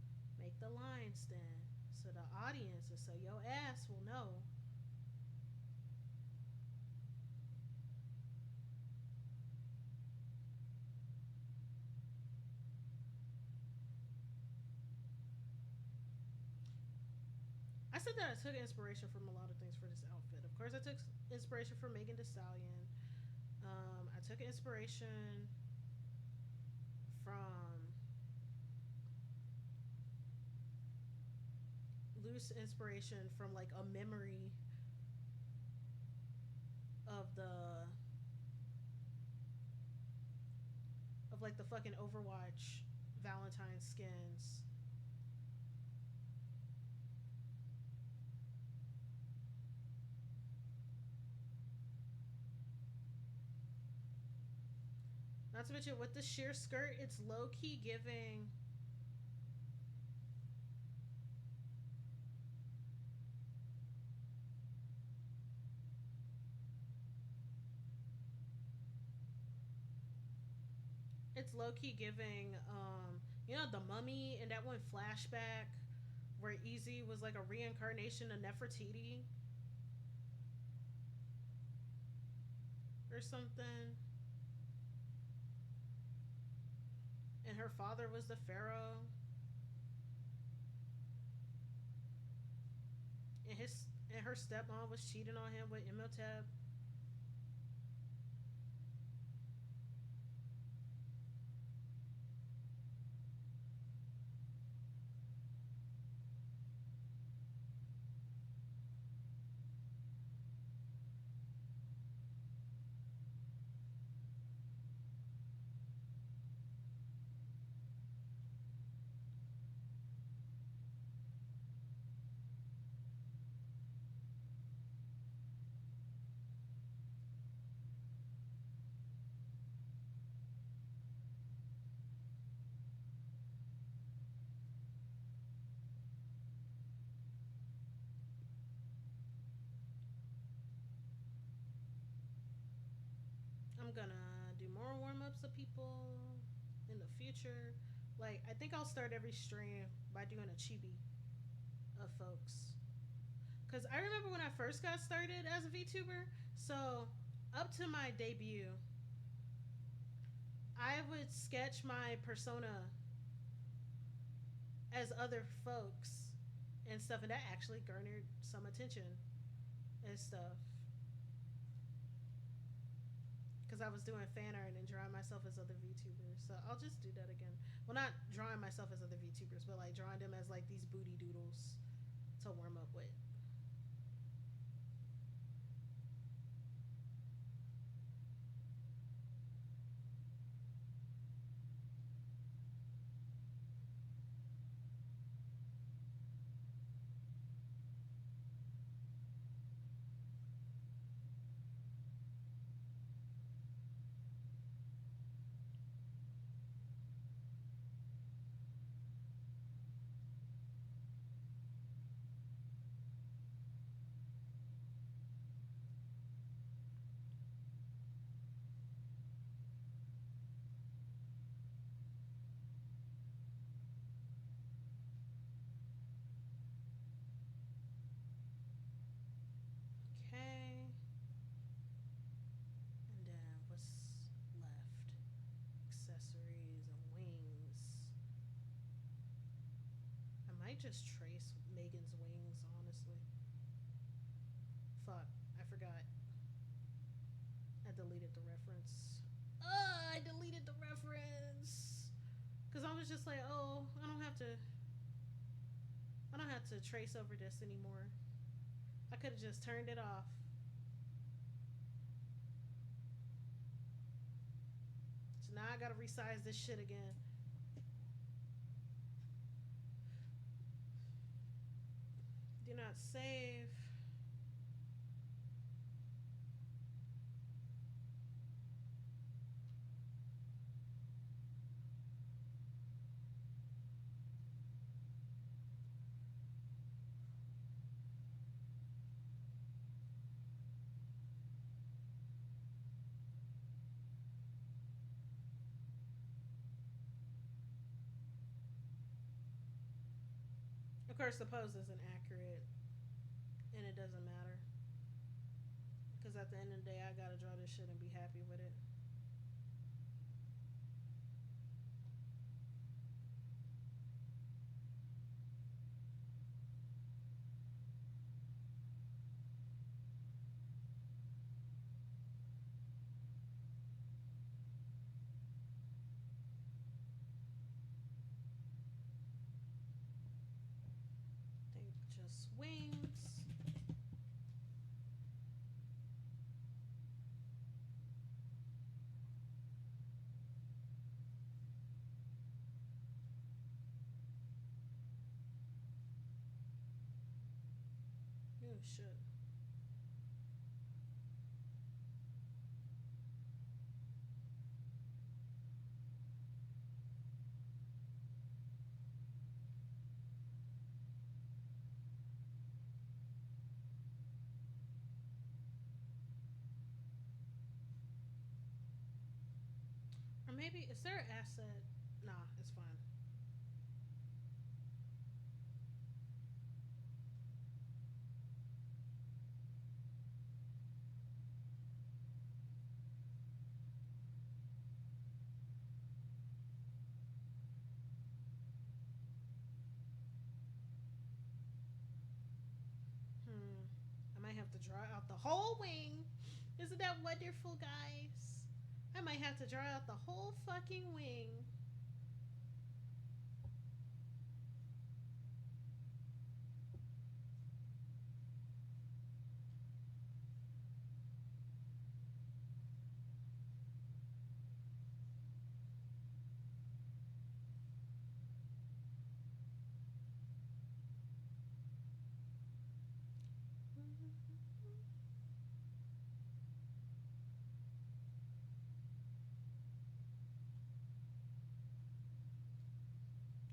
Make the lines thin so the audience and so your ass will know. I said that I took inspiration from a lot of things for this outfit. Of course, I took inspiration from Megan Thee Stallion. I took inspiration from loose inspiration from like a memory of like the fucking Overwatch Valentine skins. Not to mention with the sheer skirt, it's low key giving. It's low key giving. You know, the Mummy and that one flashback where Easy was like a reincarnation of Nefertiti or something, and her father was the pharaoh, and his and her stepmom was cheating on him with Imhotep. I'm gonna do more warm ups of people in the future. Like, I think I'll start every stream by doing a chibi of folks. Because I remember when I first got started as a VTuber, so up to my debut, I would sketch my persona as other folks and stuff, and that actually garnered some attention and stuff. Because I was doing fan art and drawing myself as other VTubers. So I'll just do that again. Well, not drawing myself as other VTubers, but like drawing them as like these booty doodles to warm up with. Okay. And then what's left? Accessories and wings. I might just trace Megan's wings, honestly. Fuck, I forgot. I deleted the reference. I deleted the reference. Cause I was just like, oh, I don't have to trace over this anymore. I could have just turned it off. So now I gotta resize this shit again. Do not save. Of course, the pose isn't accurate, and it doesn't matter. Because at the end of the day, I gotta draw this shit and be happy with it. I think just wings. Oh shit. Or maybe is there an asset? Nah, it's fine. Hmm. I might have to draw out the whole wing. Isn't that wonderful, guys? I might have to draw out the whole fucking wing.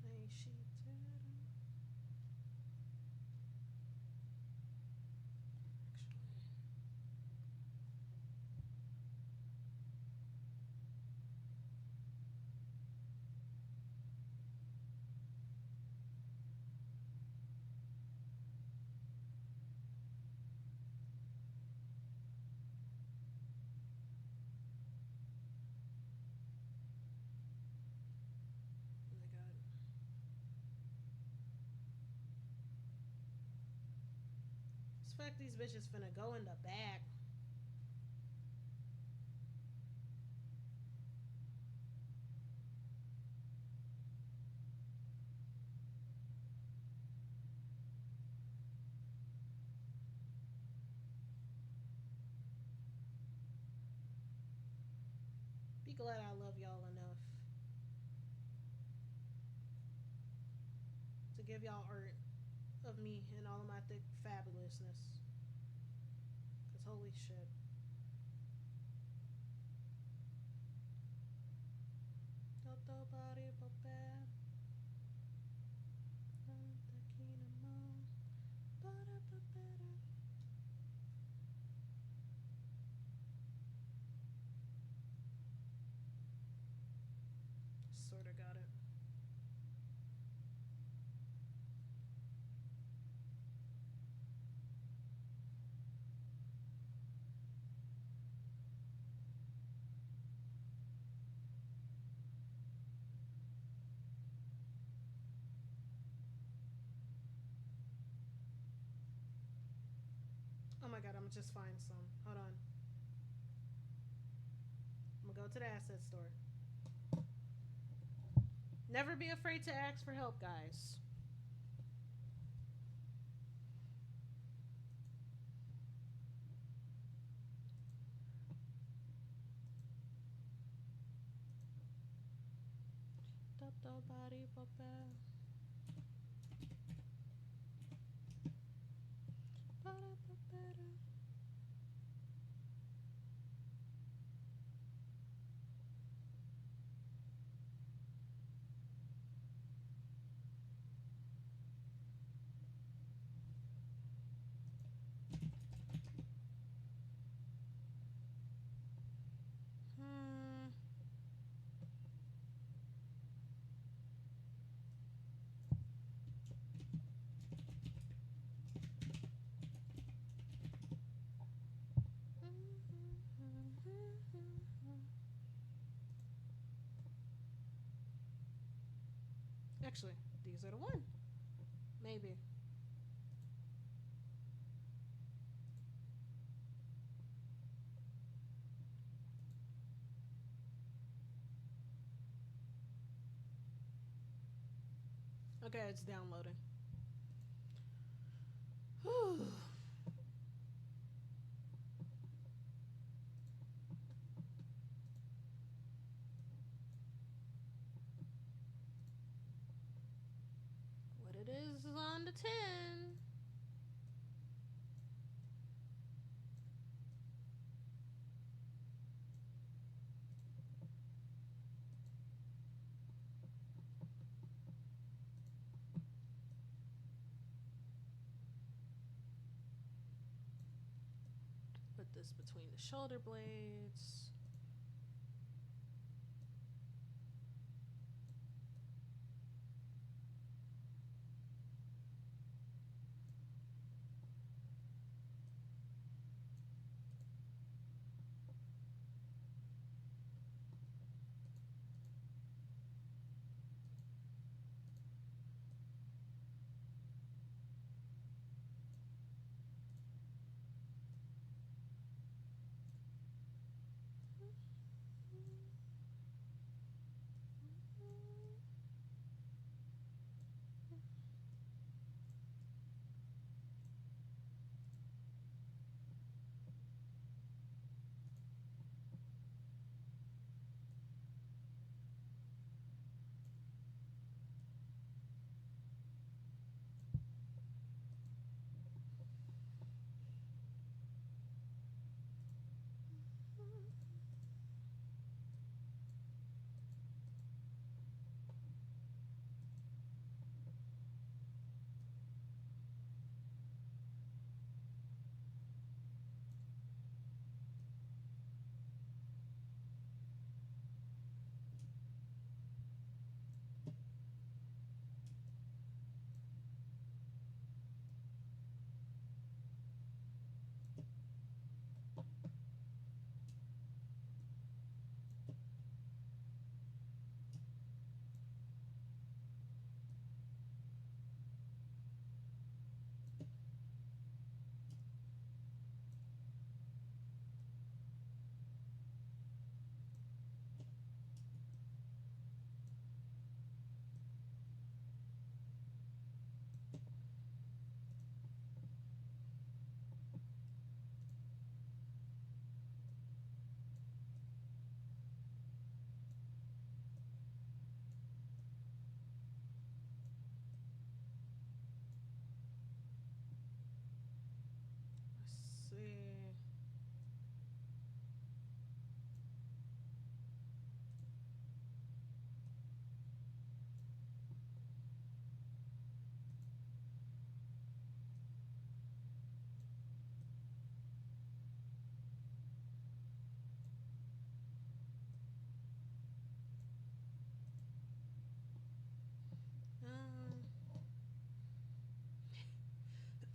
Hey, she did. Actually, oh my god. Fuck these bitches finna go in the back. Be glad I love y'all enough to give y'all art of me and all of my thick fabulousness. Cause holy shit. Toto body bopé. Sorta got it. Oh my god, I'm gonna just find some. Hold on. I'm gonna go to the asset store. Never be afraid to ask for help, guys. Toto body bopé. Hmm. Actually, these are the one. Maybe. Okay, it's downloading. Whew. What it is on the tin. Put this between the shoulder blades.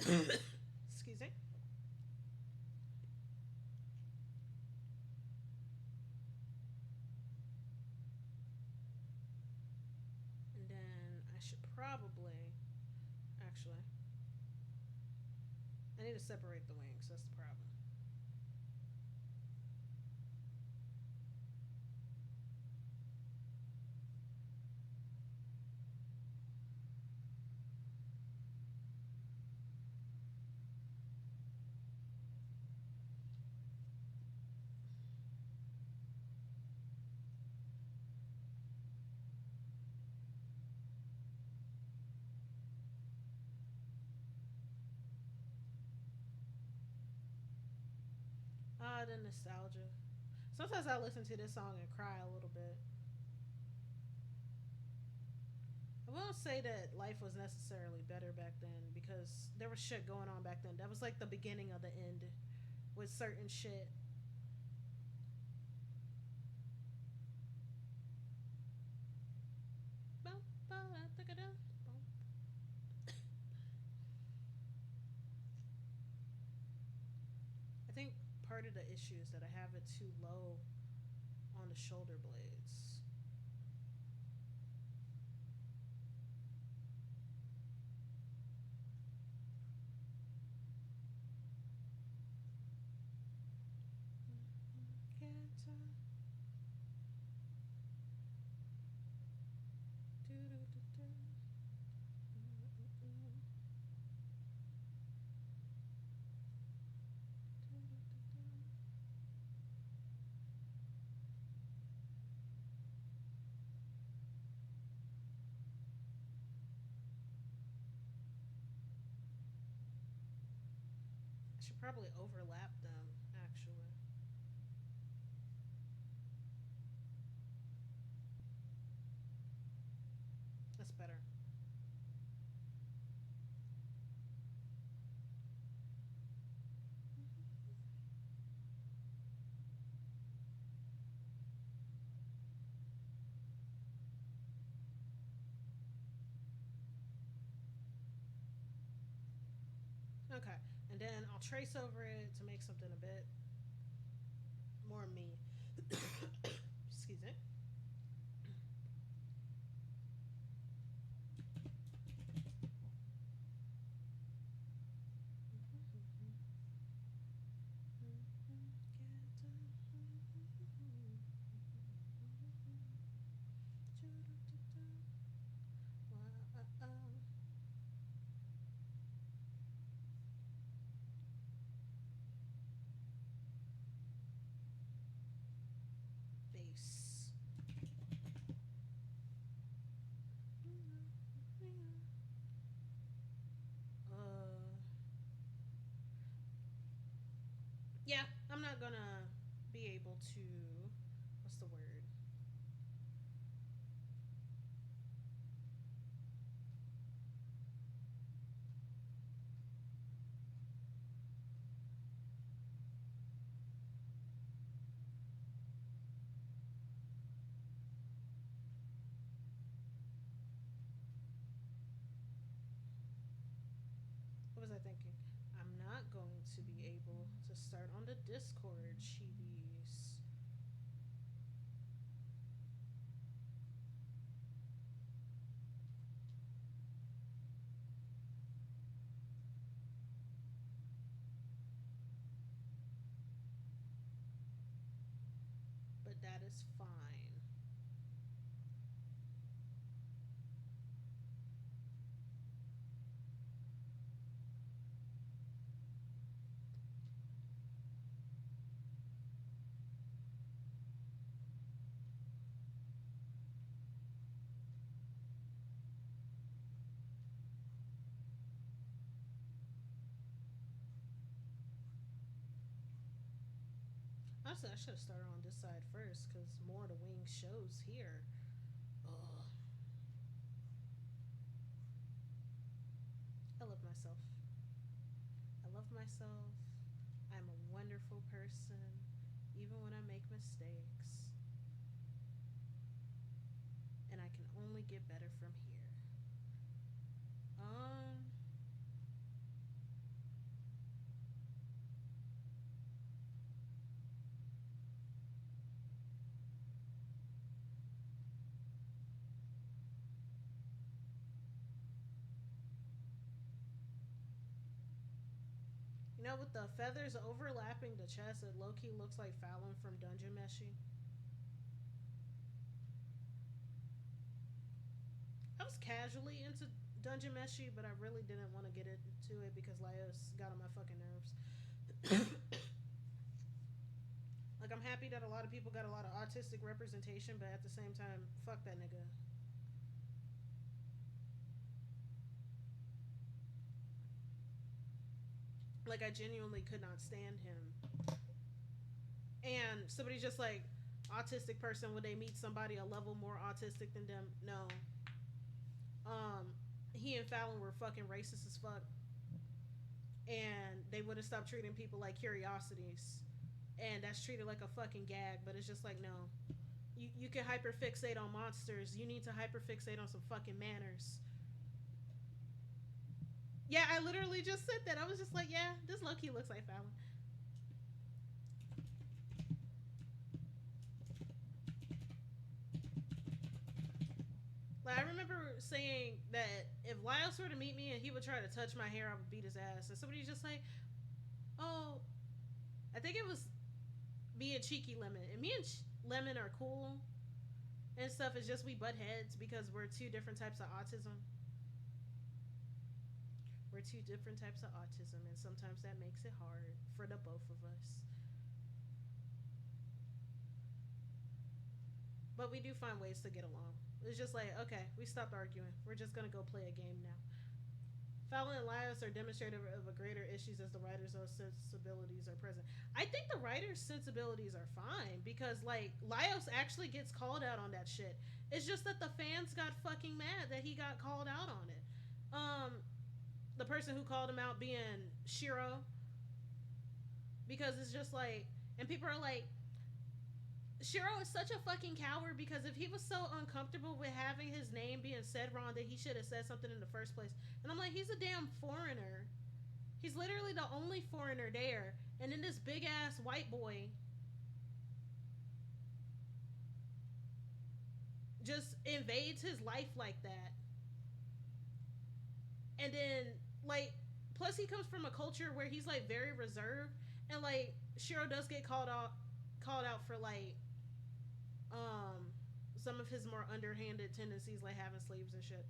Excuse me. And then I should probably, actually, I need to separate the wings. That's the problem. Ah, the nostalgia. Sometimes I listen to this song and cry a little bit. I won't say that life was necessarily better back then because there was shit going on back then. That was like the beginning of the end with certain shit. I think part of the issue is that I have it too low on the shoulder blades. I should probably overlap them, actually. That's better. Okay. And then I'll trace over it to make something a bit more me. Excuse me. Base. Uh, yeah, I'm not gonna be able to. What's the word? What was I thinking? I'm not going to be able to start on the Discord, Chibis. But that is fine. Honestly, I should have started on this side first because more of the wing shows here. Ugh. I love myself. I love myself. I'm a wonderful person, even when I make mistakes. And I can only get better from here. Um, Now with the feathers overlapping the chest, it low key looks like Fallon from Dungeon Meshi. I was casually into Dungeon Meshi, but I really didn't want to get into it because Laios got on my fucking nerves. Like, I'm happy that a lot of people got a lot of autistic representation, but at the same time, fuck that nigga. Like, I genuinely could not stand him. And somebody's just like, autistic person, would they meet somebody a level more autistic than them? No. He and Fallon were fucking racist as fuck. And they wouldn't stop treating people like curiosities. And that's treated like a fucking gag, but it's just like, no. You can hyperfixate on monsters. You need to hyperfixate on some fucking manners. Yeah, I literally just said that. I was just like, yeah, this low-key looks like Fallon. Like, I remember saying that if Lyle were to meet me and he would try to touch my hair, I would beat his ass. And somebody's just like, oh, I think it was me and Cheeky Lemon. And me and Lemon are cool and stuff. It's just we butt heads because we're two different types of autism. We're two different types of autism, and sometimes that makes it hard for the both of us. But we do find ways to get along. It's just like, okay, we stopped arguing. We're just gonna go play a game now. Fallon and Laios are demonstrative of a greater issues as the writers' own sensibilities are present. I think the writers' sensibilities are fine because, like, Laios actually gets called out on that shit. It's just that the fans got fucking mad that he got called out on it. The person who called him out being Shiro, because it's just like, and people are like, Shiro is such a fucking coward because if he was so uncomfortable with having his name being said wrong, that he should have said something in the first place. And I'm like, he's a damn foreigner. He's literally the only foreigner there. And then this big ass white boy just invades his life like that. And then, like, plus he comes from a culture where he's like very reserved. And like Shiro does get called out for like some of his more underhanded tendencies, like having sleeves and shit,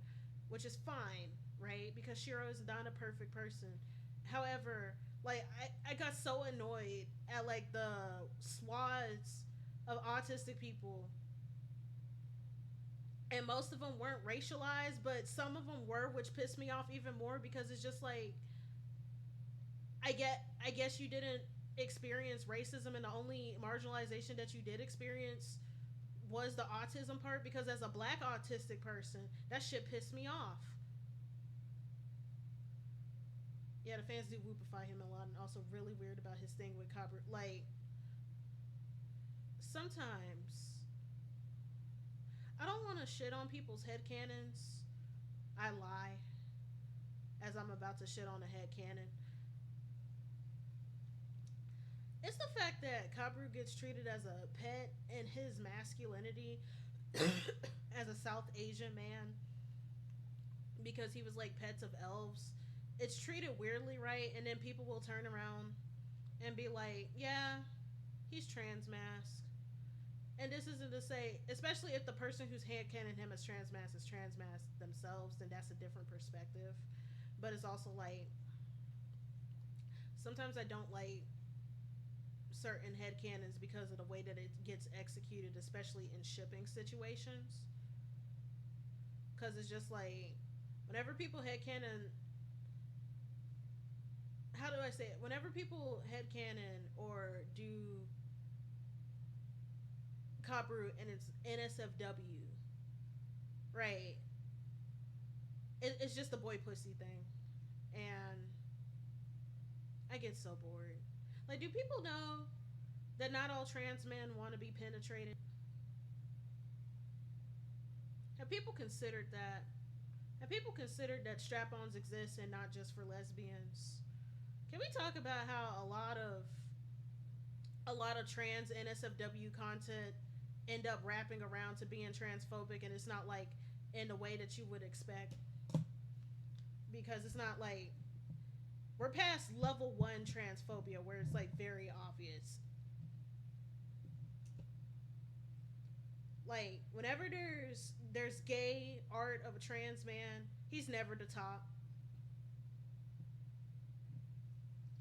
which is fine, right? Because Shiro is not a perfect person. However, like I got so annoyed at like the swaths of autistic people, and most of them weren't racialized, but some of them were, which pissed me off even more because it's just like, I guess you didn't experience racism, and the only marginalization that you did experience was the autism part, because as a black autistic person, that shit pissed me off. Yeah, the fans do whoopify him a lot, and also really weird about his thing with copper. Like, sometimes I don't want to shit on people's headcanons. I lie as I'm about to shit on a headcanon. It's the fact that Kabru gets treated as a pet in his masculinity as a South Asian man because he was like pets of elves. It's treated weirdly, right? And then people will turn around and be like, yeah, he's trans masked. And this isn't to say, especially if the person who's headcanon him as trans masked is trans masked themselves, then that's a different perspective. But it's also like, sometimes I don't like certain headcanons because of the way that it gets executed, especially in shipping situations. Because it's just like, whenever people headcanon, how do I say it? Whenever people headcanon or do Kabru and it's NSFW, right? It's just a boy pussy thing. And I get so bored. Like, do people know that not all trans men want to be penetrated? Have people considered that? Have people considered that strap-ons exist and not just for lesbians? Can we talk about how a lot of trans NSFW content end up wrapping around to being transphobic, and it's not like in the way that you would expect, because it's not like We're past level one transphobia where it's like very obvious. Like whenever there's gay art of a trans man, he's never the top.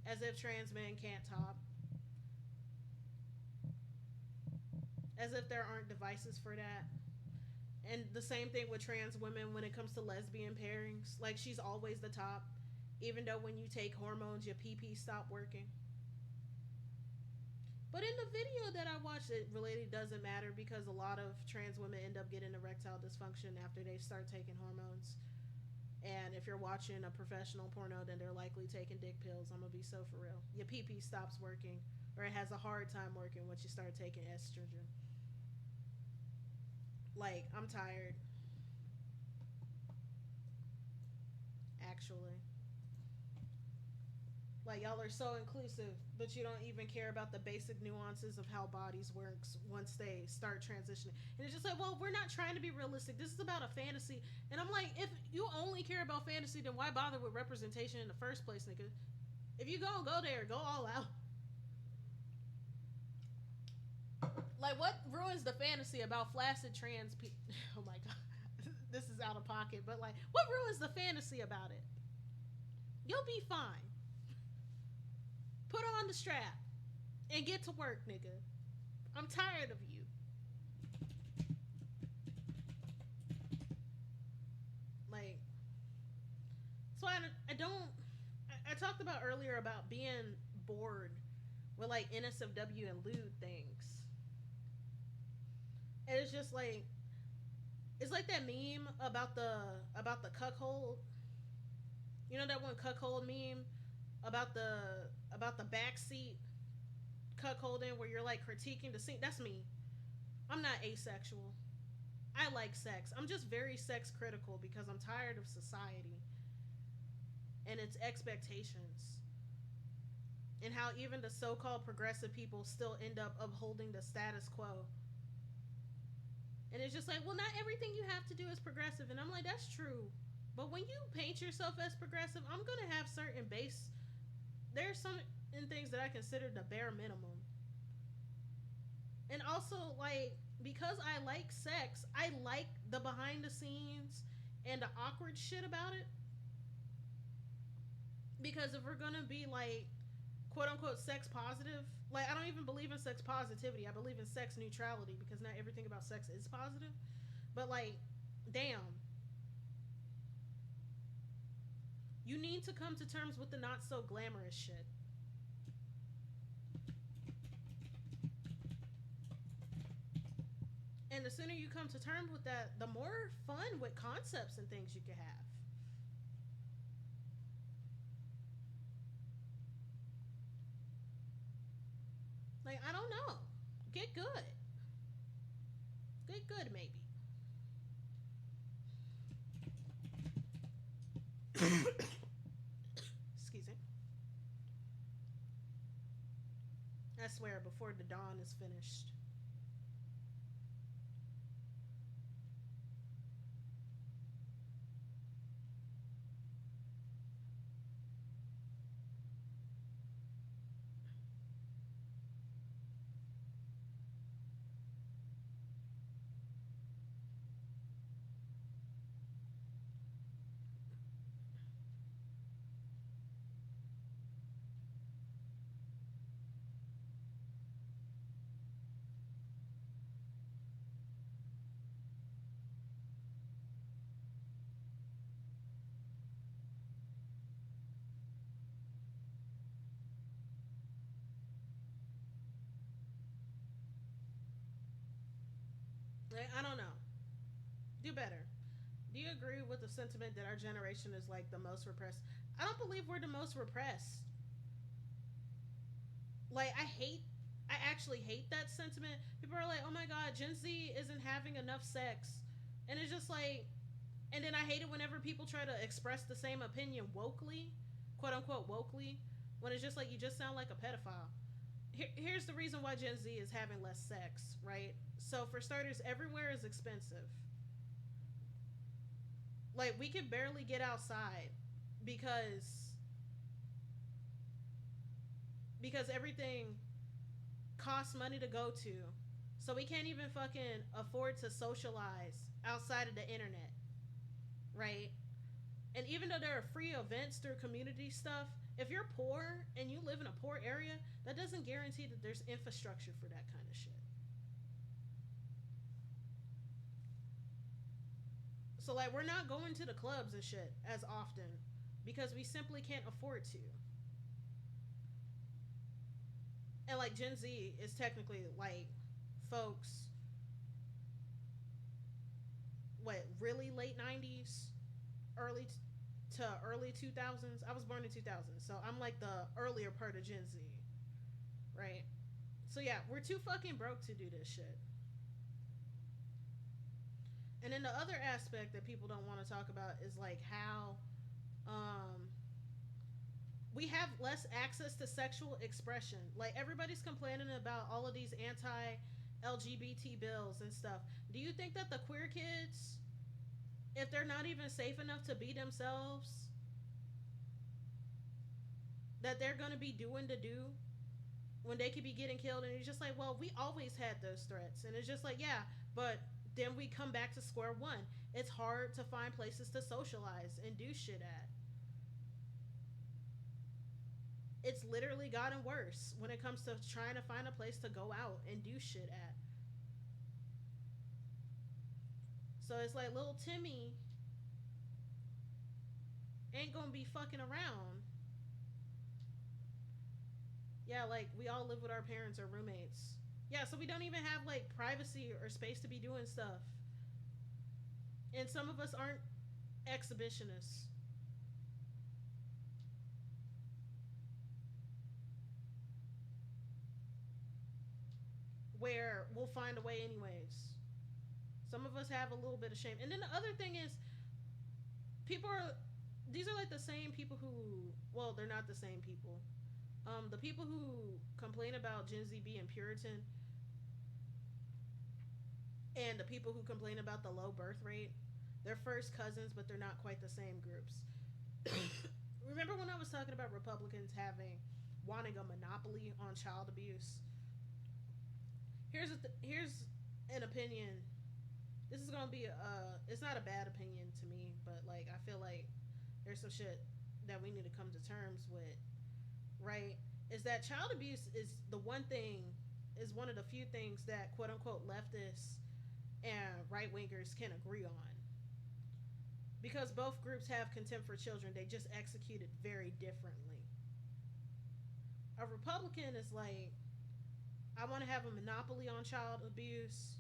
As if trans men can't top. As if there aren't devices for that. And the same thing with trans women when it comes to lesbian pairings. Like she's always the top. Even though when you take hormones your PP stop working. But in the video that I watched, it really doesn't matter because a lot of trans women end up getting erectile dysfunction after they start taking hormones. And if you're watching a professional porno, then they're likely taking dick pills. I'm gonna be so for real. Your PP stops working, or it has a hard time working once you start taking estrogen. Like, I'm tired. Actually. Like, y'all are so inclusive, but you don't even care about the basic nuances of how bodies works once they start transitioning. And it's just like, well, we're not trying to be realistic. This is about a fantasy. And I'm like, if you only care about fantasy, then why bother with representation in the first place, nigga? If you gonna go there, go all out. Like, what ruins the fantasy about flaccid trans people? Oh my god. This is out of pocket, but like, what ruins the fantasy about it? You'll be fine. Put on the strap and get to work, nigga. I'm tired of you. Like, so I don't. I talked about earlier about being bored with like NSFW and lewd things. And it's just like, it's like that meme about the cuckold. You know that one cuckold meme about the backseat cuckolding where you're like critiquing the scene. That's me. I'm not asexual. I like sex. I'm just very sex critical because I'm tired of society and its expectations. And how even the so-called progressive people still end up upholding the status quo. And it's just like, well, not everything you have to do is progressive. And I'm like, that's true. But when you paint yourself as progressive, I'm going to have certain base. There's some in things that I consider the bare minimum. And also, like, because I like sex, I like the behind the scenes and the awkward shit about it. Because if we're going to be, like, quote unquote sex positive, like, I don't even believe in sex positivity. I believe in sex neutrality because not everything about sex is positive. But, like, damn. You need to come to terms with the not so glamorous shit. And the sooner you come to terms with that, the more fun with concepts and things you can have. Like, I don't know. Get good. Get good, maybe. Excuse me. I swear, before the dawn is finished. Like, I don't know. Do better. Do you agree with the sentiment that our generation is like the most repressed? I don't believe we're the most repressed. Like, I actually hate that sentiment. People are like, oh my god, Gen Z isn't having enough sex. And it's just like, and then I hate it whenever people try to express the same opinion wokely, quote unquote wokely, when it's just like you just sound like a pedophile. Here's the reason why Gen Z is having less sex, right? So, for starters, everywhere is expensive. Like, we can barely get outside because because everything costs money to go to. So we can't even fucking afford to socialize outside of the internet, right? And even though there are free events through community stuff, if you're poor and you live in a poor area, that doesn't guarantee that there's infrastructure for that kind of shit. So like we're not going to the clubs and shit as often because we simply can't afford to. And like Gen Z is technically like folks what really late 90s, early to early 2000s. I was born in 2000, so I'm like the earlier part of Gen Z, right? So yeah, we're too fucking broke to do this shit. And then the other aspect that people don't want to talk about is like how um we have less access to sexual expression. Like everybody's complaining about all of these anti LGBT bills and stuff. Do you think that the queer kids, if they're not even safe enough to be themselves, that they're gonna be doing the do when they could be getting killed? And it's just like, well, we always had those threats, and it's just like, yeah, but then we come back to square one. It's hard to find places to socialize and do shit at. It's literally gotten worse when it comes to trying to find a place to go out and do shit at. So it's like little Timmy ain't gonna be fucking around. Yeah, like we all live with our parents or roommates. Yeah, so we don't even have like privacy or space to be doing stuff. And some of us aren't exhibitionists where we'll find a way anyways. Some of us have a little bit of shame. And then the other thing is people are these are like the same people who, well, they're not the same people. The people who complain about Gen Z being Puritan and the people who complain about the low birth rate, they're first cousins, but they're not quite the same groups. Remember when I was talking about Republicans having wanting a monopoly on child abuse? Here's an opinion. This is gonna be it's not a bad opinion to me, but like I feel like there's some shit that we need to come to terms with, right? Is that child abuse is the one thing, is one of the few things that quote unquote leftists and right wingers can agree on. Because both groups have contempt for children, they just execute it very differently. A Republican is like, I want to have a monopoly on child abuse,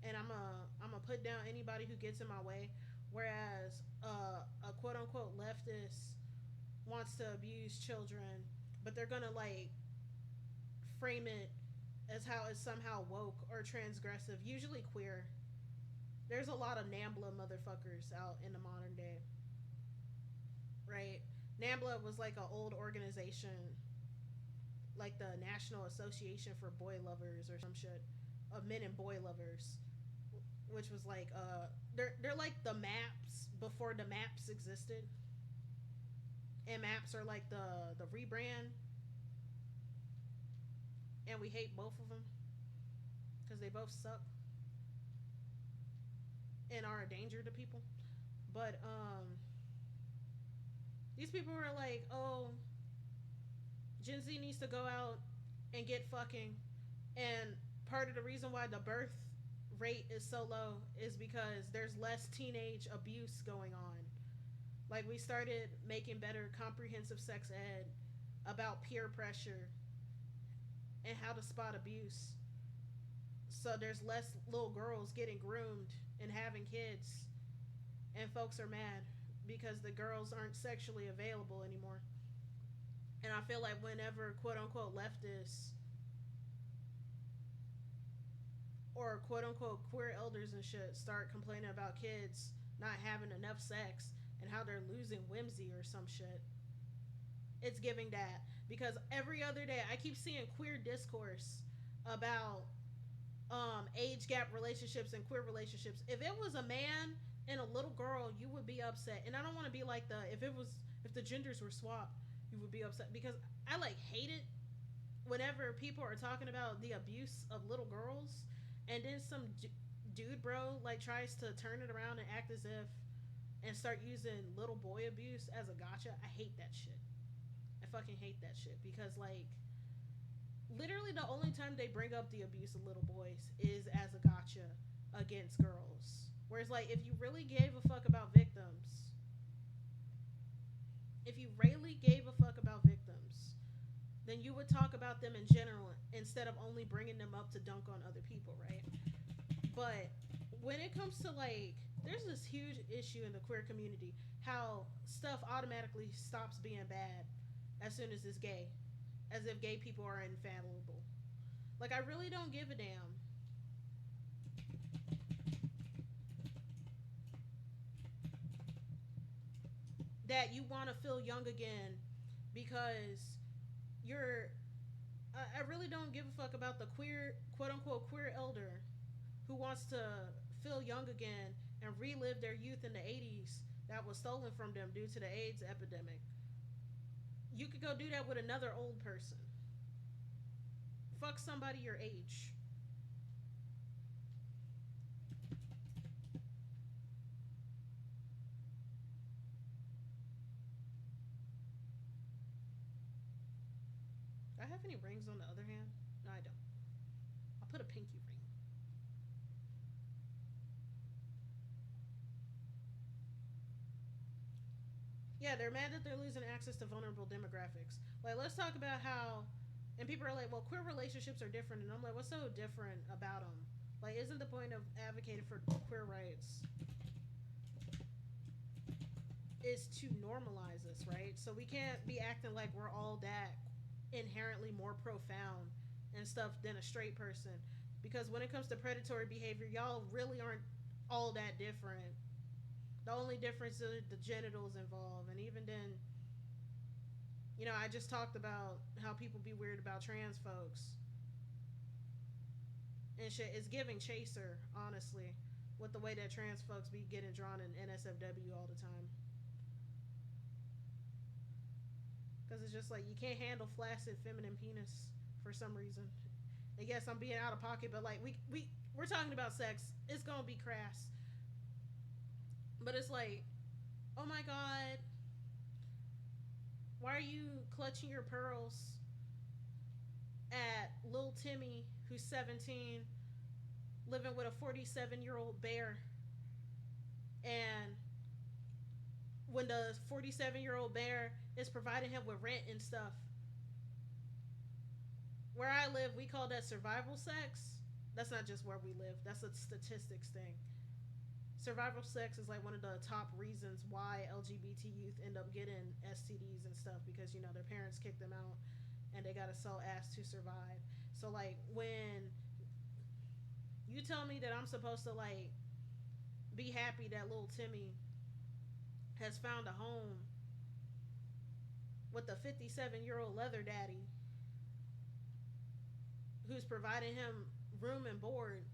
and I'm gonna put down anybody who gets in my way. Whereas a quote unquote leftist wants to abuse children, but they're gonna like frame it as how it's somehow woke or transgressive, usually queer. There's a lot of NAMBLA motherfuckers out in the modern day, right? NAMBLA was like an old organization, like the National Association for Boy Lovers or some shit, of men and boy lovers, which was like they're like the maps before the maps existed, and maps are like the rebrand, and we hate both of them because they both suck and are a danger to people. But these people were like, oh, Gen Z needs to go out and get fucking, and part of the reason why the birth rate is so low is because there's less teenage abuse going on. Like we started making better comprehensive sex ed about peer pressure and how to spot abuse. So there's less little girls getting groomed and having kids, and folks are mad because the girls aren't sexually available anymore. And I feel like whenever quote unquote leftists or quote unquote queer elders and shit start complaining about kids not having enough sex and how they're losing whimsy or some shit, it's giving that. Because every other day I keep seeing queer discourse about age gap relationships and queer relationships. If it was a man and a little girl, you would be upset. And I don't want to be like the if the genders were swapped, you would be upset because I like hate it whenever people are talking about the abuse of little girls, and then some dude bro like tries to turn it around and act as if and start using little boy abuse as a gotcha. I hate that shit. I fucking hate that shit because like literally the only time they bring up the abuse of little boys is as a gotcha against girls. Whereas like if you really gave a fuck about victims, if you really gave a fuck about victims, then you would talk about them in general instead of only bringing them up to dunk on other people, right? But when it comes to like, there's this huge issue in the queer community how stuff automatically stops being bad as soon as it's gay, as if gay people are infallible. Like, I really don't give a damn that you want to feel young again because you're. I really don't give a fuck about the queer, quote unquote, queer elder who wants to feel young again and relive their youth in the 80s that was stolen from them due to the AIDS epidemic. You could go do that with another old person. Fuck somebody your age. Do I have any rings on the other hand? No, I don't. I'll put a pinky ring. Yeah, they're mad that they're losing access to vulnerable demographics. Like, let's talk about how, and people are like, well, queer relationships are different. And I'm like, what's so different about them? Like, isn't the point of advocating for queer rights is to normalize this, right? So we can't be acting like we're all that inherently more profound and stuff than a straight person. Because when it comes to predatory behavior, y'all really aren't all that different. The only difference is the genitals involved. And even then, you know, I just talked about how people be weird about trans folks. And shit, it's giving chaser, honestly, with the way that trans folks be getting drawn in NSFW all the time. Because it's just like, you can't handle flaccid feminine penis for some reason. And yes, I'm being out of pocket, but like, we're talking about sex. It's going to be crass. But it's like, oh my god, why are you clutching your pearls at Lil Timmy, who's 17, living with a 47-year-old bear? And when the 47-year-old bear is providing him with rent and stuff, where I live, we call that survival sex. That's not just where we live, that's a statistics thing. Survival sex is like one of the top reasons why LGBT youth end up getting STDs and stuff, because you know their parents kicked them out and they gotta sell ass to survive. So like when you tell me that I'm supposed to like be happy that little Timmy has found a home with a 57-year-old leather daddy who's providing him room and board,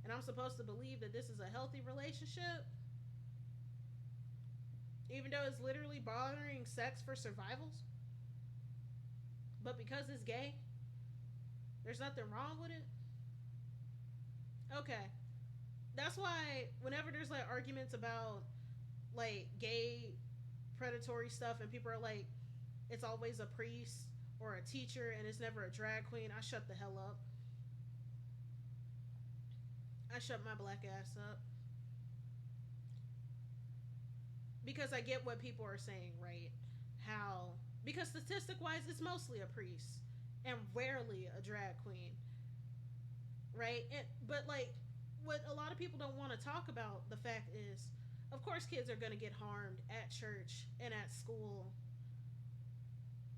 and I'm supposed to believe that this is a healthy relationship, even though it's literally bartering sex for survivals, but because it's gay, there's nothing wrong with it. Okay, that's why whenever there's like arguments about like gay predatory stuff and people are like, it's always a priest or a teacher and it's never a drag queen, I shut the hell up. I shut my black ass up. Because I get what people are saying, right? How, because statistic wise, it's mostly a priest and rarely a drag queen, right? But like, what a lot of people don't want to talk about the fact is, of course, kids are going to get harmed at church and at school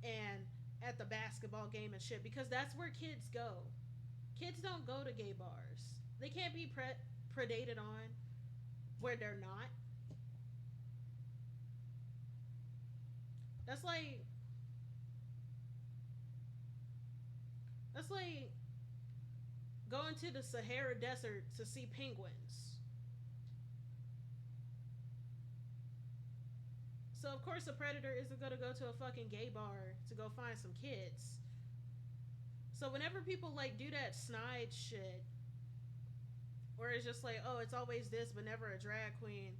and at the basketball game and shit, because that's where kids go. Kids don't go to gay bars. They can't be predated on where they're not. That's like that's like going to the Sahara Desert to see penguins. So of course a predator isn't gonna go to a fucking gay bar to go find some kids. So whenever people like do that snide shit, or it's just like, oh, it's always this but never a drag queen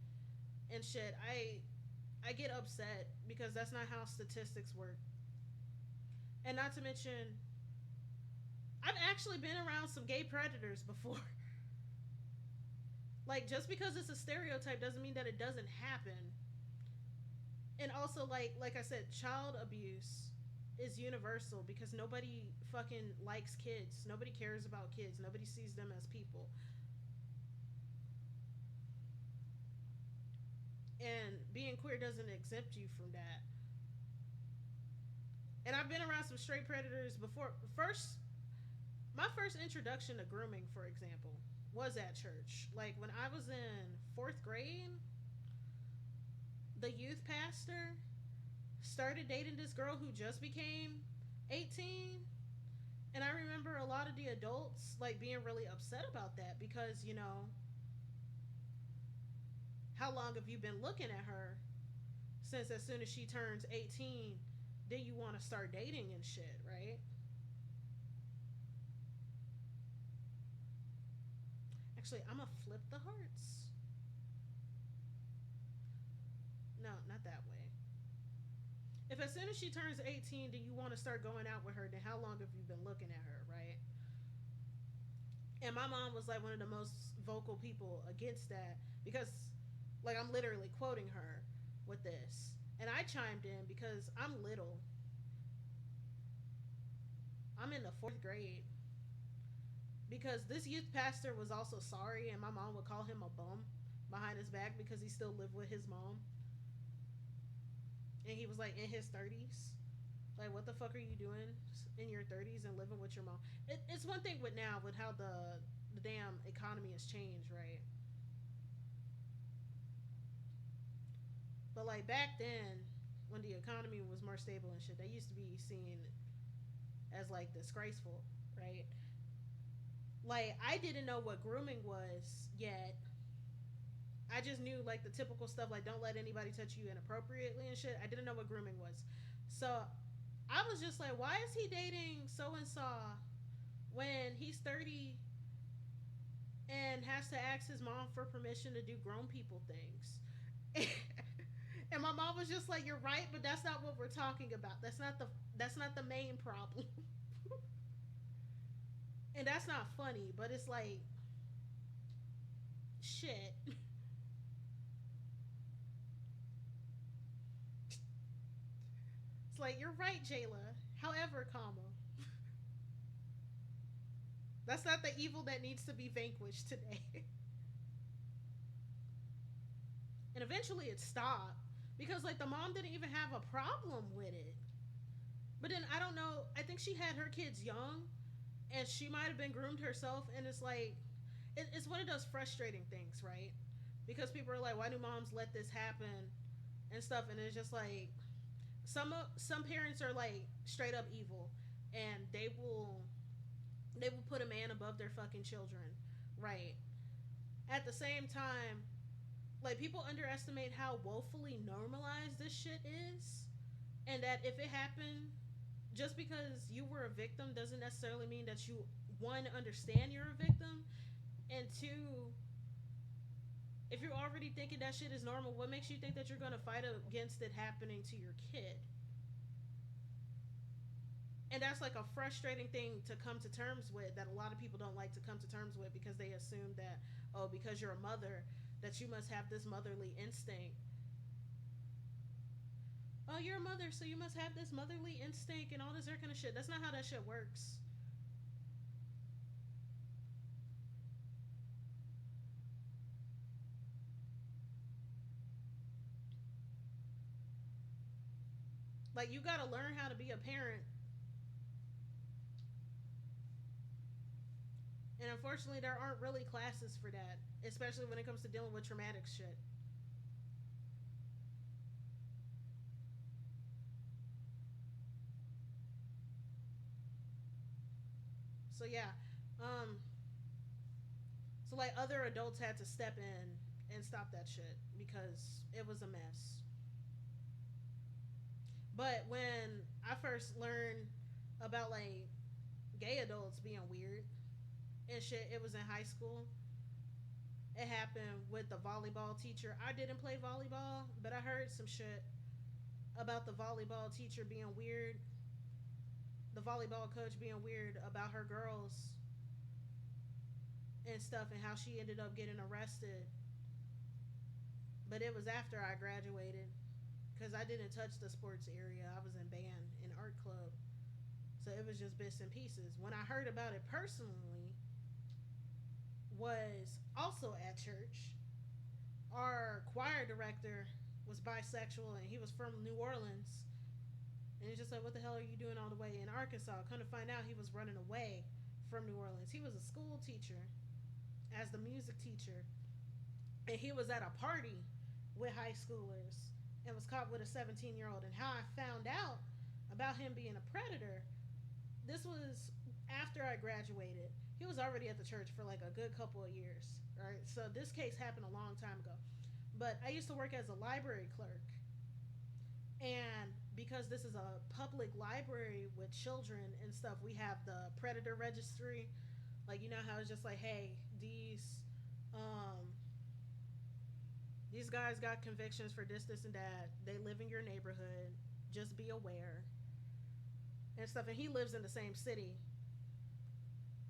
and shit, I get upset because that's not how statistics work. And not to mention, I've actually been around some gay predators before. Like just because it's a stereotype doesn't mean that it doesn't happen. And also like I said, child abuse is universal because nobody fucking likes kids. Nobody cares about kids. Nobody sees them as people. And being queer doesn't exempt you from that. And I've been around some straight predators before. My first introduction to grooming, for example, was at church. Like when I was in fourth grade, the youth pastor started dating this girl who just became 18. And I remember a lot of the adults like being really upset about that because, you know, how long have you been looking at her since as soon as she turns 18, then you want to start dating and shit, right? Actually, I'm gonna flip the hearts. No, not that way. If as soon as she turns 18, do you want to start going out with her, then how long have you been looking at her, right? And my mom was like one of the most vocal people against that because, like, I'm literally quoting her with this. And I chimed in because I'm little. I'm in the fourth grade. Because this youth pastor was also sorry, and my mom would call him a bum behind his back because he still lived with his mom. And he was like in his 30s. Like, what the fuck are you doing in your 30s and living with your mom? It's one thing with now, with how the damn economy has changed, right? But like back then, when the economy was more stable and shit, they used to be seen as like disgraceful, right? Like I didn't know what grooming was yet. I just knew like the typical stuff, like don't let anybody touch you inappropriately and shit. I didn't know what grooming was. So I was just like, why is he dating so and so when he's 30 and has to ask his mom for permission to do grown people things? And my mom was just like, you're right, but that's not what we're talking about. That's not the main problem. And that's not funny, but it's like shit. It's like you're right, Jayla. However, comma, that's not the evil that needs to be vanquished today. And eventually it stopped because like the mom didn't even have a problem with it. But then I don't know. I think she had her kids young, and she might have been groomed herself. And it's like, it's one of those frustrating things, right? Because people are like, why do moms let this happen and stuff? And it's just like some parents are like straight up evil, and they will put a man above their fucking children, right? At the same time, like people underestimate how woefully normalized this shit is, and that if it happened, just because you were a victim doesn't necessarily mean that you, one, understand you're a victim, and two, if you're already thinking that shit is normal, what makes you think that you're gonna fight against it happening to your kid? And that's like a frustrating thing to come to terms with, that a lot of people don't like to come to terms with because they assume that, oh, because you're a mother, that you must have this motherly instinct. Oh, you're a mother, so you must have this motherly instinct and all this other kind of shit. That's not how that shit works. Like you gotta learn how to be a parent. And unfortunately there aren't really classes for that, especially when it comes to dealing with traumatic shit. So yeah. Um so like other adults had to step in and stop that shit because it was a mess. But when I first learned about like gay adults being weird and shit, it was in high school. It happened with the volleyball teacher. I didn't play volleyball, but I heard some shit about the volleyball teacher being weird, the volleyball coach being weird about her girls and stuff, and how she ended up getting arrested. But it was after I graduated because I didn't touch the sports area. I was in band and art club. So it was just bits and pieces. When I heard about it personally, was also at church. Our choir director was bisexual and he was from New Orleans. And he's just like, what the hell are you doing all the way in Arkansas? Come to find out, he was running away from New Orleans. He was a school teacher as the music teacher. And he was at a party with high schoolers and was caught with a 17-year-old. And how I found out about him being a predator, this was after I graduated. He was already at the church for like a good couple of years, right? So this case happened a long time ago. But I used to work as a library clerk. And because this is a public library with children and stuff, we have the predator registry. Like, you know how it's just like, hey, um these guys got convictions for this, and that. They live in your neighborhood. Just be aware and stuff. And he lives in the same city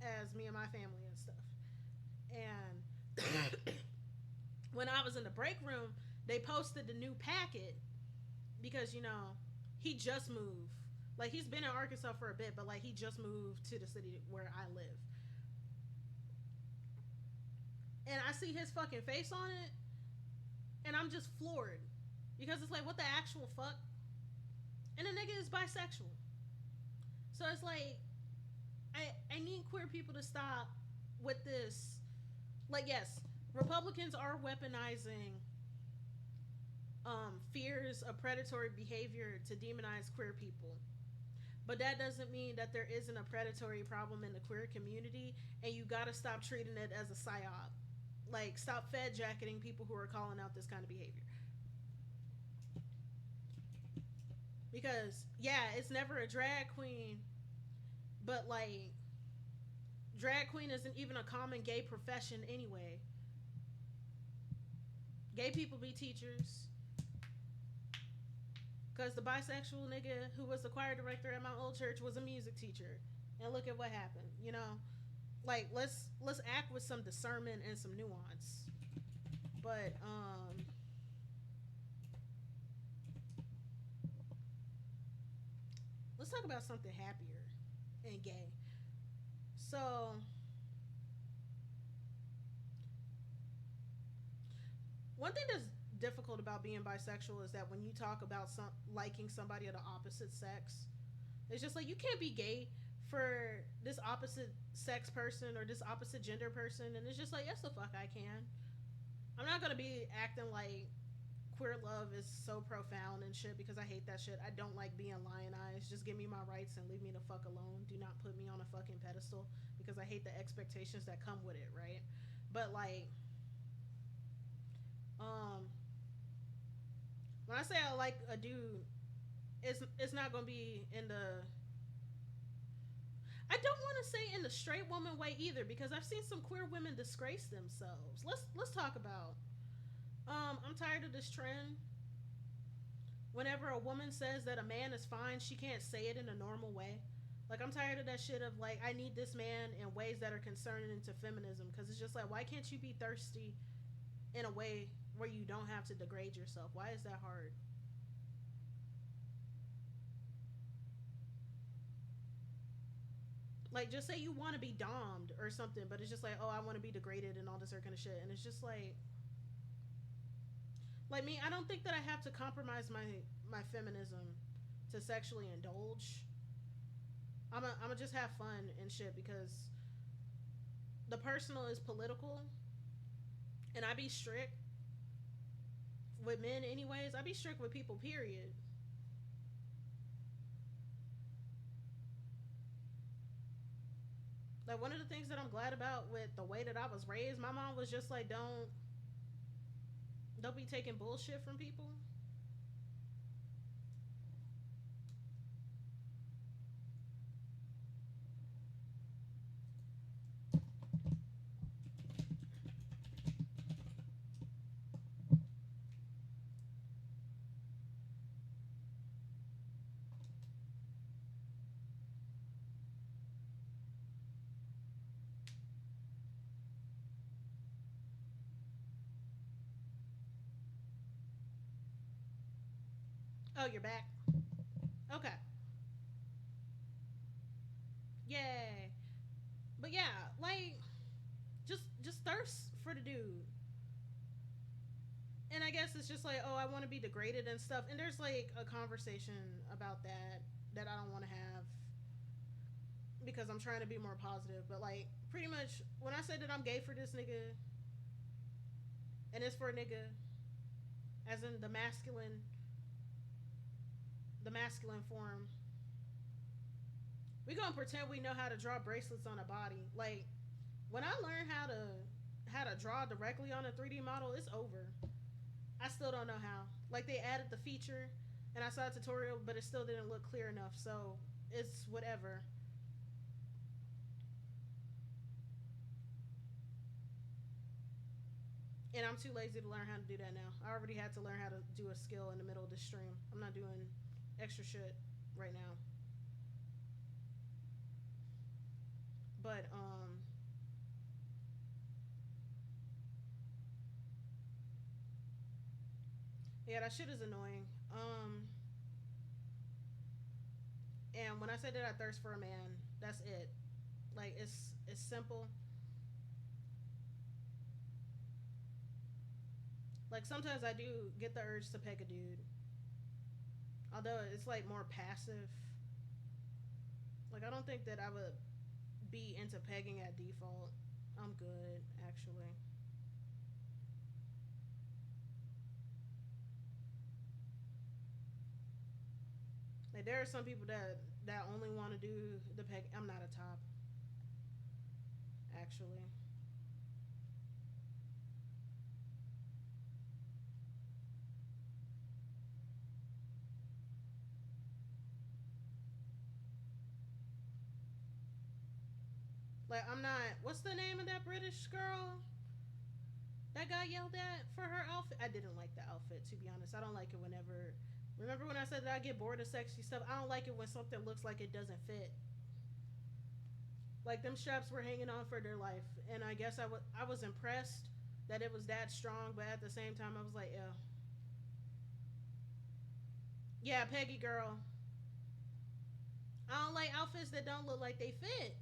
as me and my family and stuff. And when I was in the break room, they posted the new packet because, he just moved. Like, he's been in Arkansas for a bit, but like he just moved to the city where I live. And I see his fucking face on it, and I'm just floored because it's like, what the actual fuck? And the nigga is bisexual. So it's like, I need queer people to stop with this. Like, yes, Republicans are weaponizing fears of predatory behavior to demonize queer people. But that doesn't mean that there isn't a predatory problem in the queer community, and you gotta stop treating it as a psyop. Like, stop fed jacketing people who are calling out this kind of behavior. Because, yeah, it's never a drag queen, but like, drag queen isn't even a common gay profession anyway. Gay people be teachers. Because the bisexual nigga who was the choir director at my old church was a music teacher. And look at what happened, Like, let's act with some discernment and some nuance. But let's talk about something happier and gay. So, one thing that's difficult about being bisexual is that when you talk about liking somebody of the opposite sex, it's just like, you can't be gay for this opposite sex person or this opposite gender person. And it's just like, yes, the fuck I can. I'm not gonna be acting like queer love is so profound and shit because I hate that shit. I don't like being lionized. Just give me my rights and leave me the fuck alone. Do not put me on a fucking pedestal because I hate the expectations that come with it, right? But like, um, when I say I like a dude, it's not gonna be in the. I don't want to say in the straight woman way either because I've seen some queer women disgrace themselves. Let's talk about. I'm tired of this trend. Whenever a woman says that a man is fine, she can't say it in a normal way. Like, I'm tired of that shit of like, I need this man in ways that are concerning into feminism because it's just like, why can't you be thirsty in a way where you don't have to degrade yourself? Why is that hard? Like, just say you want to be domed or something, but it's just like, oh, I want to be degraded and all this other kind of shit. And it's just like me, I don't think that I have to compromise my feminism to sexually indulge. I'm just have fun and shit because the personal is political, and I be strict with men anyways. I be strict with people, period. Like, one of the things that I'm glad about with the way that I was raised, my mom was just like, don't be taking bullshit from people. Oh, you're back. Okay. Yay. But yeah, like just thirst for the dude. And I guess it's just like, oh, I want to be degraded and stuff. And there's like a conversation about that I don't want to have because I'm trying to be more positive. But like, pretty much, when I say that I'm gay for this nigga, and it's for a nigga, as in the masculine form, we gonna pretend we know how to draw bracelets on a body. Like, when I learn how to draw directly on a 3D model, it's over. I still don't know how. Like, they added the feature, and I saw a tutorial, but it still didn't look clear enough. So it's whatever. And I'm too lazy to learn how to do that now. I already had to learn how to do a skill in the middle of the stream. I'm not doing extra shit right now. But yeah, that shit is annoying. And when I say that I thirst for a man, that's it. Like, it's simple. Like, sometimes I do get the urge to peg a dude, although it's like more passive. Like, I don't think that I would be into pegging at default. I'm good, actually. Like, there are some people that only want to do the peg. I'm not a top, actually. Like, I'm not. What's the name of that British girl that got yelled at for her outfit? I didn't like the outfit, to be honest. I don't like it whenever. Remember when I said that I get bored of sexy stuff? I don't like it when something looks like it doesn't fit. Like, them straps were hanging on for their life, and I guess I was impressed that it was that strong, but at the same time I was like, yeah, yeah, Peggy girl. I don't like outfits that don't look like they fit.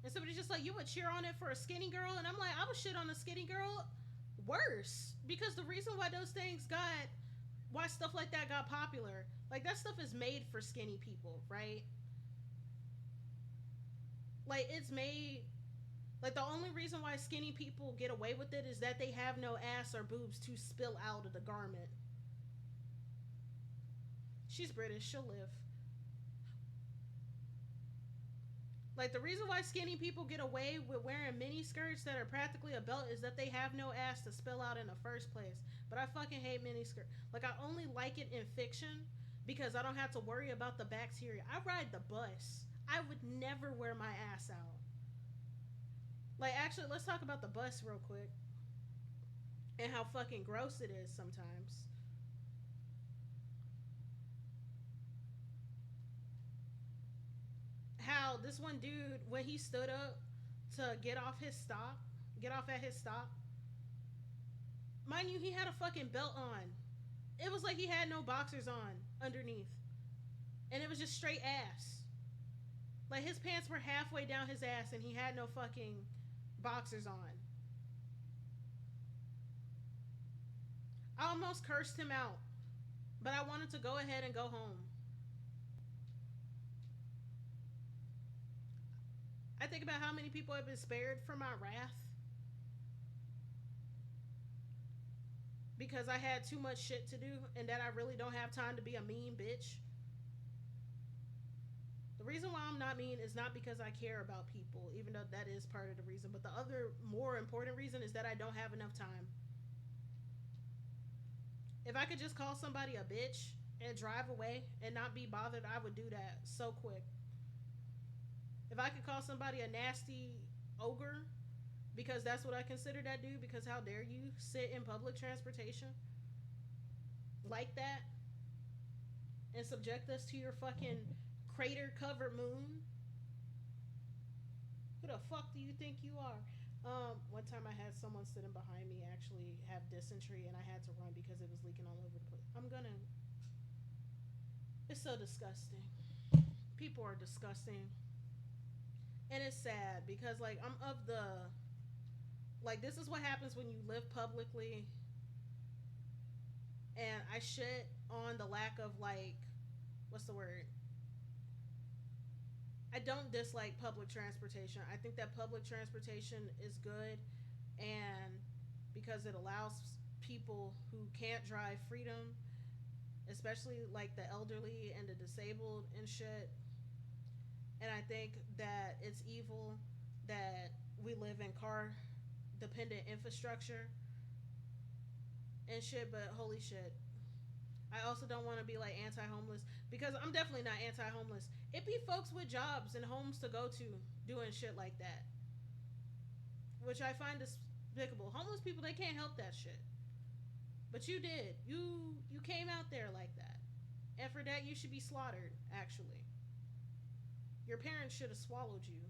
And somebody's just like, you would cheer on it for a skinny girl, and I'm like, I would shit on a skinny girl worse because the reason why those things got why stuff like that got popular, like, that stuff is made for skinny people, right? Like, it's made like, the only reason why skinny people get away with it is that they have no ass or boobs to spill out of the garment. She's British, she'll live. Like, the reason why skinny people get away with wearing mini skirts that are practically a belt is that they have no ass to spill out in the first place. But I fucking hate mini skirt. Like, I only like it in fiction because I don't have to worry about the bacteria. I ride the bus. I would never wear my ass out. Like, actually, let's talk about the bus real quick and how fucking gross it is sometimes. How this one dude, when he stood up to get off at his stop, mind you, he had a fucking belt on. It was like he had no boxers on underneath, and it was just straight ass. Like, his pants were halfway down his ass, and he had no fucking boxers on. I almost cursed him out, but I wanted to go ahead and go home. I think about how many people have been spared from my wrath because I had too much shit to do and that I really don't have time to be a mean bitch. The reason why I'm not mean is not because I care about people, even though that is part of the reason, but the other more important reason is that I don't have enough time. If I could just call somebody a bitch and drive away and not be bothered, I would do that so quick. If I could call somebody a nasty ogre, because that's what I consider that dude, because how dare you sit in public transportation like that and subject us to your fucking crater covered moon? Who the fuck do you think you are? One time I had someone sitting behind me actually have dysentery, and I had to run because it was leaking all over the place. I'm gonna. It's so disgusting. People are disgusting, and it's sad because like I'm of the like this is what happens when you live publicly, and I shit on the lack of like what's the word? I don't dislike public transportation. I think that public transportation is good, and because it allows people who can't drive freedom, especially like the elderly and the disabled and shit. And I think that it's evil that we live in car dependent infrastructure and shit, but holy shit. I also don't want to be like anti homeless because I'm definitely not anti homeless. It be folks with jobs and homes to go to doing shit like that, which I find despicable. Homeless people, they can't help that shit. But you did. You came out there like that. And for that you should be slaughtered, actually. Your parents should have swallowed you.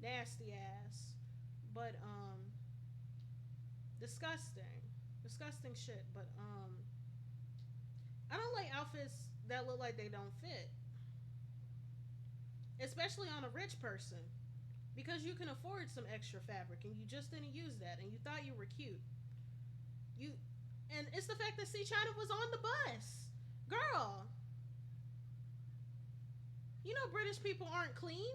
Nasty ass. But disgusting. Disgusting shit. But I don't like outfits that look like they don't fit. Especially on a rich person. Because you can afford some extra fabric and you just didn't use that and you thought you were cute. You and it's the fact that C China was on the bus. Girl, you know British people aren't clean.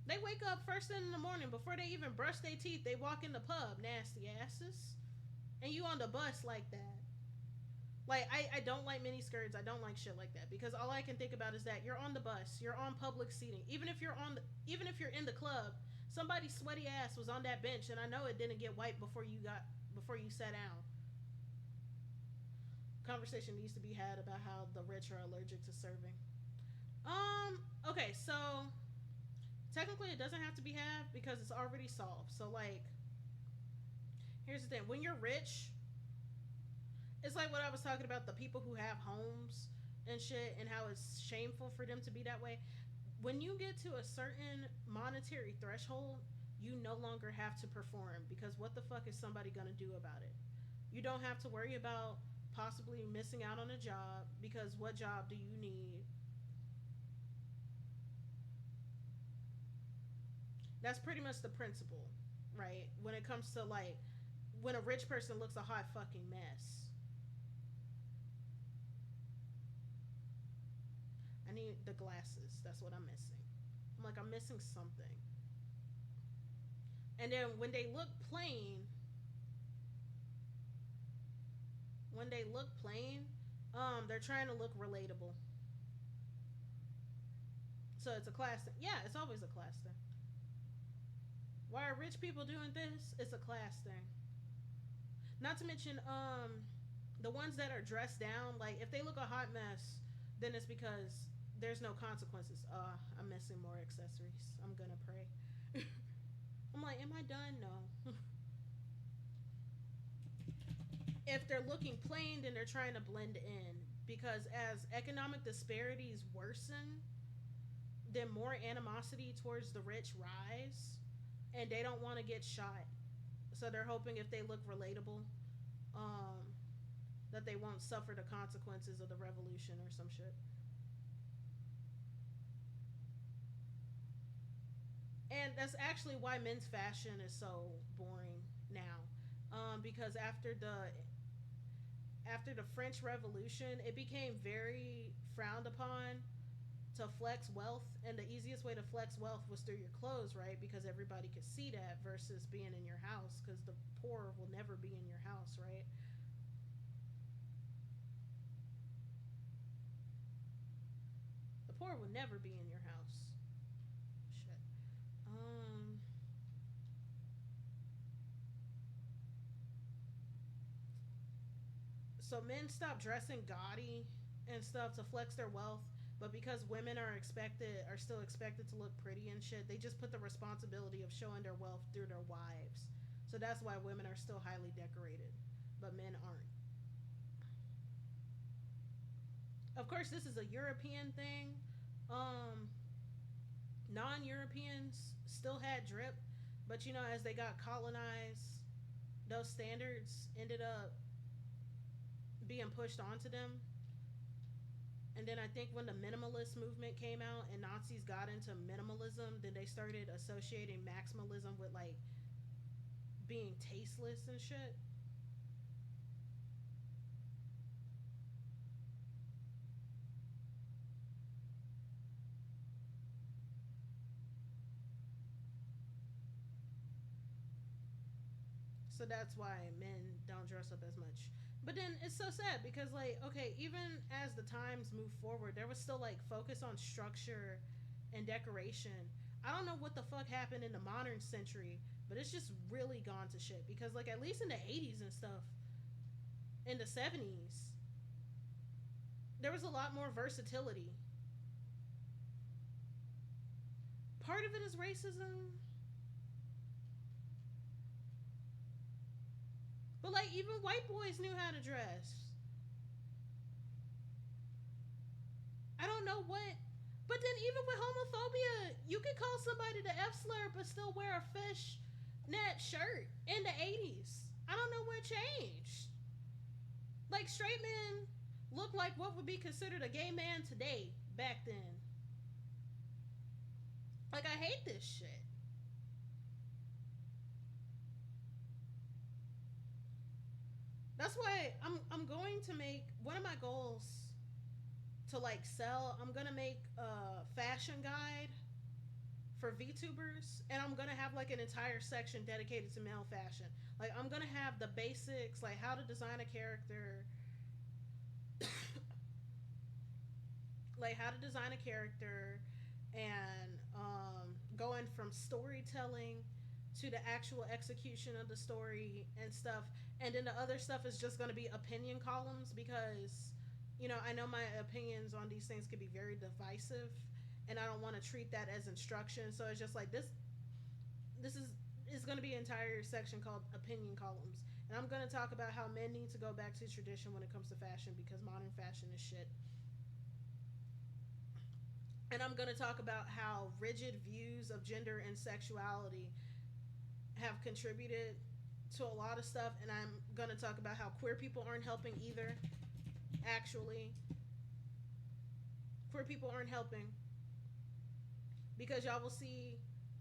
They wake up first thing in the morning before they even brush their teeth. They walk in the pub, nasty asses. And you on the bus like that. Like I don't like mini skirts. I don't like shit like that because all I can think about is that you're on the bus, you're on public seating. Even if you're in the club, somebody's sweaty ass was on that bench, and I know it didn't get wiped before you sat down. Conversation needs to be had about how the rich are allergic to serving. Okay, so technically it doesn't have to be had because it's already solved. So like, here's the thing: when you're rich, it's like what I was talking about, the people who have homes and shit and how it's shameful for them to be that way. When you get to a certain monetary threshold, you no longer have to perform because what the fuck is somebody going to do about it? You don't have to worry about possibly missing out on a job because what job do you need? That's pretty much the principle, right? When it comes to like when a rich person looks a hot fucking mess. I need the glasses. That's what I'm missing. I'm like, I'm missing something. And then when they look plain, they're trying to look relatable. So it's a class thing. Yeah, it's always a class thing. Why are rich people doing this? It's a class thing. Not to mention, the ones that are dressed down, like if they look a hot mess, then it's because there's no consequences. I'm missing more accessories. I'm gonna pray. I'm like, am I done? No. If they're looking plain, then they're trying to blend in. Because as economic disparities worsen, then more animosity towards the rich rise, and they don't want to get shot. So they're hoping if they look relatable, um, that they won't suffer the consequences of the revolution or some shit. And that's actually why men's fashion is so boring now, because after the French Revolution, it became very frowned upon to flex wealth, and the easiest way to flex wealth was through your clothes, right? Because everybody could see that versus being in your house, because the poor will never be in your house, right? The poor will never be in your house. Shit. Um. So men stop dressing gaudy and stuff to flex their wealth, but because women are still expected to look pretty and shit, they just put the responsibility of showing their wealth through their wives. So that's why women are still highly decorated, but men aren't. Of course, this is a European thing. Non-Europeans still had drip, but as they got colonized, those standards ended up being pushed onto them. And then I think when the minimalist movement came out and Nazis got into minimalism, then they started associating maximalism with like being tasteless and shit. So that's why men don't dress up as much. But then it's so sad because, like, okay, even as the times move forward, there was still like focus on structure and decoration. I don't know what the fuck happened in the modern century, but it's just really gone to shit because, like, at least in the 80s and stuff, in the 70s, there was a lot more versatility. Part of it is racism, but like, even white boys knew how to dress. I don't know what. But then, even with homophobia, you could call somebody the F slur but still wear a fish net shirt in the 80s. I don't know what changed. Like, straight men look like what would be considered a gay man today back then. Like, I hate this shit. That's why I'm going to make one of my goals to like sell. I'm gonna make a fashion guide for VTubers, and I'm gonna have like an entire section dedicated to male fashion. Like, I'm gonna have the basics, like how to design a character, like how to design a character, and going from storytelling to the actual execution of the story and stuff. And then the other stuff is just going to be opinion columns because, I know my opinions on these things could be very divisive, and I don't want to treat that as instruction. So it's just like this is going to be an entire section called opinion columns. And I'm going to talk about how men need to go back to tradition when it comes to fashion because modern fashion is shit. And I'm going to talk about how rigid views of gender and sexuality have contributed to a lot of stuff. And I'm going to talk about how queer people aren't helping either. Actually, queer people aren't helping because y'all will see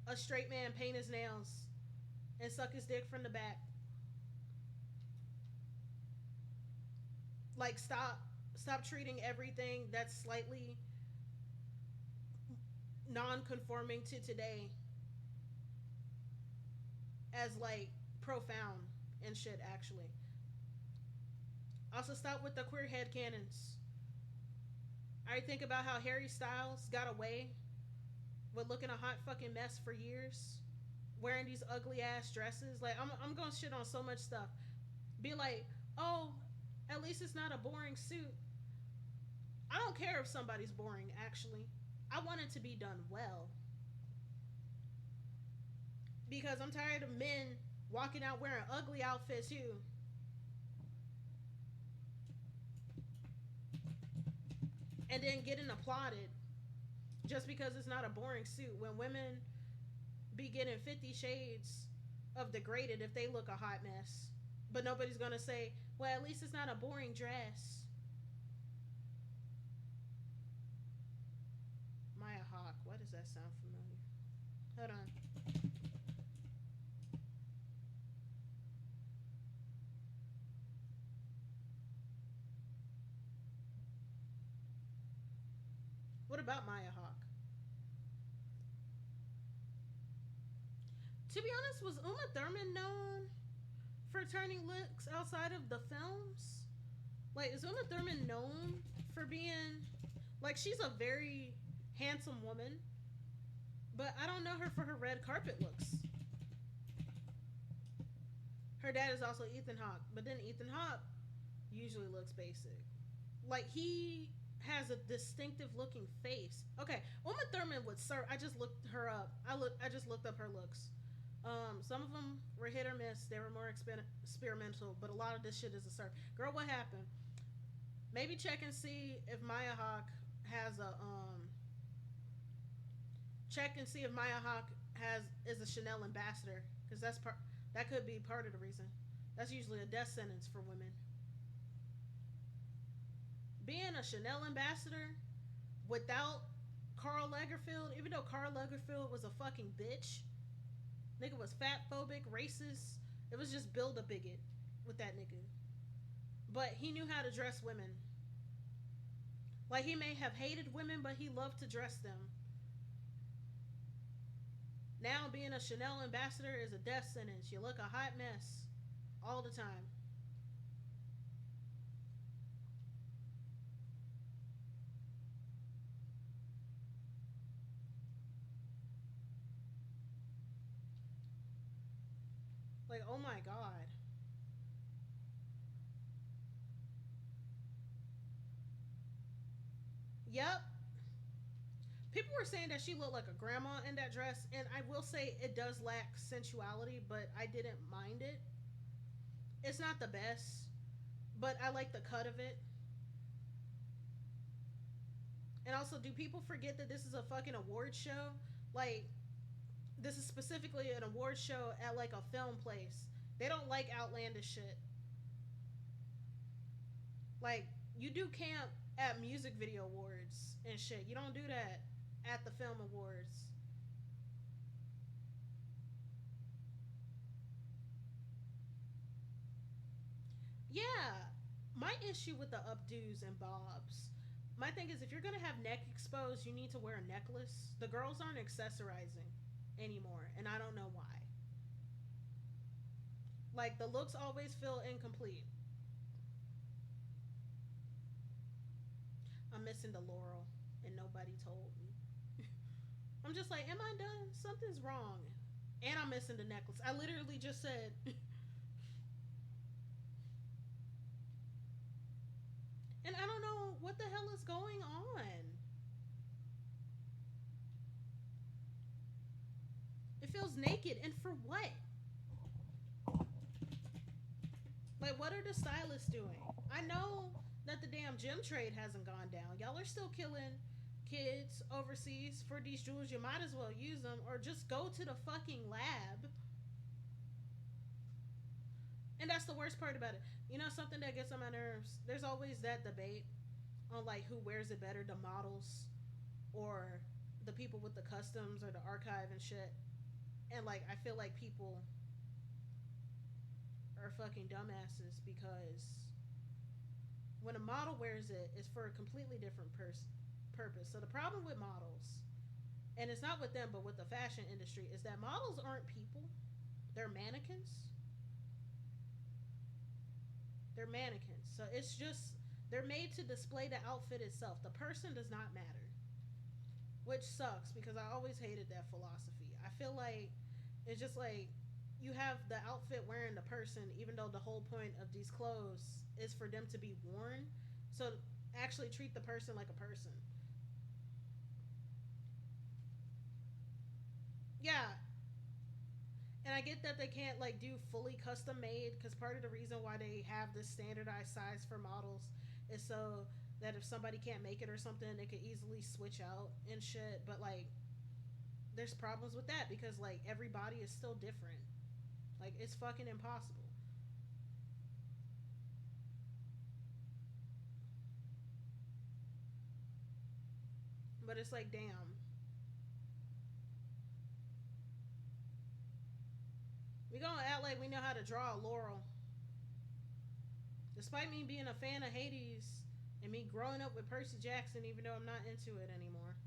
a straight man paint his nails and suck his dick from the back. Like, stop treating everything that's slightly non-conforming to today as like profound and shit. Actually, also stop with the queer head canons. I think about how Harry Styles got away with looking a hot fucking mess for years, wearing these ugly ass dresses. Like, I'm going to shit on so much stuff. Be like, oh, at least it's not a boring suit. I don't care if somebody's boring. Actually, I want it to be done well because I'm tired of men walking out wearing ugly outfits too. And then getting applauded just because it's not a boring suit when women be getting 50 shades of degraded if they look a hot mess. But nobody's gonna say, well, at least it's not a boring dress. Maya Hawk, why does that sound familiar? Hold on. What about Maya Hawk? To be honest, was Uma Thurman known for turning looks outside of the films? Like, is Uma Thurman known for being like, she's a very handsome woman, but I don't know her for her red carpet looks. Her dad is also Ethan Hawke, but then Ethan Hawke usually looks basic. Like, he has a distinctive looking face. Okay, Uma Thurman would serve. I just looked her up. I just looked up her looks. Some of them were hit or miss. They were more experimental, but a lot of this shit is a serve. Girl, what happened? Maybe check and see if Maya Hawke has a check and see if Maya Hawk has is a Chanel ambassador, because that could be part of the reason. That's usually a death sentence for women. Being a Chanel ambassador without Karl Lagerfeld, even though Karl Lagerfeld was a fucking bitch, nigga was fat phobic, racist. It was just build a bigot with that nigga. But he knew how to dress women. Like, he may have hated women, but he loved to dress them. Now being a Chanel ambassador is a death sentence. You look a hot mess all the time. Like, oh my god. Yep. People were saying that she looked like a grandma in that dress, and I will say it does lack sensuality, but I didn't mind it. It's not the best, but I like the cut of it. And also, do people forget that this is a fucking award show? Like, this is specifically an award show at like a film place. They don't like outlandish shit. Like, you do camp at music video awards and shit. You don't do that at the film awards. Yeah, my issue with the updos and bobs. My thing is, if you're gonna have neck exposed, you need to wear a necklace. The girls aren't accessorizing anymore, and I don't know why. Like, the looks always feel incomplete. I'm missing the laurel, and nobody told me. I'm just like, am I done? Something's wrong. And I'm missing the necklace. I literally just said, and I don't know what the hell is going on. It feels naked, and for what? Like, what are the stylists doing? I know that the damn gem trade hasn't gone down. Y'all are still killing kids overseas for these jewels. You might as well use them, or just go to the fucking lab. And that's the worst part about it. You know, something that gets on my nerves? There's always that debate on, like, who wears it better, the models or the people with the customs or the archive and shit. And, like, I feel like people are fucking dumbasses, because when a model wears it, it's for a completely different purpose. So the problem with models, and it's not with them, but with the fashion industry, is that models aren't people. They're mannequins. They're mannequins. So it's just, they're made to display the outfit itself. The person does not matter, which sucks, because I always hated that philosophy. I feel like it's just like, you have the outfit wearing the person, even though the whole point of these clothes is for them to be worn. So actually treat the person like a person. Yeah, and I get that they can't like do fully custom made, because part of the reason why they have this standardized size for models is so that if somebody can't make it or something, they could easily switch out and shit. But like, there's problems with that, because like every body is still different. Like, it's fucking impossible. But it's like, damn. We gonna act like we know how to draw a laurel. Despite me being a fan of Hades and me growing up with Percy Jackson, even though I'm not into it anymore,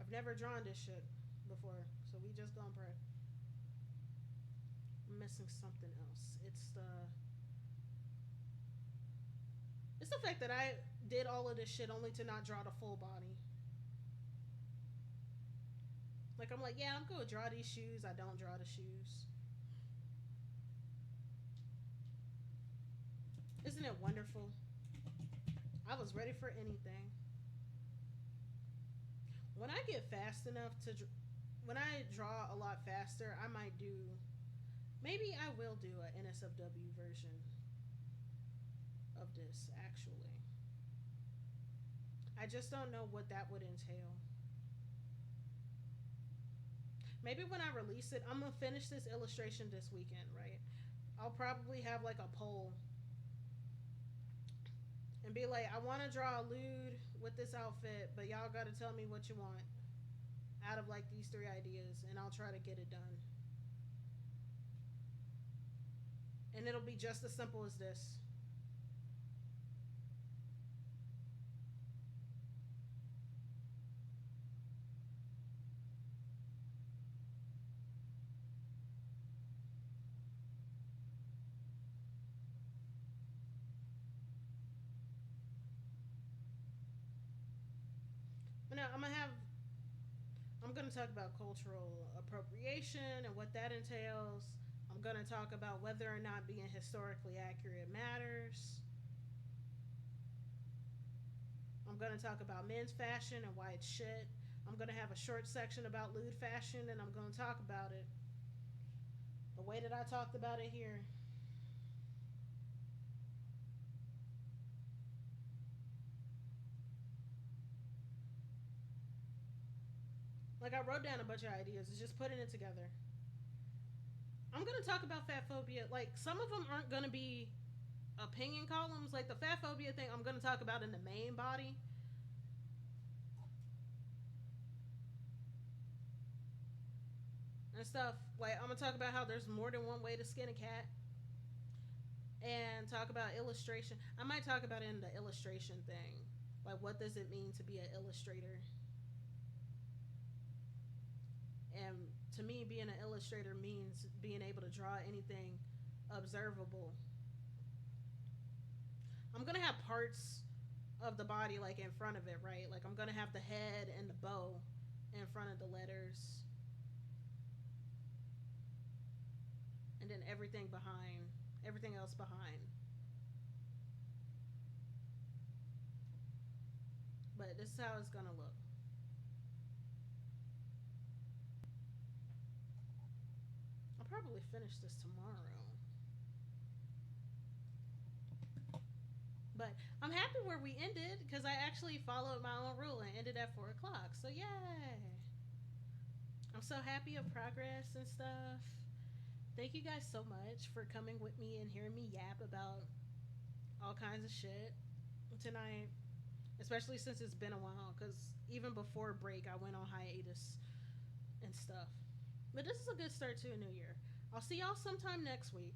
I've never drawn this shit before. So we just gonna pray. I'm missing something else. It's the fact that I did all of this shit only to not draw the full body. Like, I'm like, yeah, I'm gonna draw these shoes. I don't draw the shoes. Isn't it wonderful? I was ready for anything. When I get fast enough to, when I draw a lot faster, I might do, maybe I will do an NSFW version of this, actually. I just don't know what that would entail. Maybe when I release it, I'm gonna finish this illustration this weekend, right? I'll probably have like a poll and be like, I want to draw a lewd with this outfit, but y'all got to tell me what you want out of like these three ideas, and I'll try to get it done. And it'll be just as simple as this. But now I'm gonna talk about cultural appropriation and what that entails. I'm gonna talk about whether or not being historically accurate matters. I'm gonna talk about men's fashion and why it's shit. I'm gonna have a short section about lewd fashion, and I'm gonna talk about it the way that I talked about it here. Like I wrote down a bunch of ideas. It's just putting it together. I'm gonna talk about fat phobia. Like some of them aren't gonna be opinion columns. Like the fat phobia thing, I'm gonna talk about in the main body and stuff. Like I'm gonna talk about how there's more than one way to skin a cat, and talk about illustration. I might talk about it in the illustration thing. Like what does it mean to be an illustrator? And to me, being an illustrator means being able to draw anything observable. I'm gonna have parts of the body like in front of it, right? Like I'm gonna have the head and the bow in front of the letters, and then everything else behind. But this is how it's gonna look. I'll probably finish this tomorrow. But I'm happy where we ended because I actually followed my own rule and ended at 4 o'clock. So yay! I'm so happy of progress and stuff. Thank you guys so much for coming with me and hearing me yap about all kinds of shit tonight. Especially since it's been a while, because even before break, I went on hiatus and stuff. But this is a good start to a new year. I'll see y'all sometime next week.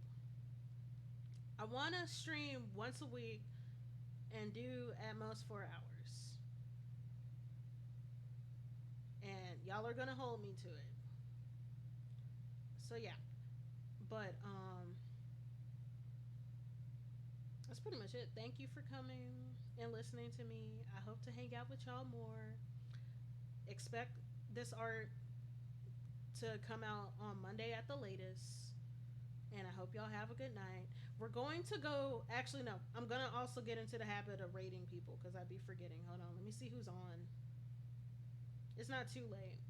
I want to stream once a week and do at most 4 hours. And y'all are going to hold me to it. So, yeah. But, that's pretty much it. Thank you for coming and listening to me. I hope to hang out with y'all more. Expect this art to come out on Monday at the latest. And I hope y'all have a good night. We're going to go. Actually, no. I'm going to also get into the habit of rating people because I'd be forgetting. Hold on. Let me see who's on. It's not too late.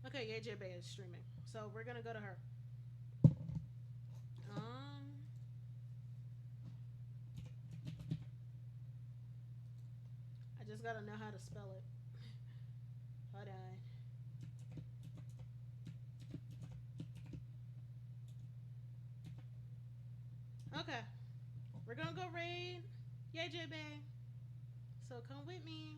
Okay, AJ is streaming. So we're going to go to her. Um, I just gotta know how to spell it. Hold on. Okay, we're gonna go raid. Yay, J Bay. So come with me,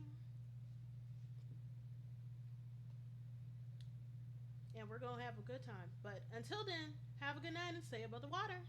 and we're gonna have a good time. But until then, have a good night and stay above the water.